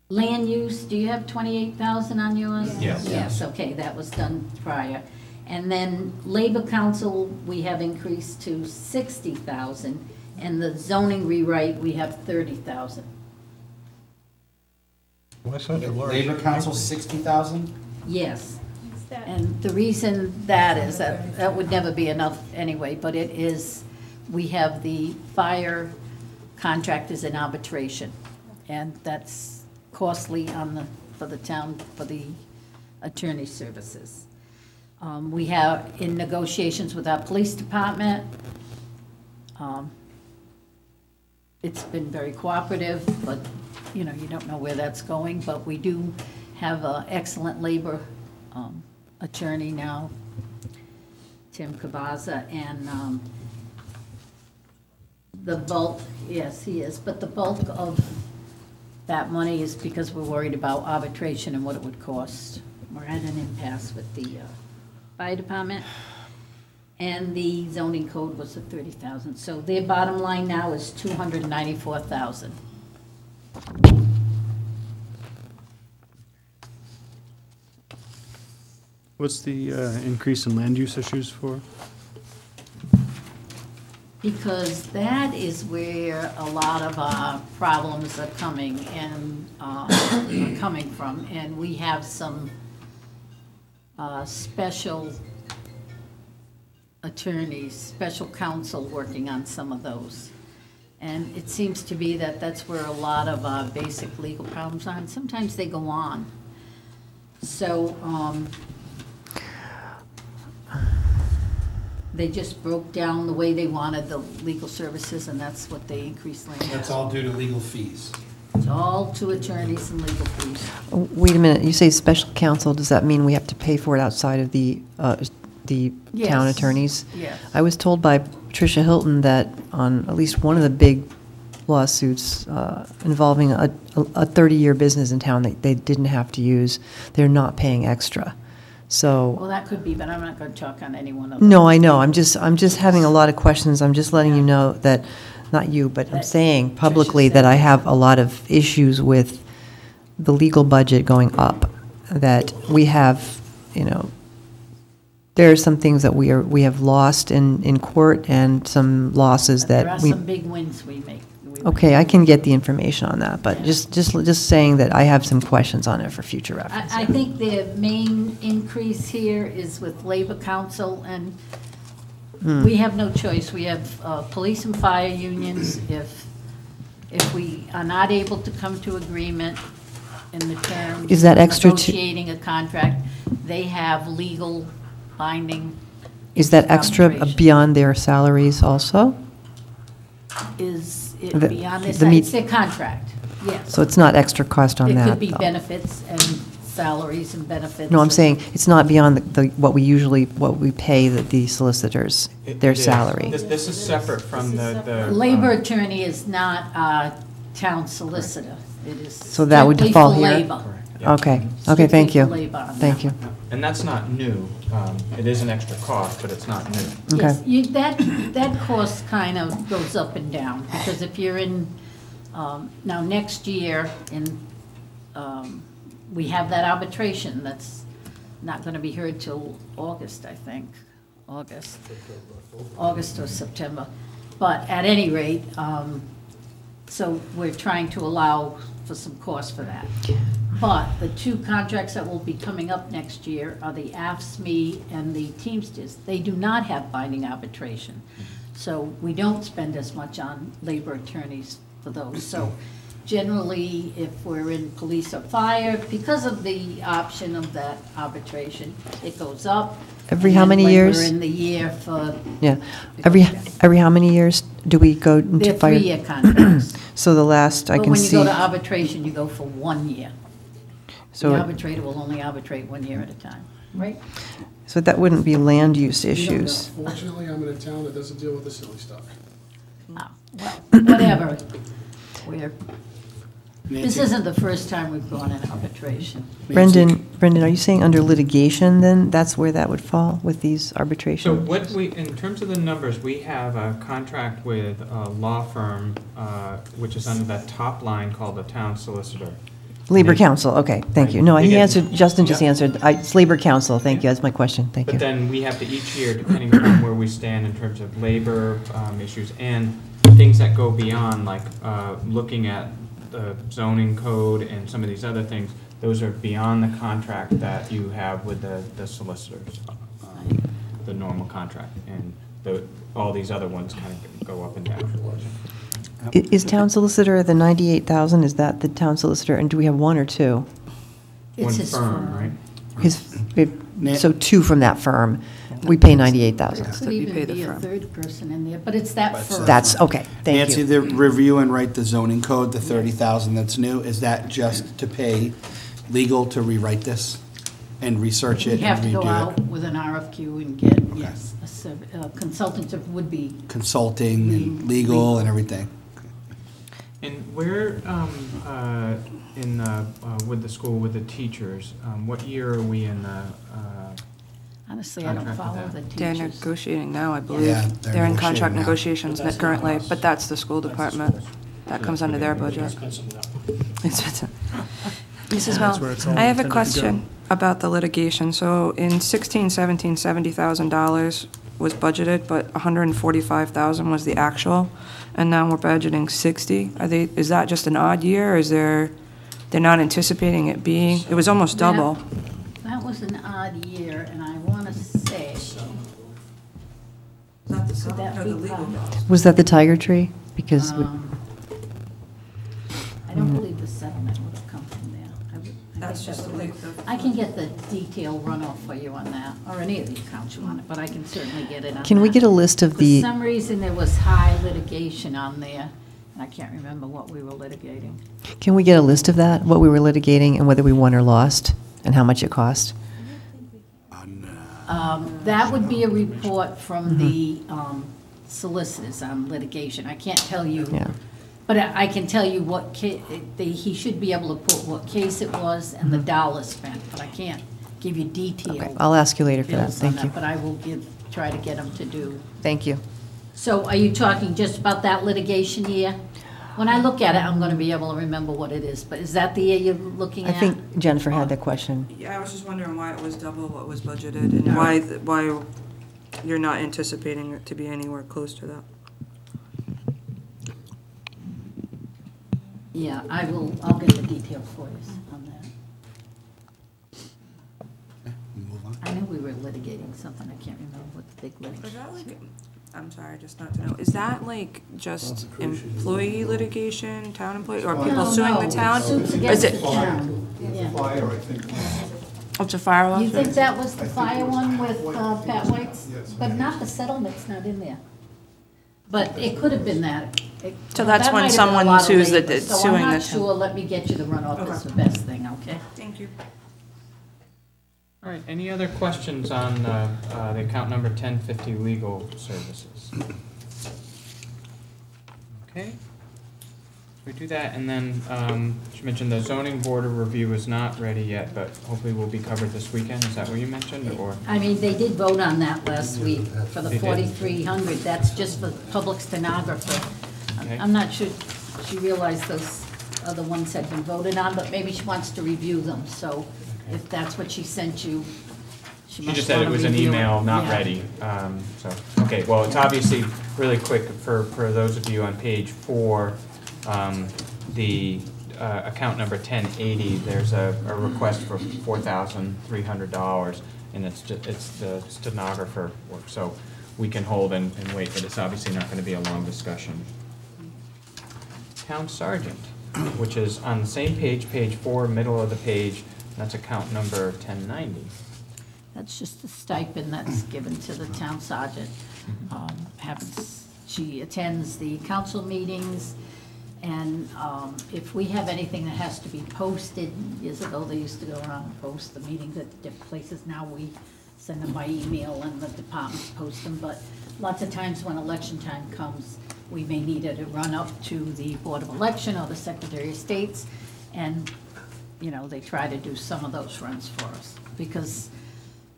Land use, do you have 28,000 on yours? Yes. Yes, okay, that was done prior. And then Labor Council, we have increased to 60,000, and the zoning rewrite, we have 30,000. Why such a large? Labor Council, 60,000? Yes. It's that- And the reason that is, that would never be enough anyway, but it is, we have the fire contractors in arbitration, and that's costly for the town, for the attorney services. We have in negotiations with our police department. It's been very cooperative, but, you know, you don't know where that's going, but we do have an excellent labor attorney now, Tim Cavaza, and the bulk, yes, he is, but the bulk of that money is because we're worried about arbitration and what it would cost. We're at an impasse with the fire department, and the zoning code was at 30,000. So their bottom line now is 294,000. What's the increase in land use issues for? Because that is where a lot of our problems are coming from, and we have some special attorneys, special counsel working on some of those. And it seems to be that that's where a lot of our basic legal problems are, and sometimes they go on. So, they just broke down the way they wanted the legal services, and that's what they increased land. That's all due to legal fees. It's all to attorneys and legal fees. Wait a minute, you say special counsel, does that mean we have to pay for it outside of the town Yes. attorneys? Yes. I was told by Patricia Hilton that on at least one of the big lawsuits involving a 30-year business in town that they didn't have to use, they're not paying extra. So. Well, that could be, but I'm not going to talk on any one of them. No, I know, I'm just having a lot of questions, I'm just letting you know that, not you, but I'm That saying Tricia publicly said. that I have a lot of issues with the legal budget going up, that we have, there are some things that we have lost in court and some losses But there that are we. some big wins we make. Okay, I can get the information on that, but just saying that I have some questions on it for future reference. I think the main increase here is with Labor Council, and we have no choice. We have police and fire unions. If we are not able to come to agreement in the terms Is that of extra negotiating a contract, they have legal binding. Is that extra arbitration. beyond their salaries also? Is it The- beyond the their, meet- it's their contract, yes. So it's not extra cost on It that, could be though? benefits and salaries and benefits. No, I'm saying it's not beyond what we pay the solicitors, their It is. salary. This is separate from the. Labor attorney is not a town solicitor. It is So that would strictly fall for here? labor. Yeah. Okay, Strictly thank you. for labor on Thank that you. And that's not new. It is an extra cost, but it's not new. Okay. Yes, that cost kind of goes up and down, because if you're in, now next year, we have that arbitration that's not going to be heard till August, I think, August or September. But at any rate, so we're trying to allow for some cost for that. But the two contracts that will be coming up next year are the AFSCME and the Teamsters. They do not have binding arbitration. So we don't spend as much on labor attorneys for those. So generally, if we're in police or fire, because of the option of that arbitration, it goes up. Every And how then many when years? we're in the year for, Yeah. Every how many years do we go into they're fire? 3-year contracts. So the last, I But can when you see. go to arbitration, you go for 1 year. So The it- arbitrator will only arbitrate 1 year at a time, right? So that wouldn't be land use You don't issues. Fortunately, I'm in a town that doesn't deal with the silly stuff. Well, whatever. We're, this Nancy? isn't the first time we've gone in arbitration. Brendan, are you saying under litigation, then, that's where that would fall with these So arbitration? what in terms of the numbers, we have a contract with a law firm, which is under that top line called the town solicitor. Labor They- council, okay, thank you. No, They he get- answered, Justin just Yeah. answered. It's labor council, thank you, that's my question, thank But you. then we have to each year, depending on where we stand in terms of labor issues and things that go beyond, like looking at the zoning code and some of these other things, those are beyond the contract that you have with the solicitors, the normal contract. And all these other ones kind of go up and down. Is town solicitor the 98,000, is that the town solicitor, and do we have one or two? It's One his firm, right? So two from that firm, we pay 98,000. Could that you even pay the be a firm. third person in there, but it's that firm. That's, okay, thank Nancy, you. the review and write the zoning code, the 30,000 that's new, is that just to pay legal to rewrite this and research We it have and to go redo out it? with an RFQ and get, yes, a consultant of would-be. Consulting and legal and everything? And where, with the school, with the teachers, what year are we in the, Honestly, I don't Contract with follow that. the They're teachers. negotiating now, I believe. Yeah, They're in contract negotiating negotiations currently, but that's the school department. That comes under their budget. Expensive enough. Mrs. That's where Mel, it's all I have a intended to go. question about the litigation. So in 16, 17, $70,000 was budgeted, but $145,000 was the actual, and now we're budgeting 60. Is that just an odd year, or is they're not anticipating it being, it was almost double. That was an odd year, and I want to say, Not the could sum, that or be the legal part- cost. Was that the Tiger Tree? Because, I don't believe the settlement would have come from there. I would- I That's that's just like the. I can get the detailed runoff for you on that, or any of the accounts you want it, but I can certainly get it on Can we that. get a list of For the, some reason, there was high litigation on there, and I can't remember what we were litigating. can we get a list of that, what we were litigating and whether we won or lost, and how much it cost? That would be a report from the solicitors on litigation. I can't tell you, Yeah. but I can tell you what he should be able to put what case it was and the dollars spent, but I can't give you Okay, detailed I'll ask you later for that, bills on thank you. that, but I will try to get them to do. Thank you. So are you talking just about that litigation year? When I look at it, I'm gonna be able to remember what it is, but is that the year you're looking I at? think Jennifer had that question. Yeah, I was just wondering why it was double what was budgeted and why you're not anticipating it to be anywhere close to that. Yeah, I'll get the details for you on that. Move on. I know we were litigating something, I can't remember what the big Is litigation. that like, I'm sorry, just not to know, is that like just employee litigation, town employee, or people suing the town? Suits Is against it, the town. Yeah. oh, it's a fire alarm? You think that was the fire one with Pat White's? But not the settlement's not in there. But it could have been that. So that's That when might have been a someone lot of sues labor. that's So suing I'm the not town. sure, let me get you the runoff, that's the best thing, okay? Thank you. All right, any other questions on the account number 1050 legal services? Okay. We do that, and then you mentioned the zoning board of review is not ready yet, but hopefully will be covered this weekend. Is that what you mentioned, or? I mean, they did vote on that last week for the They did? 4,300, that's just for public stenographer. Okay. I'm not sure she realized those other ones had been voted on, but maybe she wants to review them, so if that's what she sent you, she She must just said it wanna was an review it. email, not Yeah. ready. So, okay, well, it's obviously really quick for those of you on page 4, the account number 1080, there's a request for $4,300, and it's the stenographer work. So we can hold and wait, but it's obviously not going to be a long discussion. Town sergeant, which is on the same page, page 4, middle of the page, that's account number 1090. That's just a stipend that's given to the town sergeant. She attends the council meetings, and if we have anything that has to be posted, years ago, they used to go around and post the meetings at different places. Now we send them by email and the departments post them, but lots of times when election time comes, we may need her to run up to the Board of Election or the Secretary of State's, and, you know, they try to do some of those runs for us, because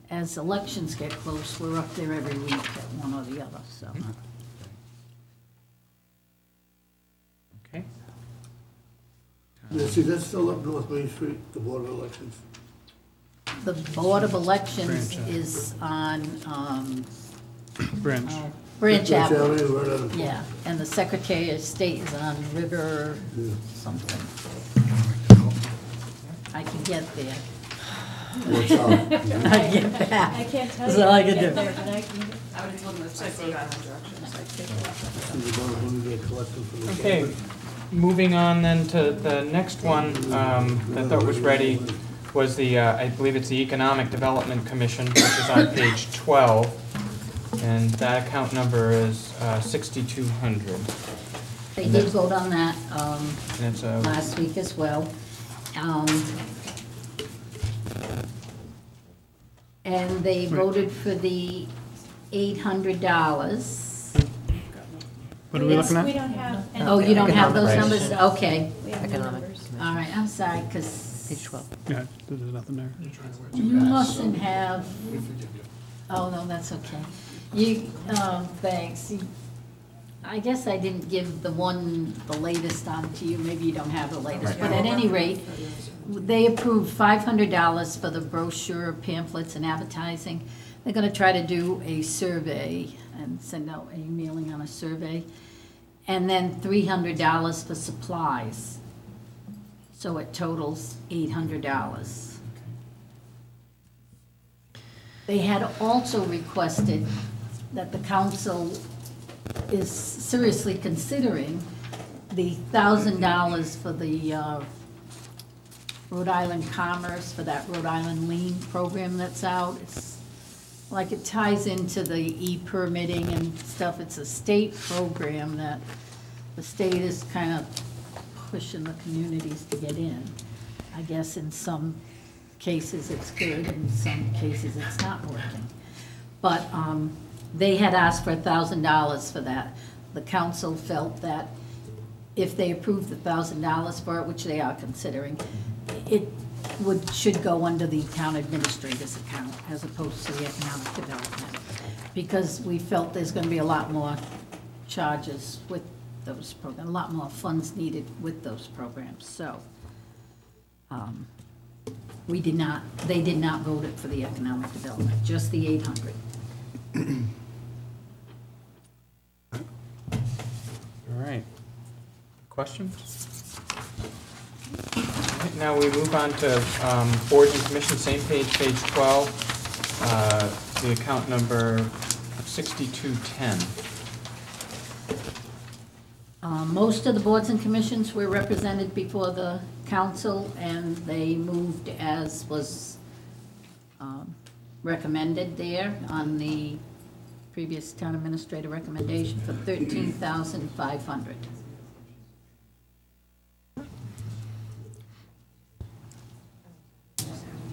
as elections get close, we're up there every week at one or the other, so. Okay. See, that's still up North Main Street, the Board of Elections. The Board of Elections is on, Branch. Branch Avenue. Right on the- Yeah, and the Secretary of State is on River something. I can get there. What's up? I get back. I can't tell That's you. all I when can get do. there, but I can. I would look at the Rhode Island directions. When they collect them from the- Okay, moving on then to the next one that I thought was ready was the, I believe it's the Economic Development Commission, which is on page 12. And that account number is 6,200. They did vote on that And it's a, last week as well. And they voted for the $800. What are we looking We at? don't have. Oh, you don't have those Economic numbers? Okay. We have no Economic. numbers. All right, I'm sorry, because Page 12. Yeah, there's nothing there. you mustn't have, oh, no, that's okay. You, thanks. I guess I didn't give the latest on to you, maybe you don't have the latest, but at any rate, they approved $500 for the brochure, pamphlets, and advertising. They're gonna try to do a survey and send out a mailing on a survey. And then $300 for supplies. So it totals $800. They had also requested that the council is seriously considering the $1,000 for the Rhode Island Commerce for that Rhode Island Lean program that's out. It's like it ties into the e-permitting and stuff. It's a state program that the state is kind of pushing the communities to get in. I guess in some cases it's good, in some cases it's not working. But they had asked for $1,000 for that. The council felt that if they approved the $1,000 for it, which they are considering, it should go under the town administrator's account as opposed to the economic development. Because we felt there's gonna be a lot more charges with those programs, a lot more funds needed with those programs, so. They did not vote it for the economic development, just the 800. All right. Questions? All right, now we move on to boards and commissions, same page, page 12, the account number 6210. Most of the boards and commissions were represented before the council, and they moved as was recommended there on the previous town administrator recommendation for $13,500.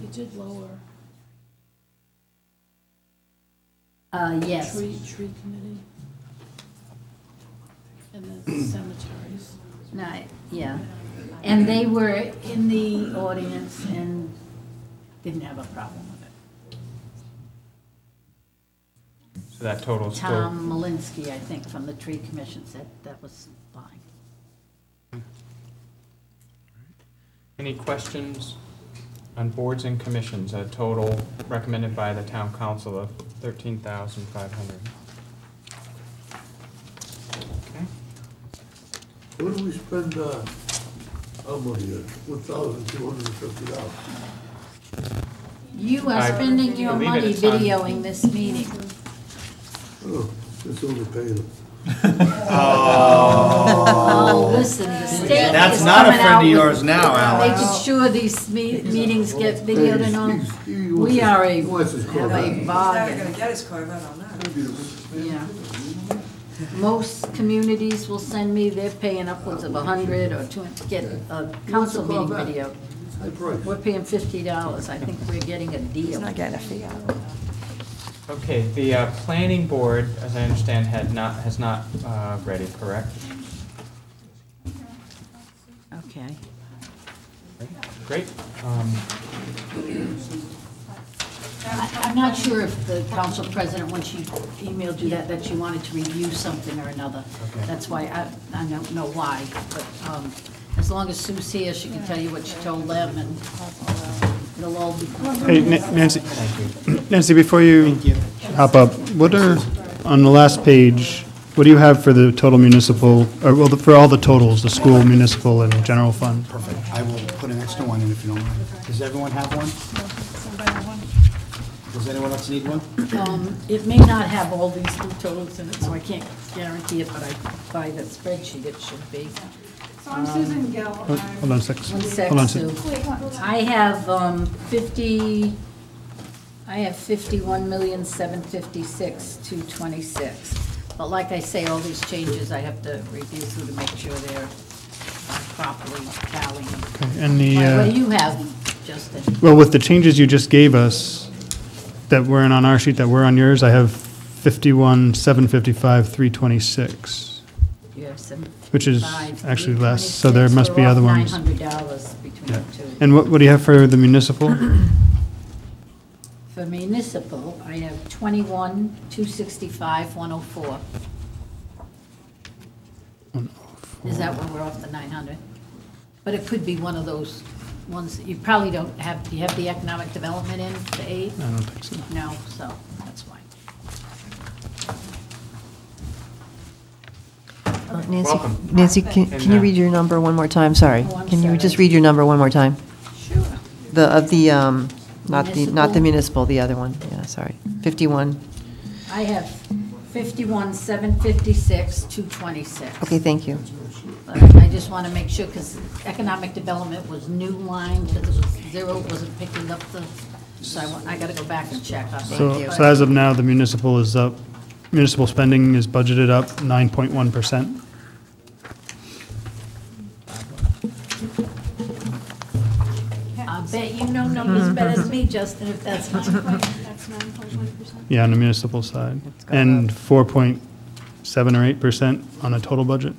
You did lower. Yes. Tree committee. And the cemeteries. No, yeah. And they were in the audience and didn't have a problem with it. So that totals still... Tom Malinsky, I think, from the tree commission said that was fine. Any questions on boards and commissions? A total recommended by the town council of $13,500. Okay. What do we spend, our money at? $1,250. You are I spending your believe money it's on- videoing this meeting. Oh, it's overpaid them. Oh, listen, the state That's is not a coming friend out of with- yours now, Alex. Making sure these meetings get videoed and all. We are a, What's his have a Corvette? He's never bargain. gonna get his Corvette on that. Yeah. Most communities will send me, they're paying upwards of 100 or 200 to get a council meeting video. High price. We're paying $50. I think we're getting a He's deal. not getting a fee out of it. Okay, the planning board, as I understand, has not ready, correct? Okay. Great. I'm not sure if the council president, when she emailed you that you wanted to review something or another. Okay. That's why, I don't know why, but as long as Sue's here, she can tell you what she told them, and it'll all be. Hey, Nancy, Thank you. Nancy, before you hop up, what are, on the last page, what do you have for the total municipal, or well, for all the totals, the school, municipal, and general fund? Perfect. I will put an extra one in if you don't mind. Does everyone have one? Does anyone else need one? It may not have all these new totals in it, so I can't guarantee it, but by the spreadsheet, it should be. So I'm Susan Gill. Hold on a sec. One sec, Hold on a Sue. sec. I have 51,756,226. But like I say, all these changes I have to review through to make sure they're properly tallying. Okay, and What do the, you have, Justin? well, with the changes you just gave us, that weren't on our sheet, that were on yours, I have 51,755,326, You have some. which is five, actually less, so there 326. must be We're off other ones. $900 between Yeah. the two. And what do you have for the municipal? For municipal, I have 21,265,104. Is that where we're off the 900? But it could be one of those ones that you probably don't have. Do you have the economic development in the 8? I don't think so. No, so that's why. Welcome. Nancy, can you read your number one more time? Sorry. Oh, I'm Can you sorry. just read your number one more time? Sure. Not the Municipal. municipal, the other one. Yeah, sorry. 51. I have 51,756,226. Okay, thank you. I just want to make sure, because economic development was new line, because it was zero, wasn't picking up the, so I got to go back and check on that. So as of now, the municipal is up, municipal spending is budgeted up 9.1%. I bet you know numbers better than me, Justin, if that's not. That's 9.1%. Yeah, on the municipal side. And 4.7 or 8% on a total budget.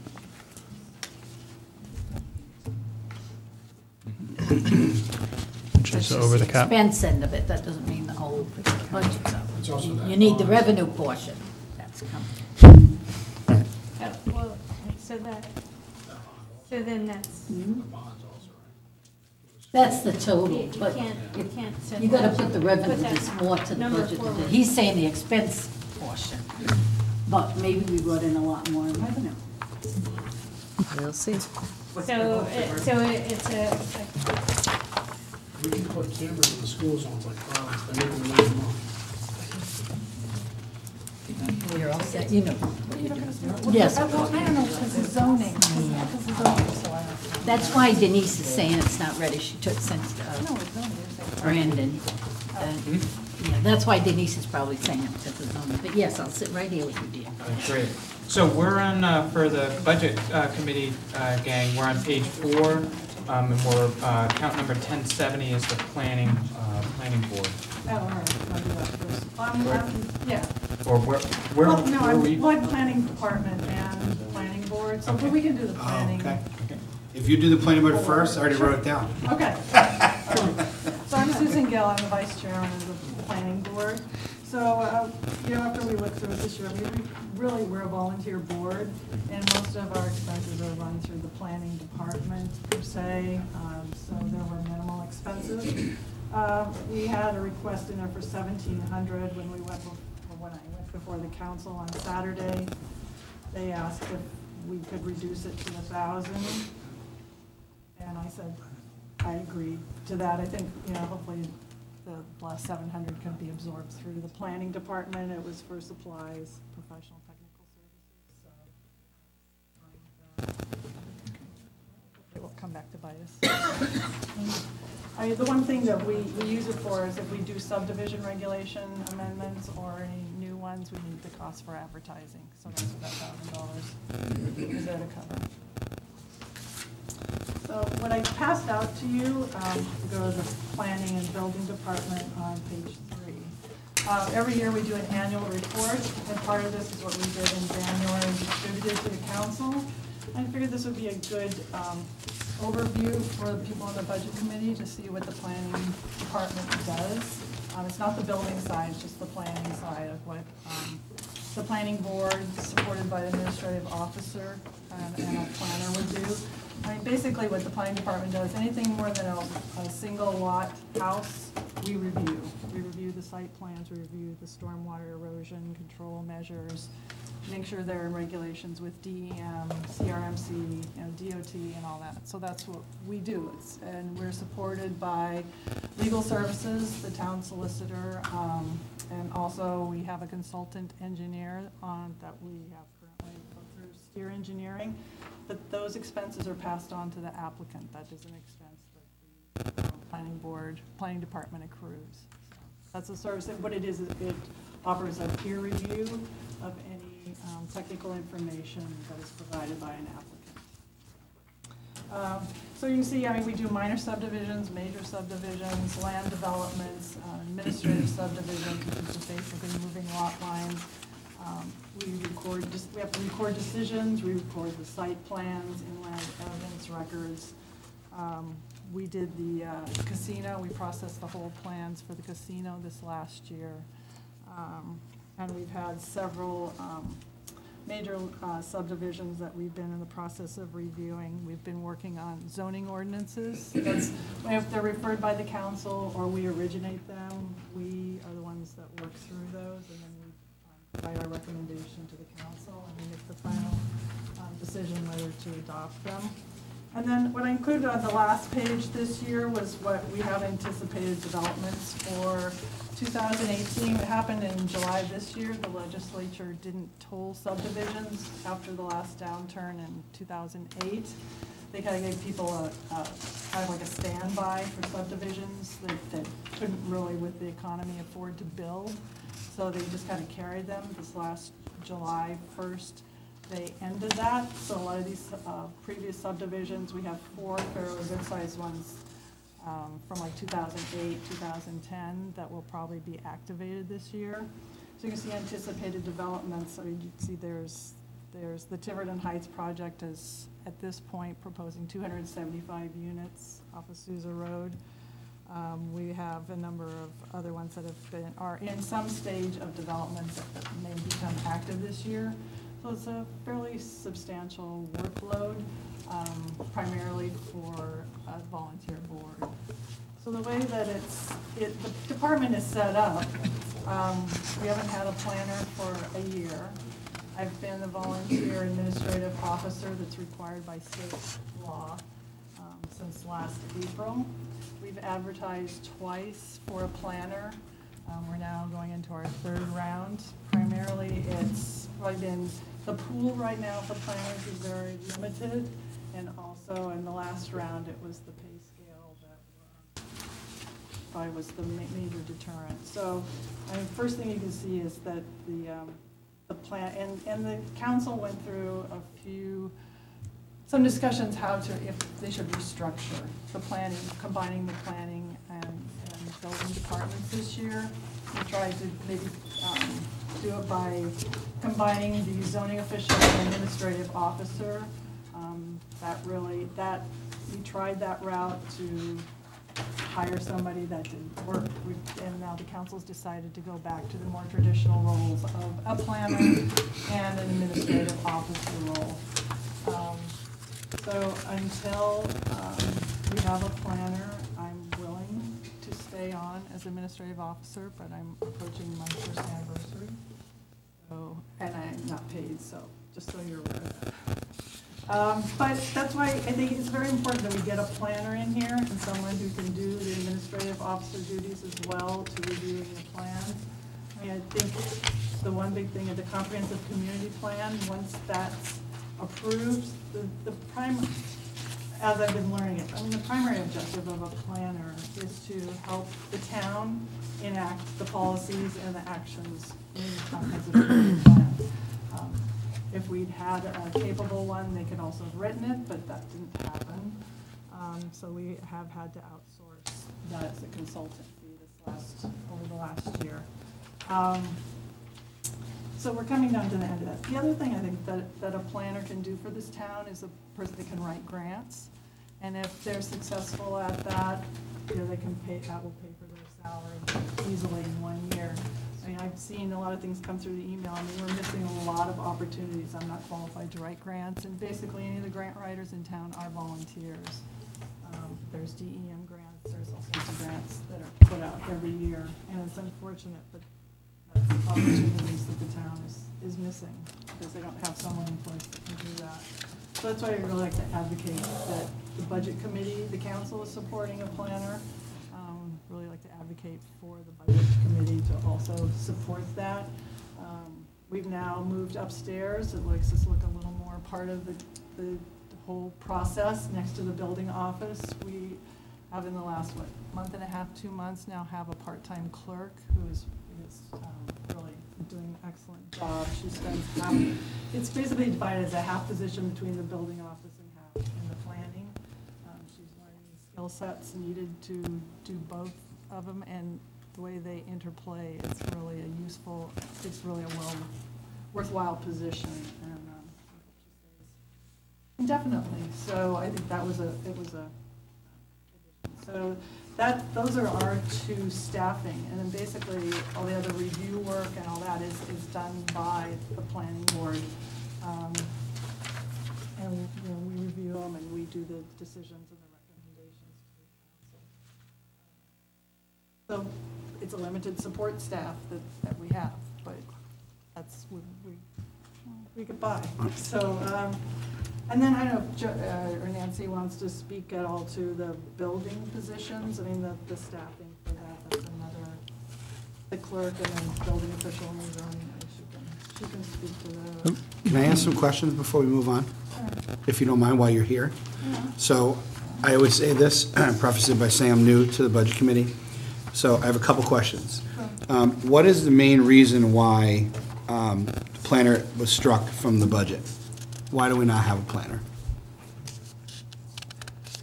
Which is over the cap. Expense end of it, that doesn't mean the whole budget's up. It's also that You need the bond. revenue portion, that's coming. Well, so then That's the total, you but can't send. you gotta put the revenue put that piece more to the number budget. forward. He's saying the expense portion, but maybe we brought in a lot more in revenue. We'll see. So it's a, We can put cameras in the school zones like clowns, they're making money a month. You're all set, you know. Yes. I don't know, because it's zoning. That's why Denise is saying it's not ready. She took since Brandon. Yeah, that's why Denise is probably saying it because it's zoning. But yes, I'll sit right here with you, dear. Great. So we're on, for the budget committee gang, we're on page 4, and we're, count number 1070 is the planning board. Oh, all right, I'll do that first. Yeah. Or where Well, no, are we? I'm like planning department and planning board, so we can do the Oh, planning. okay. If you do the planning board first, I already wrote it down. Okay. So I'm Susan Gill, I'm the vice chairman of the planning board. So, you know, after we looked through it this year, we're a volunteer board, and most of our expenses are run through the planning department per se, so there were minimal expenses. We had a request in there for $1,700 when I went before the council on Saturday. They asked if we could reduce it to $1,000. And I said, I agreed to that. I think, you know, hopefully the last $700 can be absorbed through the planning department. It was for supplies, professional technical services, so. It will come back to bite us. The one thing that we use it for is if we do subdivision regulation amendments or any new ones, we need the cost for advertising. So that's what that $1,000 is there to cover. So what I passed out to you, go to the planning and building department on page 3. Every year we do an annual report, and part of this is what we did in January and distributed to the council. I figured this would be a good overview for the people on the budget committee to see what the planning department does. It's not the building side, it's just the planning side of what the planning board, supported by the administrative officer and a planner would do. I mean, basically what the planning department does, anything more than a single lot house, we review. We review the site plans, we review the stormwater erosion control measures, make sure they're in regulations with DEM, CRMC, you know, DOT and all that. So that's what we do. And we're supported by legal services, the town solicitor, and also we have a consultant engineer that we have currently put through Steer Engineering. But those expenses are passed on to the applicant. That is an expense that the planning department accrues. So that's a service. What it is, it offers a peer review of any technical information that is provided by an applicant. So you can see, I mean, we do minor subdivisions, major subdivisions, land developments, administrative subdivisions, which is just basically moving lot lines. We have to record decisions, we record the site plans, inland evidence records. We did the casino, we processed the whole plans for the casino this last year. And we've had several major subdivisions that we've been in the process of reviewing. We've been working on zoning ordinances. That's, if they're referred by the council or we originate them, we are the ones that work through those, and then we provide our recommendation to the council, and we make the final decision whether to adopt them. And then what I included on the last page this year was what we have anticipated developments for 2018, what happened in July of this year, the legislature didn't toll subdivisions after the last downturn in 2008. They kind of gave people kind of like a standby for subdivisions that couldn't really, with the economy, afford to build. So they just kind of carried them. This last July 1st, they ended that. So a lot of these previous subdivisions, we have 4 fairly good-sized ones from like 2008, 2010 that will probably be activated this year. So you can see anticipated developments. So you can see there's the Tiverton Heights project is at this point proposing 275 units off of Sousa Road. We have a number of other ones that are in some stage of development that may become active this year. So it's a fairly substantial workload, primarily for a volunteer board. So the way that the department is set up, we haven't had a planner for a year. I've been the volunteer administrative officer that's required by state law since last April. We've advertised twice for a planner. We're now going into our 3rd round. Primarily, it's probably been the pool right now for planners is very limited, and also in the last round, it was the pay scale that probably was the major deterrent. So, I mean, first thing you can see is that the plan, and the council went through some discussions if they should restructure the planning, combining the planning and building departments this year. We tried to maybe do it by combining the zoning official and administrative officer. We tried that route to hire somebody that didn't work. And now the council's decided to go back to the more traditional roles of a planner and an administrative officer role. So until we have a planner, I'm willing to stay on as administrative officer, but I'm approaching my 1st anniversary. So, and I'm not paid, so just so you're aware of that. But that's why I think it's very important that we get a planner in here and someone who can do the administrative officer duties as well to reviewing the plan. I mean, I think the one big thing is the comprehensive community plan. Once that's approved, the primary, as I've been learning it, I mean, the primary objective of a planner is to help the town enact the policies and the actions in the comprehensive community plan. If we'd had a capable one, they could also have written it, but that didn't happen. So we have had to outsource that as a consultant fee over the last year. So we're coming down to the end of that. The other thing I think that a planner can do for this town is a person that can write grants. And if they're successful at that, they can that will pay for their salary easily in 1 year. I mean, I've seen a lot of things come through the email. I mean, we're missing a lot of opportunities. I'm not qualified to write grants, and basically any of the grant writers in town are volunteers. There's DEM grants, there's all sorts of grants that are put out every year, and it's unfortunate, but that's opportunities that the town is missing because they don't have someone in place that can do that. So that's why I really like to advocate that the budget committee, the council is supporting a planner. Really like to advocate for the budget committee to also support that. We've now moved upstairs. It makes us look a little more part of the whole process next to the building office. We have in the last, month and a half, 2 months now have a part-time clerk who is really doing an excellent job. She spends it's basically divided as a half position between the building office and half in the planning. She's learning the skill sets needed to do both of them, and the way they interplay, it's really really a worthwhile position, and indefinitely. So I think so those are our 2 staffing, and then basically all the other review work and all that is done by the planning board. And we review them and we do the decisions and the recommendations to the council. So it's a limited support staff that we have, but that's we could buy. So and then I don't know if or Nancy wants to speak at all to the building positions. I mean the staffing for that. That's another the clerk and then building official and the zoning, she can speak to that. Can I ask some questions before we move on? If you don't mind, while you're here? So I always say this, preface it by saying I'm new to the Budget Committee. So I have a couple questions. What is the main reason why the planner was struck from the budget? Why do we not have a planner?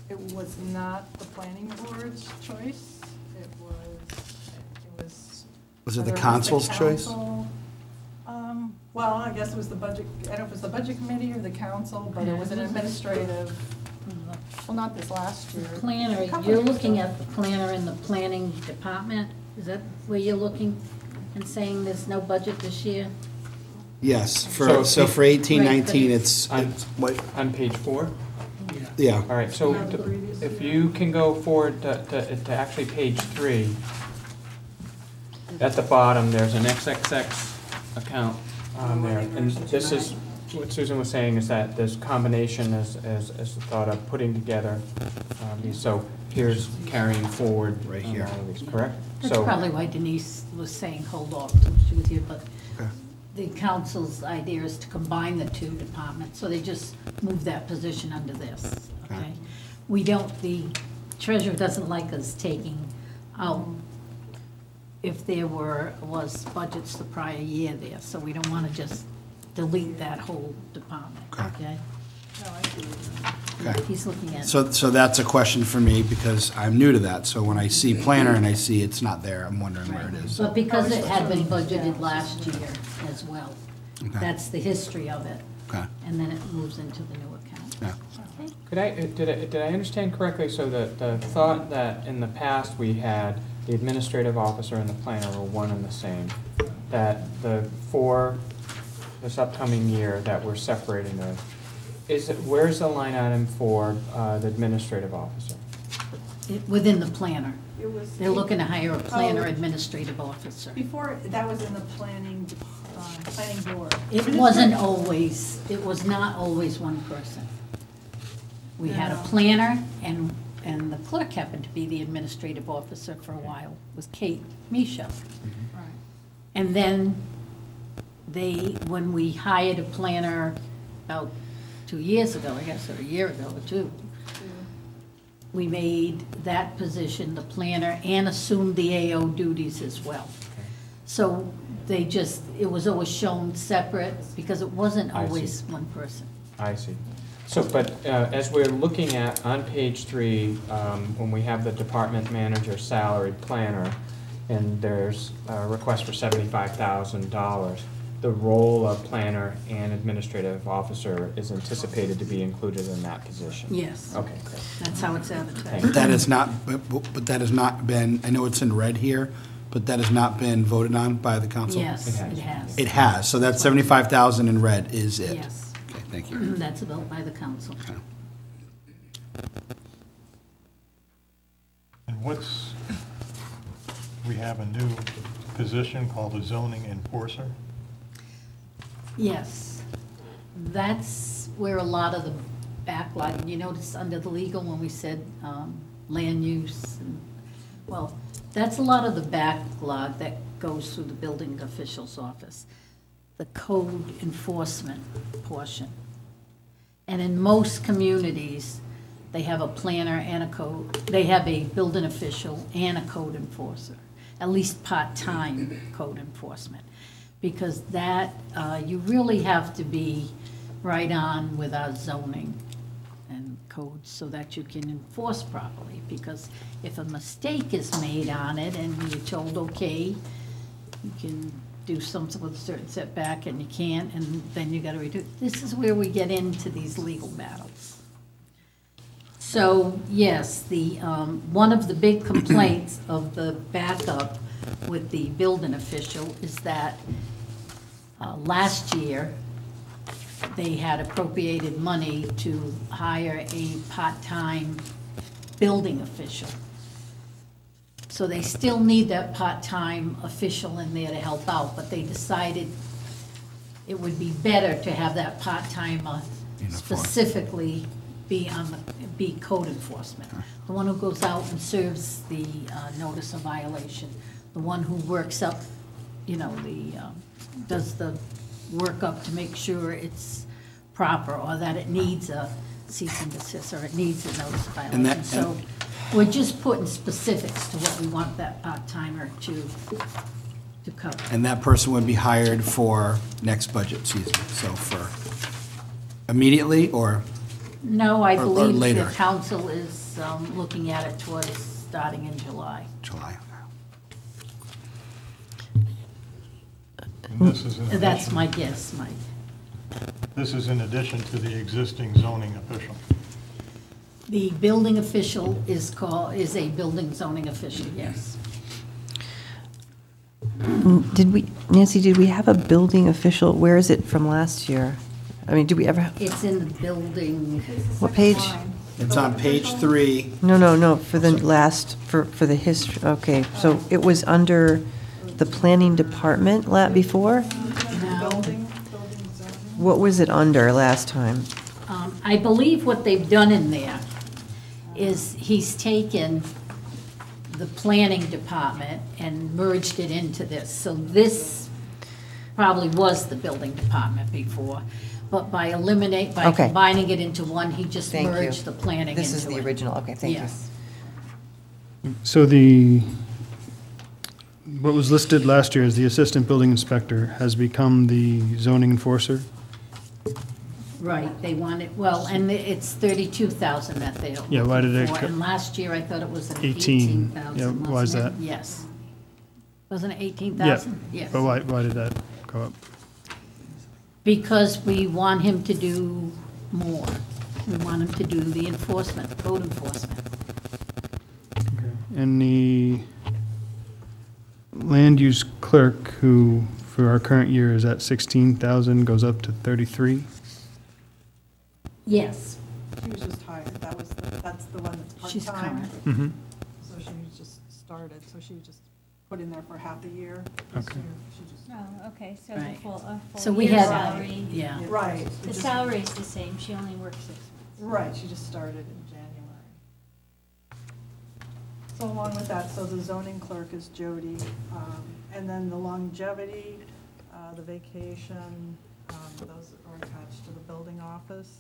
It was not the planning board's choice. It was. Was it the whether council's choice? council. Well, I guess it was the budget, I don't know if it was the budget committee or the council, but it was an administrative, well, not this last year. Planner, A couple you're years looking ago. at the planner in the planning department? Is that where you're looking and saying there's no budget this year? Yes, So- so for 18, Right, but 19, it's- it's what, On page 4? yeah. All right, so Not the previous if year. you can go forward to actually page 3, at the bottom, there's an XXX account on there. And this is, what Susan was saying is that this combination is the thought of putting together these. So here's carrying forward. Right on here. all of these, correct? That's So- probably why Denise was saying hold off till she was here, but Okay. the council's idea is to combine the two departments, so they just move that position under this, okay? We don't, the treasurer doesn't like us taking out if there was budgets the prior year there, so we don't want to just delete that whole department, Okay. okay? No, I see. Okay. He's looking at. So that's a question for me because I'm new to that. So when I see planner and I see it's not there, I'm wondering where it is. But because it had been budgeted last year as well, Okay. that's the history of it, Okay, and then it moves into the new account. yeah. Did I understand correctly, so the thought that in the past we had the administrative officer and the planner were one and the same, that for this upcoming year that we're separating those, where's the line item for the administrative officer? Within the planner. It was. They're looking to hire a planner Oh. administrative officer. Before, that was in the planning board. It wasn't always, it was not always one person. We had a No. planner, and the clerk happened to be the administrative officer for a while, was Kate Misha. Right. And then when we hired a planner about 2 years ago, I guess, or a year ago or two, we made that position the planner and assumed the AO duties as well. So it was always shown separate because it wasn't I see. always one person. I see. So, but as we're looking at, on page 3, when we have the department manager salaried planner, and there's a request for $75,000, the role of planner and administrative officer is anticipated to be included in that position? Yes. Okay, great. That's how it's advertised. But that has not, but that has not been, I know it's in red here, but that has not been voted on by the council? Yes, It has. it has. It has, so that 75,000 in red is it? Yes. Okay, thank you. That's a vote by the council. Okay. And we have a new position called a zoning enforcer. Yes, that's where a lot of the backlog, you notice under the legal when we said land use, well, that's a lot of the backlog that goes through the building official's office, the code enforcement portion. And in most communities, they have a planner and a code, they have a building official and a code enforcer, at least part-time code enforcement. Because that, you really have to be right on with our zoning and codes so that you can enforce properly. Because if a mistake is made on it and you're told, okay, you can do something with a certain setback and you can't, and then you gotta redo, this is where we get into these legal battles. So, yes, one of the big complaints of the backup with the building official is that last year, they had appropriated money to hire a part-time building official. So they still need that part-time official in there to help out, but they decided it would be better to have that part-timer specifically be code enforcement. The one who goes out and serves the notice of violation. the one who works up, does the work up to make sure it's proper, or that it needs a cease and desist, or it needs a notice of violation. So we're just putting specifics to what we want that part-timer to cover. And that person would be hired for next budget season, so for immediately or? No, I or believe later? the council is looking at it towards starting in July. July. And this is in That's addition- my guess, Mike. This is in addition to the existing zoning official. The building official is a building zoning official, yes. Nancy, did we have a building official? Where is it from last year? I mean, did we ever, It's in the building. what page? It's on page 3. No, for the last, for the history, okay. So it was under the planning department before? No. What was it under last time? I believe what they've done in there is he's taken the planning department and merged it into this. So this probably was the building department before, but by Okay. combining it into one, he just Thank you. merged the planning into it. This is the original, okay, thank you. Yes. So what was listed last year as the assistant building inspector has become the zoning enforcer? Right, they want it, well, and it's 32,000 that they're Yeah, why did it looking for, go- and last year I thought it was an 18. 18,000. Yeah, why is wasn't it? that? Yes. Wasn't it 18,000? Yeah, Yes. but why did that go up? Because we want him to do more. We want him to do the enforcement, the code enforcement. And the land use clerk, who for our current year is at 16,000, goes up to 33? Yes, She was just hired, that's the one that's she's part-time. current. Mm-hmm. So she just started, so she was just put in there for half a year. Okay. She just- Oh, okay, so Right. a full So we year had, salary. yeah. Right. The salary's the same, she only works 6 months. Right, she just started in January. So along with that, so the zoning clerk is Jody, and then the longevity, the vacation, those are attached to the building office.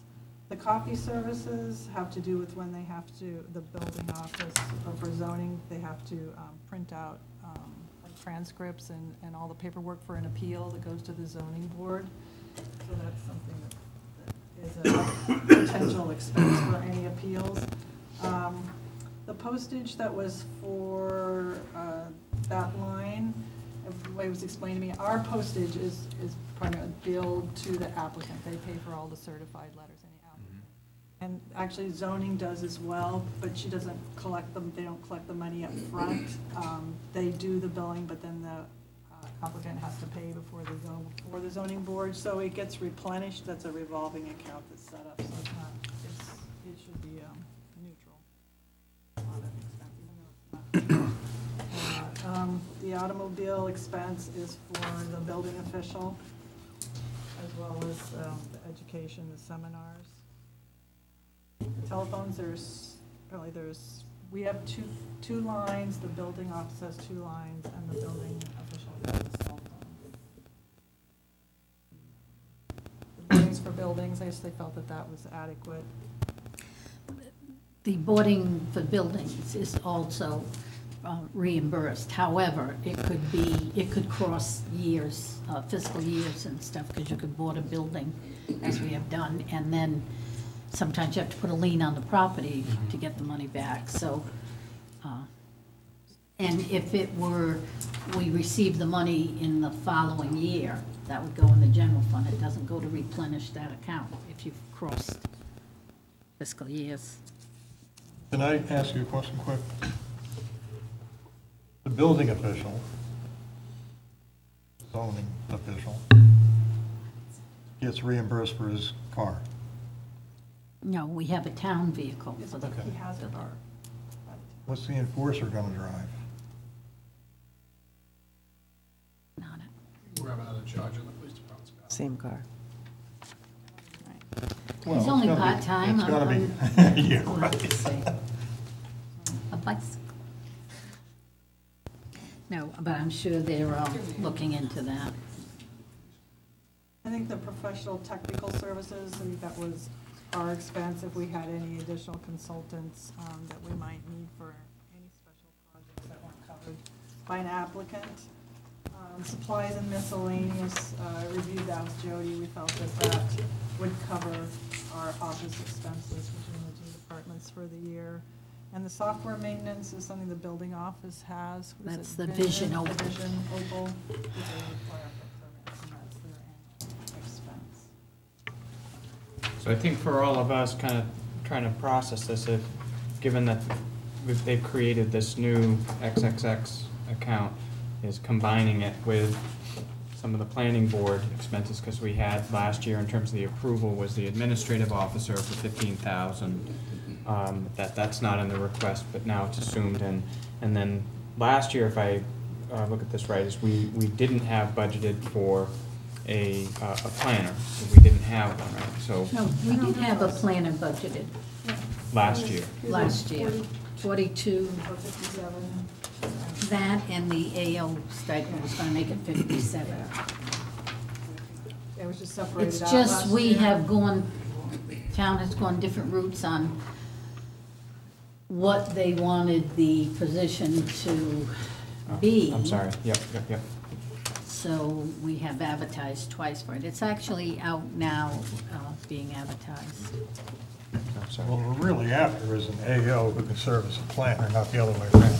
The copy services have to do with when they have to, the building office, or for zoning, they have to print out like transcripts and all the paperwork for an appeal that goes to the zoning board. So that's something that is a potential expense for any appeals. The postage that was for that line, the way it was explained to me, our postage is primarily billed to the applicant. They pay for all the certified letters, any applicant. And actually zoning does as well, but she doesn't collect them, they don't collect the money up front. They do the billing, but then the applicant has to pay before the zoning board, so it gets replenished. That's a revolving account that's set up, so it's not, it should be neutral. Not an expense, even though it's not. The automobile expense is for the building official, as well as the education, the seminars. The telephones, we have two lines, the building office has 2 lines, and the building official has a cell phone. The boardings for buildings, I guess they felt that was adequate. The boarding for buildings is also reimbursed. However, it could cross years, fiscal years and stuff, because you could board a building, as we have done, and then sometimes you have to put a lien on the property to get the money back, so. And if we receive the money in the following year, that would go in the general fund. It doesn't go to replenish that account if you've crossed fiscal years. Can I ask you a question quick? The building official, zoning official, gets reimbursed for his car. No, we have a town vehicle for the. He has a car. What's the enforcer gonna drive? Not it. We're having another charge on the police department's car. Same car. Well, He's only it's gotta be- part-time. It's gotta be, yeah, right. A bicycle. No, but I'm sure they're looking into that. I think the professional technical services, I think that was our expense if we had any additional consultants that we might need for any special projects that weren't covered by an applicant. Supplies and miscellaneous, reviewed that with Jody. We felt that would cover our office expenses between the two departments for the year. And the software maintenance is something the building office has. What is That's it? the Vision Opal. Vision Opal, which they require for permits, and that's their annual expense. So I think for all of us kind of trying to process this, if, given that they've created this new XXX account, is combining it with some of the planning board expenses, because we had last year in terms of the approval was the administrative officer for 15,000. That's not in the request, but now it's assumed. And then last year, if I look at this right, is we didn't have budgeted for a planner. So we didn't have one, right? So No, we did have a planner budgeted last year. last year, 42. Or 57. That and the AO stipend was going to make it 57. It was just separated It's out just last we year. have gone, town has gone different routes on what they wanted the position to be. I'm sorry. Yep. So we have advertised twice for it. It's actually out now, being advertised. I'm sorry. What we're really after is an AO who can serve as a planner, not the other way around.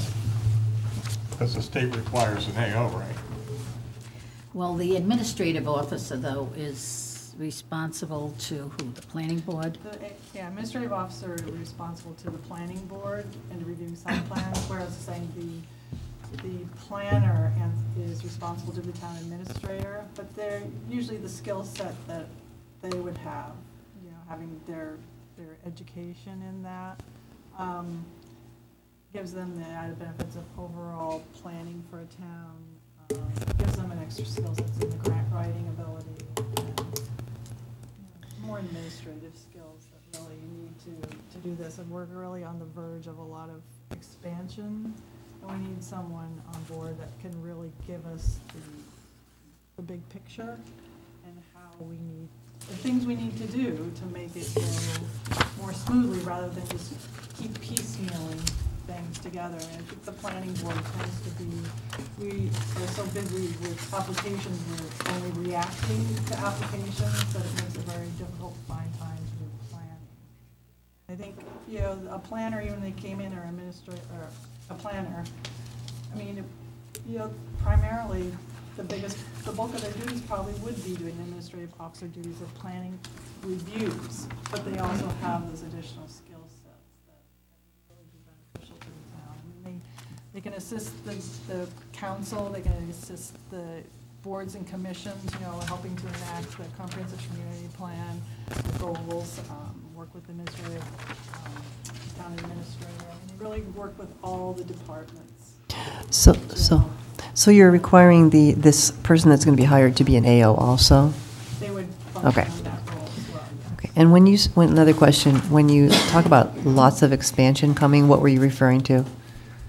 Because the state requires an AO, right? Well, the administrative officer, though, is responsible to who? The planning board? Yeah, administrative officer is responsible to the planning board and reviewing site plans, whereas saying the planner is responsible to the town administrator, but they're usually the skill set that they would have, you know, having their education in that. Gives them the added benefits of overall planning for a town, gives them an extra skill set in the grant writing ability, and more administrative skills that really you need to do this. And we're really on the verge of a lot of expansion, and we need someone on board that can really give us the big picture and how we need, the things we need to do to make it go more smoothly rather than just keep piecemealing things together. And I think the planning board tends to be, we are so busy with applications, we're only reacting to applications that it makes it very difficult to find time to do planning. I think, you know, a planner, even they came in, or a planner, I mean, you know, primarily the bulk of their duties probably would be doing administrative officer duties of planning reviews, but they also have those additional skill sets that would really be beneficial to the town. I mean, they can assist the council, they can assist the boards and commissions, you know, helping to enact the comprehensive community plan, the goals, work with the administrative, town administrator. I mean, they really work with all the departments. So you're requiring this person that's going to be hired to be an AO also? They would function Okay. on that role as well, yes. Okay. And another question, when you talk about lots of expansion coming, what were you referring to?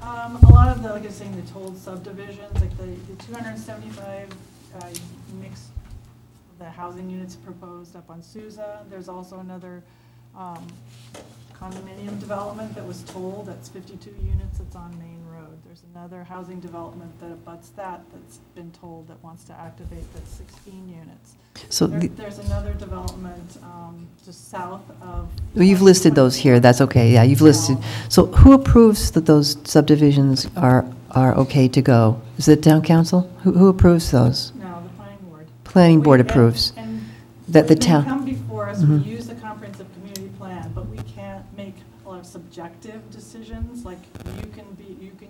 A lot of the, like I was saying, the told subdivisions, like the 275 mixed, the housing units proposed up on Sousa. There's also another condominium development that was told, that's 52 units, that's on Main Road. There's another housing development that abuts that's been told that wants to activate, that's 16 units. So There's another development just south of. Well, you've listed those here, that's okay, yeah, you've listed. So who approves that those subdivisions are okay to go? Is it town council? Who approves those? No, the planning board. Planning board approves. And That the when they town. come before us, we use the comprehensive community plan, but we can't make a lot of subjective decisions, like you can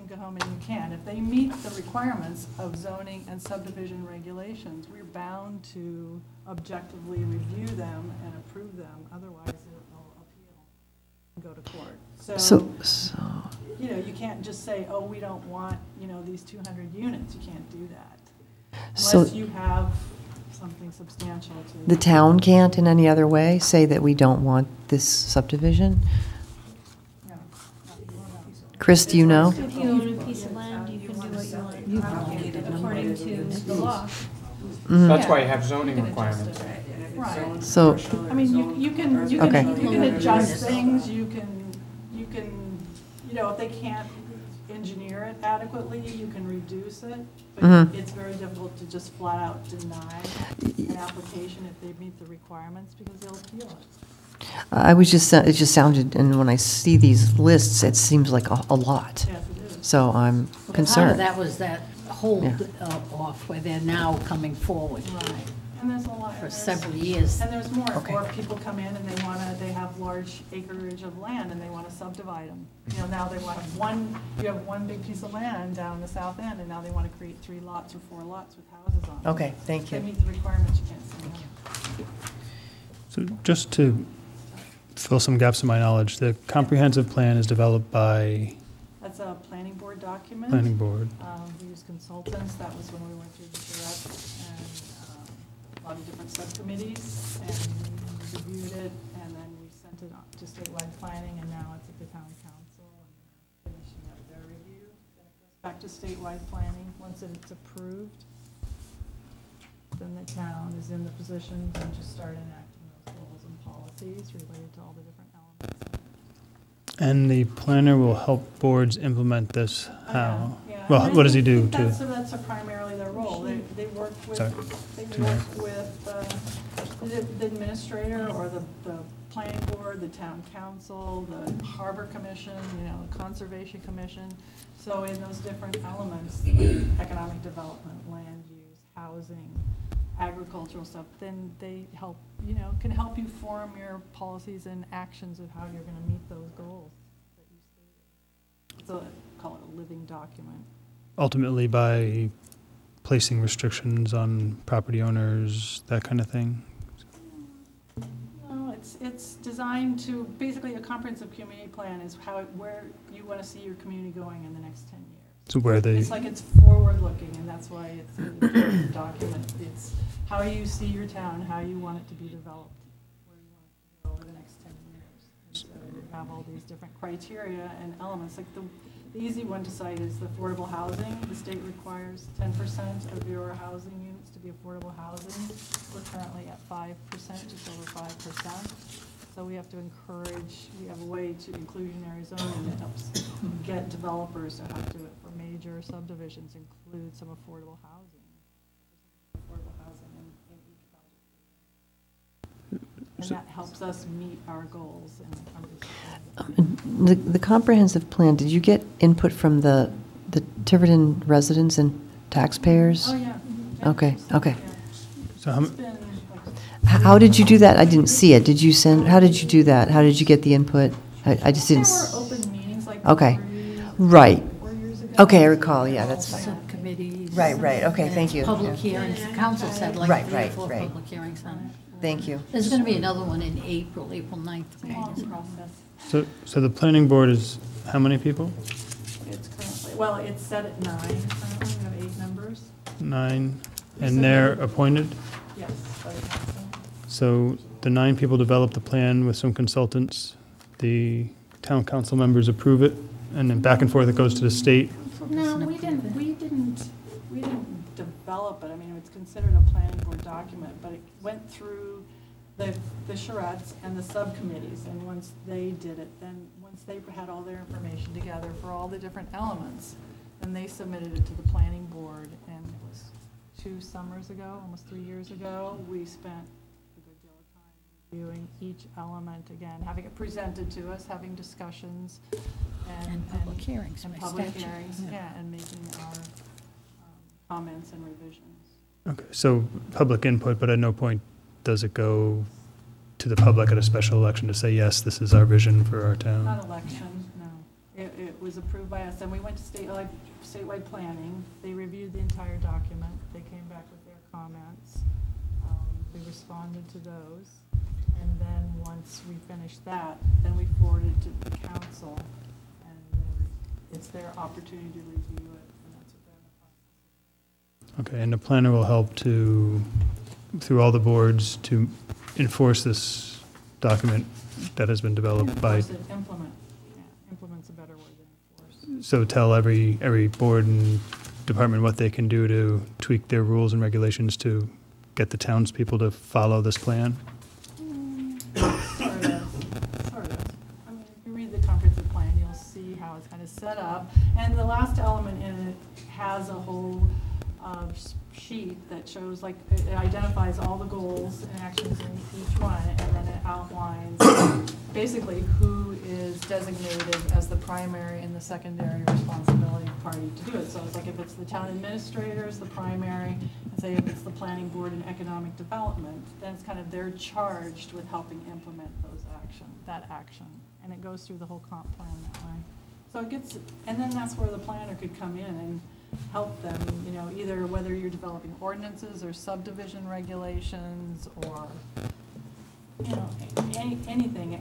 go home and you can. If they meet the requirements of zoning and subdivision regulations, we're bound to objectively review them and approve them, otherwise they'll appeal and go to court. So, You know, you can't just say, oh, we don't want, you know, these 200 units, you can't do that. Unless you have something substantial to. the town can't in any other way say that we don't want this subdivision? No. Chris, do you know? If you own a piece of land, you can do what you want. according to the law. That's why you have zoning requirements. Right. So, I mean, you can Okay. adjust things, you can, you know, if they can't engineer it adequately, you can reduce it. But Mhm. it's very difficult to just flat out deny an application if they meet the requirements, because they'll appeal it. I was just, it just sounded, and when I see these lists, it seems like a lot. Yes, it is. So I'm Part of concerned. that was that hold Yeah. off where they're now coming forward Right. And there's a lot. for and there's- several years. And there's more, Okay. or people come in and they have large acreage of land and they want to subdivide them. You know, now they want you have one big piece of land down in the south end, and now they want to create 3 lots or 4 lots with houses on them. Okay, thank If they you. meet the requirements, you can't say no. So just to fill some gaps in my knowledge, the comprehensive plan is developed by That's a planning board document. planning board. We use consultants, that was when we went through the charrette, and a lot of different subcommittees, and we reviewed it, and then we sent it on to statewide planning, and now it's at the town council, and they're finishing up their review. Then it goes back to statewide planning. Once it's approved, then the town is in the position to just start enacting those goals and policies related to all the different elements. And the planner will help boards implement this Oh, how? yeah. Well, And I what does he think do to? That's primarily their role. They work Sorry. with the administrator or the planning board, the town council, the harbor commission, you know, the conservation commission. So in those different elements, economic development, land use, housing, agricultural stuff, then they help, you know, can help you form your policies and actions of how you're going to meet those goals that you stated. So call it a living document. Ultimately by placing restrictions on property owners, that kind of thing? No, it's designed to, basically a comprehensive community plan is where you want to see your community going in the next 10 years. So where they, It's like it's forward-looking, and that's why it's an important document. It's how you see your town, how you want it to be developed, where you want it to go over the next 10 years. And so you have all these different criteria and elements. Like the easy one to cite is the affordable housing. The state requires 10% of your housing units to be affordable housing. We're currently at 5%, just over 5%. So we have to encourage, we have a way to inclusionary zoning that helps get developers to have to, for major subdivisions, include some affordable housing. Affordable housing in each project. And that helps us meet our goals and The comprehensive plan, did you get input from the Tiverton residents and taxpayers? Oh, yeah. Okay, okay. so how, It's been like How did you do that? I didn't see it. Did you send, how did you do that? How did you get the input? I just didn't. There were open meetings like Okay, 3 right. 4 years ago. Okay, I recall, yeah, that's fine. Subcommittees. Right, okay, and thank you. Public Yeah. hearings, the council said like Right, 3 or right, 4 right. public hearings on it. Thank you. There's going to be another one in April 9th. It's a long process. so the planning board is how many people? It's currently, well, it's set at 9 currently. We have 8 members. 9, and they're appointed? Yes, by the council. So the 9 people develop the plan with some consultants, the town council members approve it, and then back and forth it goes to the state. No, we didn't develop it. I mean, it's considered a planning board document, but it went through the charrettes and the subcommittees, and once they did it, then once they had all their information together for all the different elements, then they submitted it to the planning board, and it was 2 summers ago, almost 3 years ago, we spent a good deal of time reviewing each element again, having it presented to us, having discussions, And public hearings and by public statute, hearings, yeah. yeah, and making our comments and revisions. Okay, so public input, but at no point does it go to the public at a special election to say, yes, this is our vision for our town? Not election, no. It was approved by us, and we went to statewide planning. They reviewed the entire document. They came back with their comments. We responded to those. And then once we finished that, then we forwarded it to the council, and then it's their opportunity to review it, and that's what they're in the process. Okay, and the planner will help to, through all the boards, to enforce this document that has been developed by, Enforce it, implement. Yeah, implement's a better word than enforce. so tell every board and department what they can do to tweak their rules and regulations to get the townspeople to follow this plan? Sort of. I mean, if you read the comprehensive plan, you'll see how it's kind of set up. And the last element in it has a whole sheet that shows, like, it identifies all the goals and actions in each one, and then it outlines basically who is designated as the primary and the secondary responsibility party to do it. So it's like if it's the town administrator is the primary, and say if it's the planning board and economic development, then it's kind of they're charged with helping implement that action. And it goes through the whole comp plan that way. So it gets, and then that's where the planner could come in and help them, you know, either whether you're developing ordinances or subdivision regulations or, you know, anything,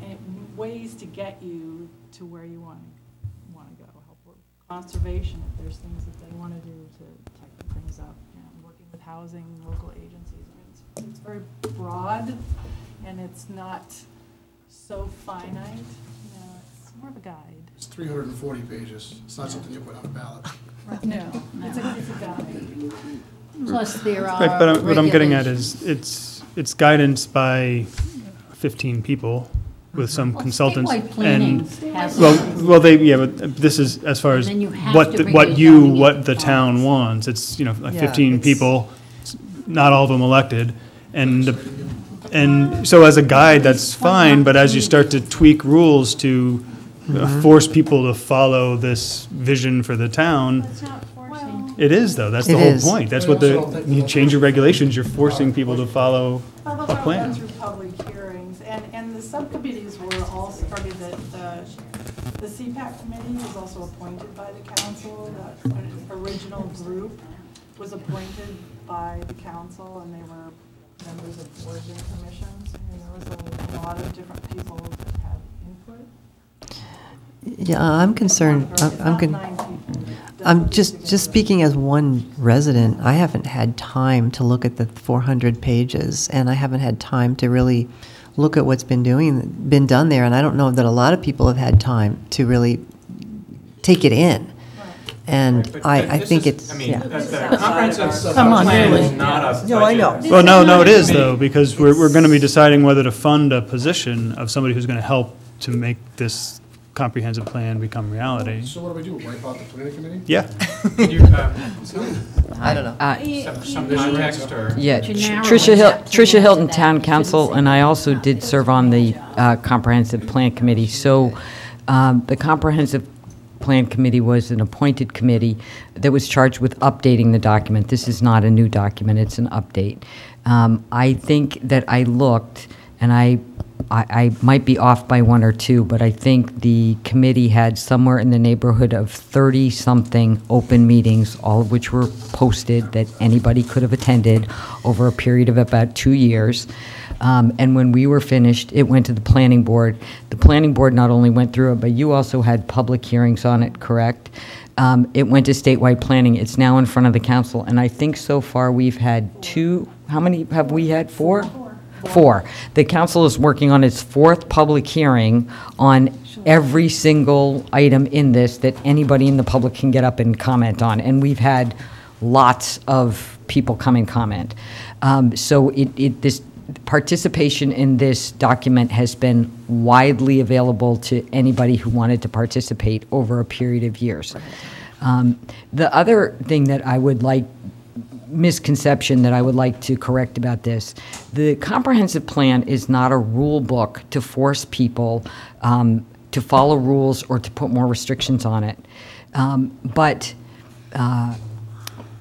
ways to get you to where you want to go. Help with conservation if there's things that they want to do to tighten things up. You know, working with housing, local agencies. I mean, it's very broad, and it's not so finite. You know, it's more of a guide. It's 340 pages. It's not something you put on a ballot. No, it's a guide. Plus there are Right, but what I'm getting at regulations. is, it's guidance by 15 people with some Well, consultants. statewide planning And, has. but this is as far as And then you have what, to the- bring what your zoning what the in town compliance. wants. It's, you know, like Yeah, 15 it's- people, not all of them elected. And so as a guide, that's fine, but as you start to tweak rules to force people to follow this vision for the town, It's not forcing. it is though, that's the It whole is. point. That's I what also don't think you change your regulations, you're forcing people to follow Well, those a are all plan. done through public hearings, and the subcommittees were also, I mean, the CPAC committee was also appointed by the council. The original group was appointed by the council, and they were members of boards and commissions. I mean, there was a lot of different people that had input. Yeah, I'm concerned, It's not I'm con- 9 people. I'm just speaking as one resident, I haven't had time to look at the 400 pages, and I haven't had time to really look at what's been done there, and I don't know that a lot of people have had time to really take it in. And But I this think is- it's, I mean, yeah. the comprehensive Come on, plan really. is not a No, I know. budget. Well, no, it is though, because we're going to be deciding whether to fund a position of somebody who's going to help to make this comprehensive plan become reality. So what do? Wipe out the planning committee? Yeah. Could you, I don't know. some context or? Yeah, To narrow Tricia it up to Tricia Hilton, that, Town you shouldn't Council, say and I that. also did serve on the Comprehensive Plan Committee. So the Comprehensive Plan Committee was an appointed committee that was charged with updating the document. This is not a new document, it's an update. I think that I looked, and I might be off by one or two, but I think the committee had somewhere in the neighborhood of 30-something open meetings, all of which were posted that anybody could have attended over a period of about 2 years. And when we were finished, it went to the planning board. The planning board not only went through it, but you also had public hearings on it, correct? It went to statewide planning. It's now in front of the council, and I think so far we've had two. How many have we had? Four? Four. The council is working on its fourth public hearing on every single item in this that anybody in the public can get up and comment on, and we've had lots of people come and comment. So this participation in this document has been widely available to anybody who wanted to participate over a period of years. The other thing that I would like, misconception that I would like to correct about this, the comprehensive plan is not a rule book to force people to follow rules or to put more restrictions on it.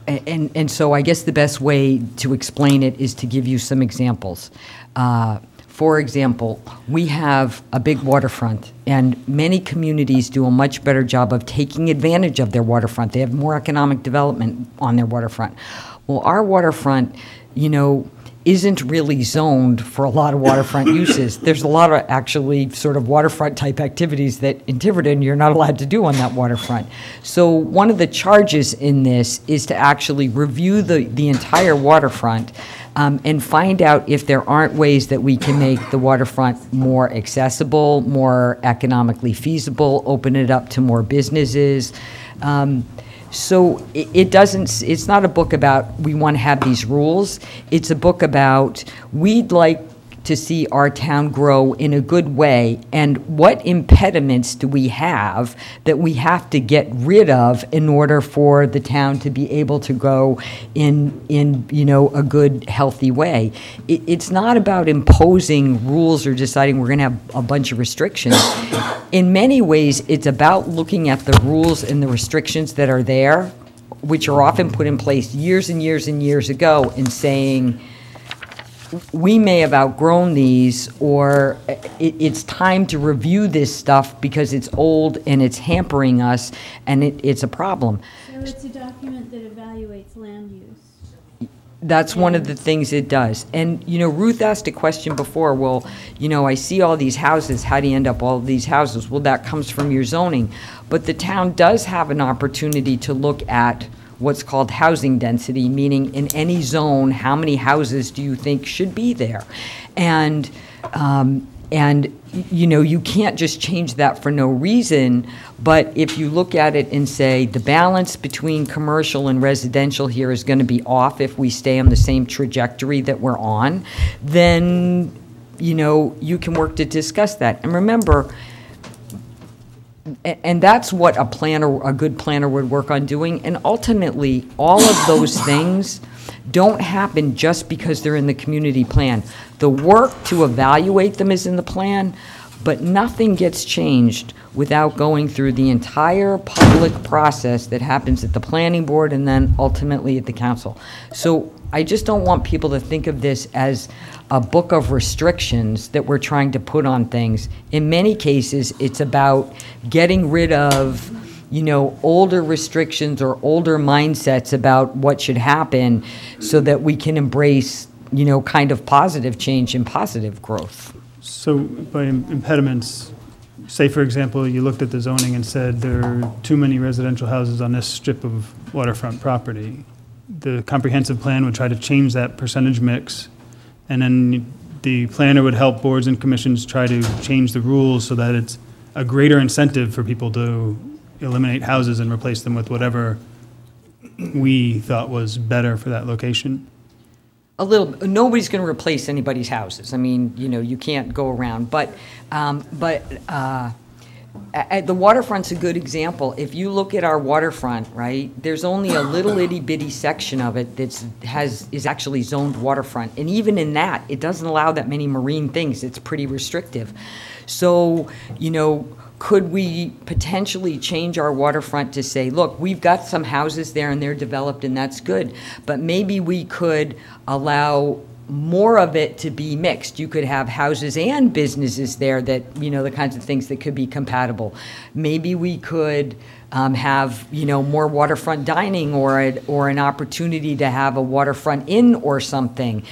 And so I guess the best way to explain it is to give you some examples. For example, we have a big waterfront, and many communities do a much better job of taking advantage of their waterfront. They have more economic development on their waterfront. Well, our waterfront, you know, isn't really zoned for a lot of waterfront uses. There's a lot of actually sort of waterfront type activities that in Tiverton you're not allowed to do on that waterfront. So one of the charges in this is to actually review the entire waterfront and find out if there aren't ways that we can make the waterfront more accessible, more economically feasible, open it up to more businesses. So it doesn't, it's not a book about we want to have these rules. It's a book about we'd like to see our town grow in a good way, and what impediments do we have that we have to get rid of in order for the town to be able to grow in a good, healthy way. It's not about imposing rules or deciding we're going to have a bunch of restrictions. In many ways, it's about looking at the rules and the restrictions that are there, which are often put in place years and years and years ago, and saying, we may have outgrown these, or it's time to review this stuff because it's old and it's hampering us, and it's a problem. So it's a document that evaluates land use. That's one of the things it does. And, Ruth asked a question before, well, I see all these houses, how do you end up all of these houses? Well, that comes from your zoning. But the town does have an opportunity to look at what's called housing density, meaning in any zone, how many houses do you think should be there? And you can't just change that for no reason, but if you look at it and say the balance between commercial and residential here is going to be off if we stay on the same trajectory that we're on, then, you can work to discuss that. And remember, and that's what a good planner would work on doing. And ultimately, all of those things don't happen just because they're in the community plan. The work to evaluate them is in the plan, but nothing gets changed without going through the entire public process that happens at the planning board and then ultimately at the council. So I just don't want people to think of this as a book of restrictions that we're trying to put on things. In many cases, it's about getting rid of, older restrictions or older mindsets about what should happen so that we can embrace, kind of positive change and positive growth. So by impediments, say for example, you looked at the zoning and said there are too many residential houses on this strip of waterfront property. The comprehensive plan would try to change that percentage mix, and then the planner would help boards and commissions try to change the rules so that it's a greater incentive for people to eliminate houses and replace them with whatever we thought was better for that location. Nobody's going to replace anybody's houses. I mean, you can't go around. But the waterfront's a good example. If you look at our waterfront, right, there's only a little itty bitty section of it is actually zoned waterfront. And even in that, it doesn't allow that many marine things. It's pretty restrictive. So, could we potentially change our waterfront to say, look, we've got some houses there and they're developed and that's good, but maybe we could allow more of it to be mixed. You could have houses and businesses there that, the kinds of things that could be compatible. Maybe we could have, more waterfront dining or an opportunity to have a waterfront inn or something.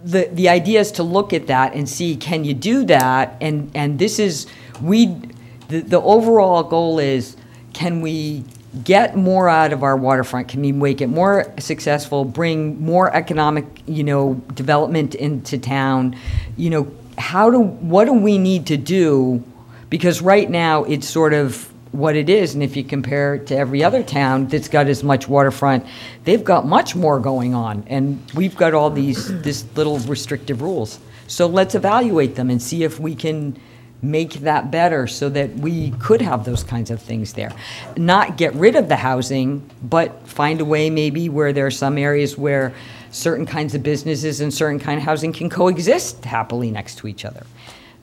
The idea is to look at that and see, can you do that? And this is, the overall goal is, can we get more out of our waterfront? Can we make it more successful, bring more economic, development into town? What do we need to do? Because right now it's sort of what it is, and if you compare it to every other town that's got as much waterfront, they've got much more going on, and we've got all these little restrictive rules. So let's evaluate them and see if we can make that better so that we could have those kinds of things there. Not get rid of the housing, but find a way maybe where there are some areas where certain kinds of businesses and certain kind of housing can coexist happily next to each other.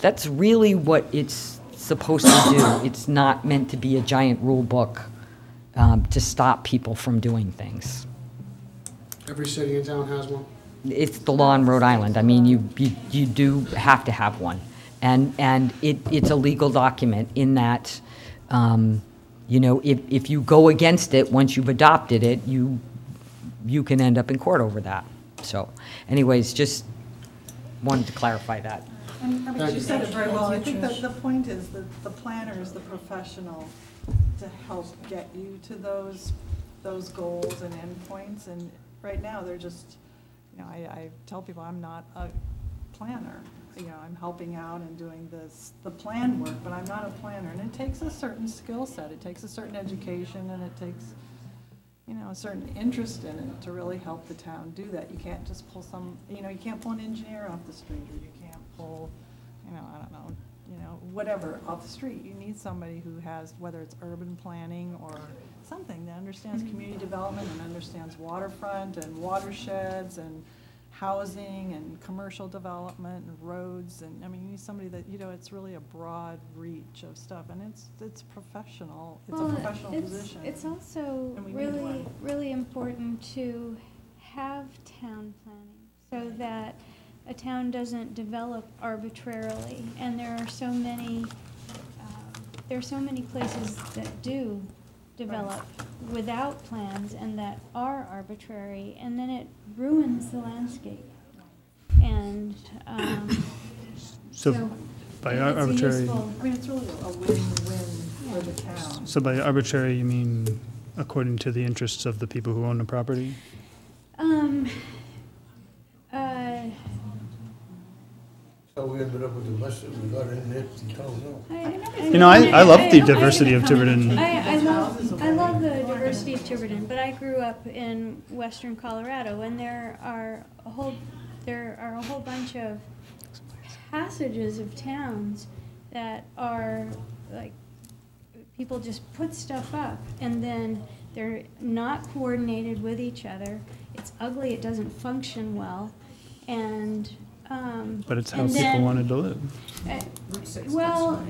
That's really what it's supposed to do. It's not meant to be a giant rule book to stop people from doing things. Every city in town has one? It's the law in Rhode Island. I mean, you do have to have one. And it's a legal document in that, if you go against it, once you've adopted it, you can end up in court over that. So anyways, just wanted to clarify that. And I mean, you said it very well. I think that the point is that the planner is the professional to help get you to those goals and endpoints. And right now, they're just, I tell people I'm not a planner. I'm helping out and doing the plan work, but I'm not a planner. And it takes a certain skill set, it takes a certain education, and it takes, a certain interest in it to really help the town do that. You can't just pull you can't pull an engineer off the street, or you can't pull, I don't know, whatever off the street. You need somebody who has, whether it's urban planning or something that understands community development and understands waterfront and watersheds and housing and commercial development and roads, and you need somebody that it's really a broad reach of stuff, and it's professional. It's a professional position. It's also really important to have town planning so that a town doesn't develop arbitrarily, and there are so many places that do develop without plans and that are arbitrary, and then it ruins the landscape. And so by arbitrary, it's really a win-win for the town. So by arbitrary, you mean according to the interests of the people who own the property? So we ended up with the mess that we got in it and town now. I love the diversity of Tiverton. I love the diversity of Tiverton, but I grew up in western Colorado, and there are a whole bunch of passages of towns that are like people just put stuff up, and then they're not coordinated with each other. It's ugly. It doesn't function well, and but it's how people wanted to live. Well,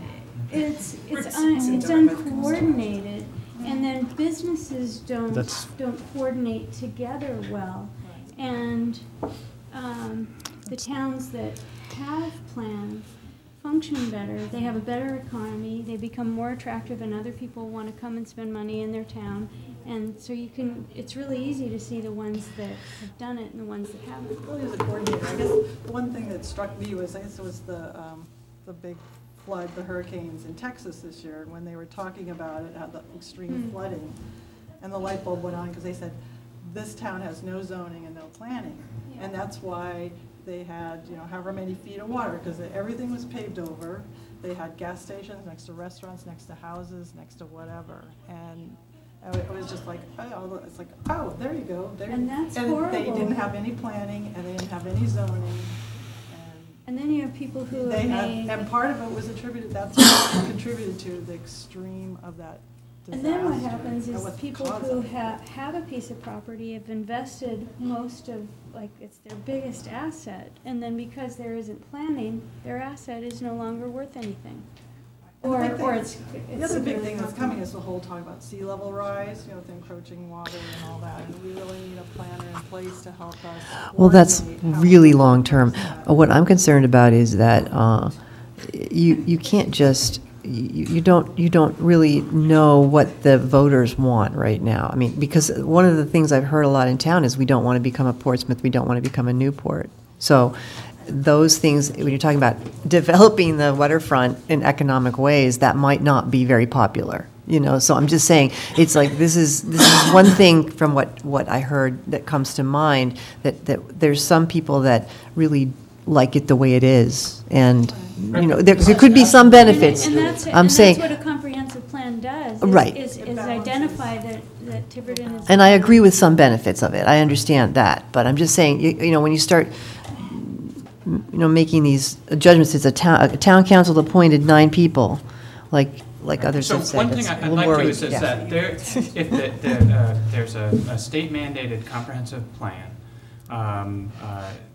it's uncoordinated, and then businesses don't coordinate together well, and the towns that have plans function better. They have a better economy. They become more attractive, and other people want to come and spend money in their town. And so it's really easy to see the ones that have done it and the ones that haven't. It really is a coordinator. I guess the one thing that struck me was, it was the big flood, the hurricanes in Texas this year, and when they were talking about it, had the extreme flooding, and the light bulb went on because they said, this town has no zoning and no planning. Yeah. And that's why they had, however many feet of water, because everything was paved over. They had gas stations next to restaurants, next to houses, next to whatever. And it was just like, it's like, oh, there you go. And that's horrible. They didn't have any planning, and they didn't have any zoning. And then you have people who have made... And part of it was attributed, that's what contributed to the extreme of that disaster. And then what happens is people who have a piece of property have invested most of, it's their biggest asset, and then because there isn't planning, their asset is no longer worth anything. Or it's the other big thing that's coming is the whole talk about sea level rise, with encroaching water and all that, and we really need a planner in place to help us. Well, that's really long term. What I'm concerned about is that you can't just you don't really know what the voters want right now. I mean, because one of the things I've heard a lot in town is we don't want to become a Portsmouth, we don't want to become a Newport. So those things, when you're talking about developing the waterfront in economic ways, that might not be very popular, So I'm just saying, it's like this is one thing from what I heard that comes to mind, that there's some people that really like it the way it is, and there could be some benefits. And that's what a comprehensive plan does. Is identify that Tiverton is. And I agree with some benefits of it. I understand that, but I'm just saying, when you start making these judgments, it's a town council appointed 9 people, like others have said. So one thing I'd like to is that there's a state mandated comprehensive plan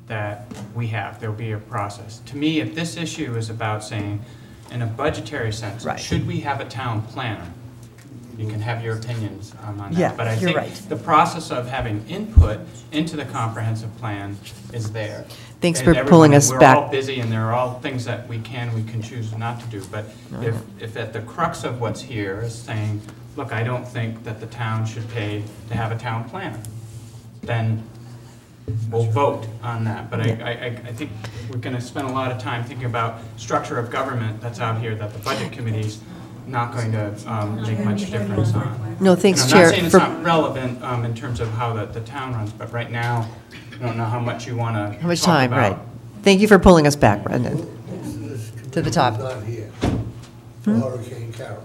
that we have. There'll be a process. To me, if this issue is about saying, in a budgetary sense, should we have a town planner? You can have your opinions on that. Yeah, but I think the process of having input into the comprehensive plan is there. Thanks for pulling us back. We're all busy, and there are all things that we can choose not to do. But if at the crux of what's here is saying, look, I don't think that the town should pay to have a town planner, then we'll vote on that. But I think we're going to spend a lot of time thinking about structure of government that's out here that the budget committee's not going to make much difference on. No, thanks, I'm Chair. not saying it's not relevant in terms of how the town runs, but right now, I don't know how much you want to How much time, about Thank you for pulling us back, Brendan. To the top. Not here, for Hurricane Carol.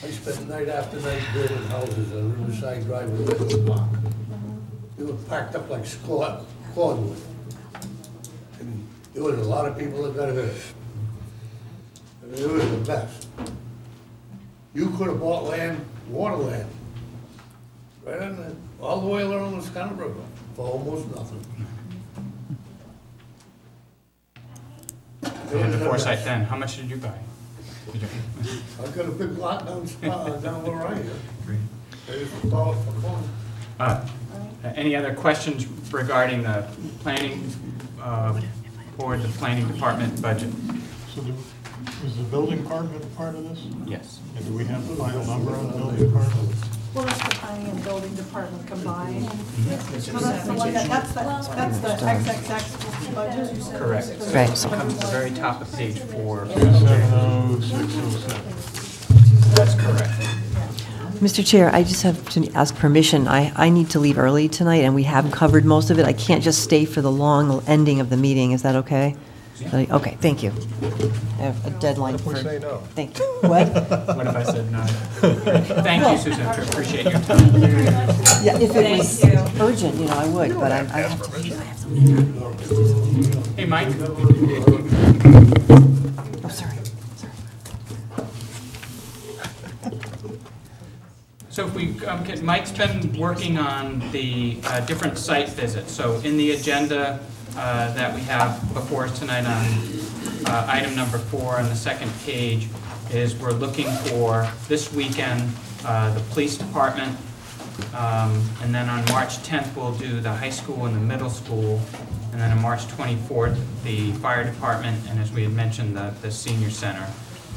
I spent night after night building houses on Riverside Drive in Redwood Park. They were packed up like cordwood. And there was a lot of people that got hurt. I mean, it was the best. You could have bought land, water land, right on the, all the way along the Scunna River for almost nothing. You had the foresight then. How much did you buy? I got a big lot down where I am. They used to call it for fun. Any other questions regarding the planning board, the planning department budget? So is the building department a part of this? Yes. And do we have the final number on the building department? Well, that's the planning and building department combined. So that's the one that's the XXX budget. Correct. Right. It comes at the very top of page 4. 270,607. That's correct. Mr. Chair, I just have to ask permission. I need to leave early tonight, and we have covered most of it. I can't just stay for the long ending of the meeting. Is that okay? Okay, thank you. I have a deadline. What if we for- say no? Thank you. What? What if I said no? Thank you, Susan, I appreciate your time. Yeah, if it was urgent, you know, I would, but I have to leave. Hey, Mike? Oh, sorry. So if we, Mike's been working on the different site visits. So in the agenda that we have before us tonight on item number 4 on the second page is we're looking for this weekend the police department, and then on March 10th we'll do the high school and the middle school, and then on March 24th the fire department, and as we had mentioned the senior center.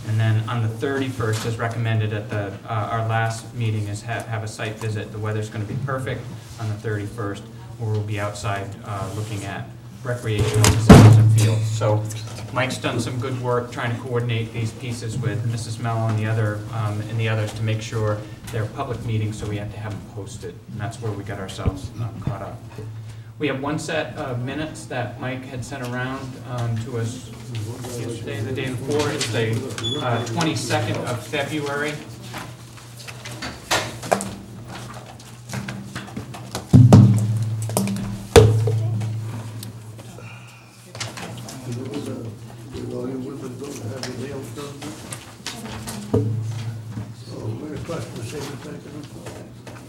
And then on the 31st, as recommended at the our last meeting, is have a site visit. The weather's going to be perfect on the 31st, where we'll be outside looking at recreational facilities and fields. So Mike's done some good work trying to coordinate these pieces with Mrs. Mello and the others to make sure they're public meetings, so we have to have them posted. And that's where we got ourselves caught up. We have one set of minutes that Mike had sent around to us yesterday, the day before. It's the 22nd of February.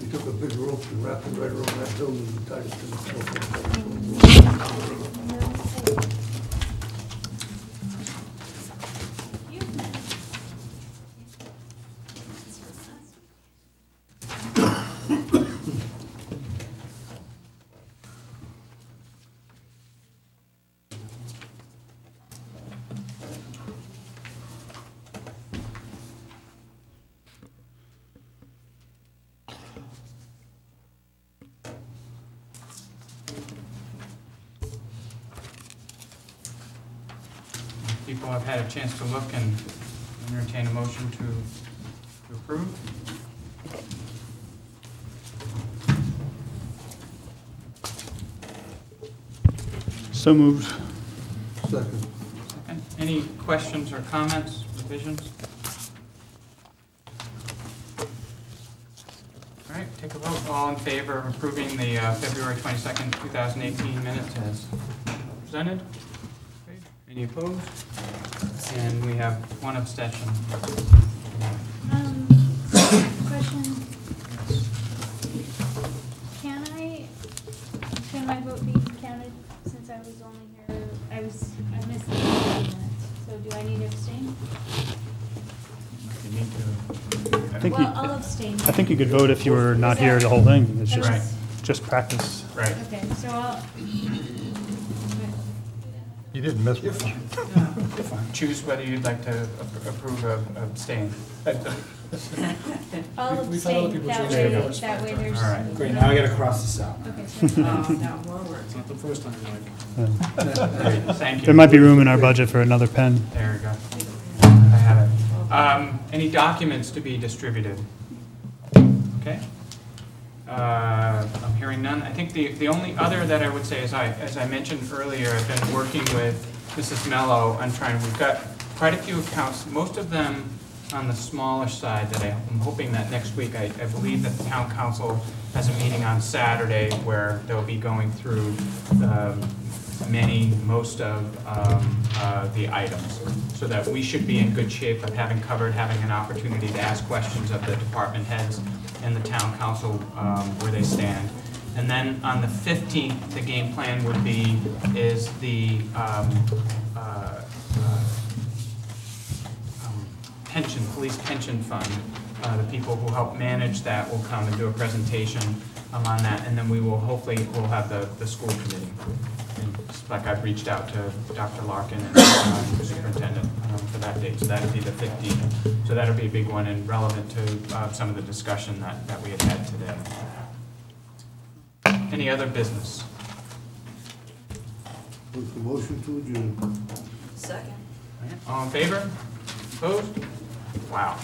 We took a big rope and wrapped it right around that building and tied it to the floor. People have had a chance to look and entertain a motion to approve. So moved. Second. Second. Any questions or comments, revisions? All right, take a vote. All in favor of approving the February 22nd, 2018 minutes as presented? Okay. Any opposed? And we have one abstention. Question. Can my vote be counted since I was only here, I missed the minutes, so do I need to abstain? You need to. I think Well, I'll abstain. I think you could vote if you were not here the whole thing. It's just, Right. just practice. Right. Okay, so I'll, You didn't miss much. Choose whether you'd like to approve or abstain. I'll We've had other abstain, people that change way, their votes. that way there's. All right. Great, now I gotta cross this out. Okay, so, Now, forward. It's not the first time, Mike. Great, thank There you. might be room in our budget for another pen. There we go. I have it. Any documents to be distributed? Okay. I'm hearing none. I think the only other that I would say is as I mentioned earlier, I've been working with Mrs. Mello on we've got quite a few accounts, most of them on the smaller side that I'm hoping that next week, I believe that the town council has a meeting on Saturday where they'll be going through most of the items, so that we should be in good shape of having an opportunity to ask questions of the department heads and the town council where they stand. And then on the 15th, the game plan would be the police pension fund. The people who help manage that will come and do a presentation on that, and then we'll have the school committee. And just like I've reached out to Dr. Larkin and the superintendent for that date, so that'll be the 15th. So that'll be a big one and relevant to some of the discussion that we had today. Any other business? With the motion to adjourn. Second. All in favor? Opposed? Wow.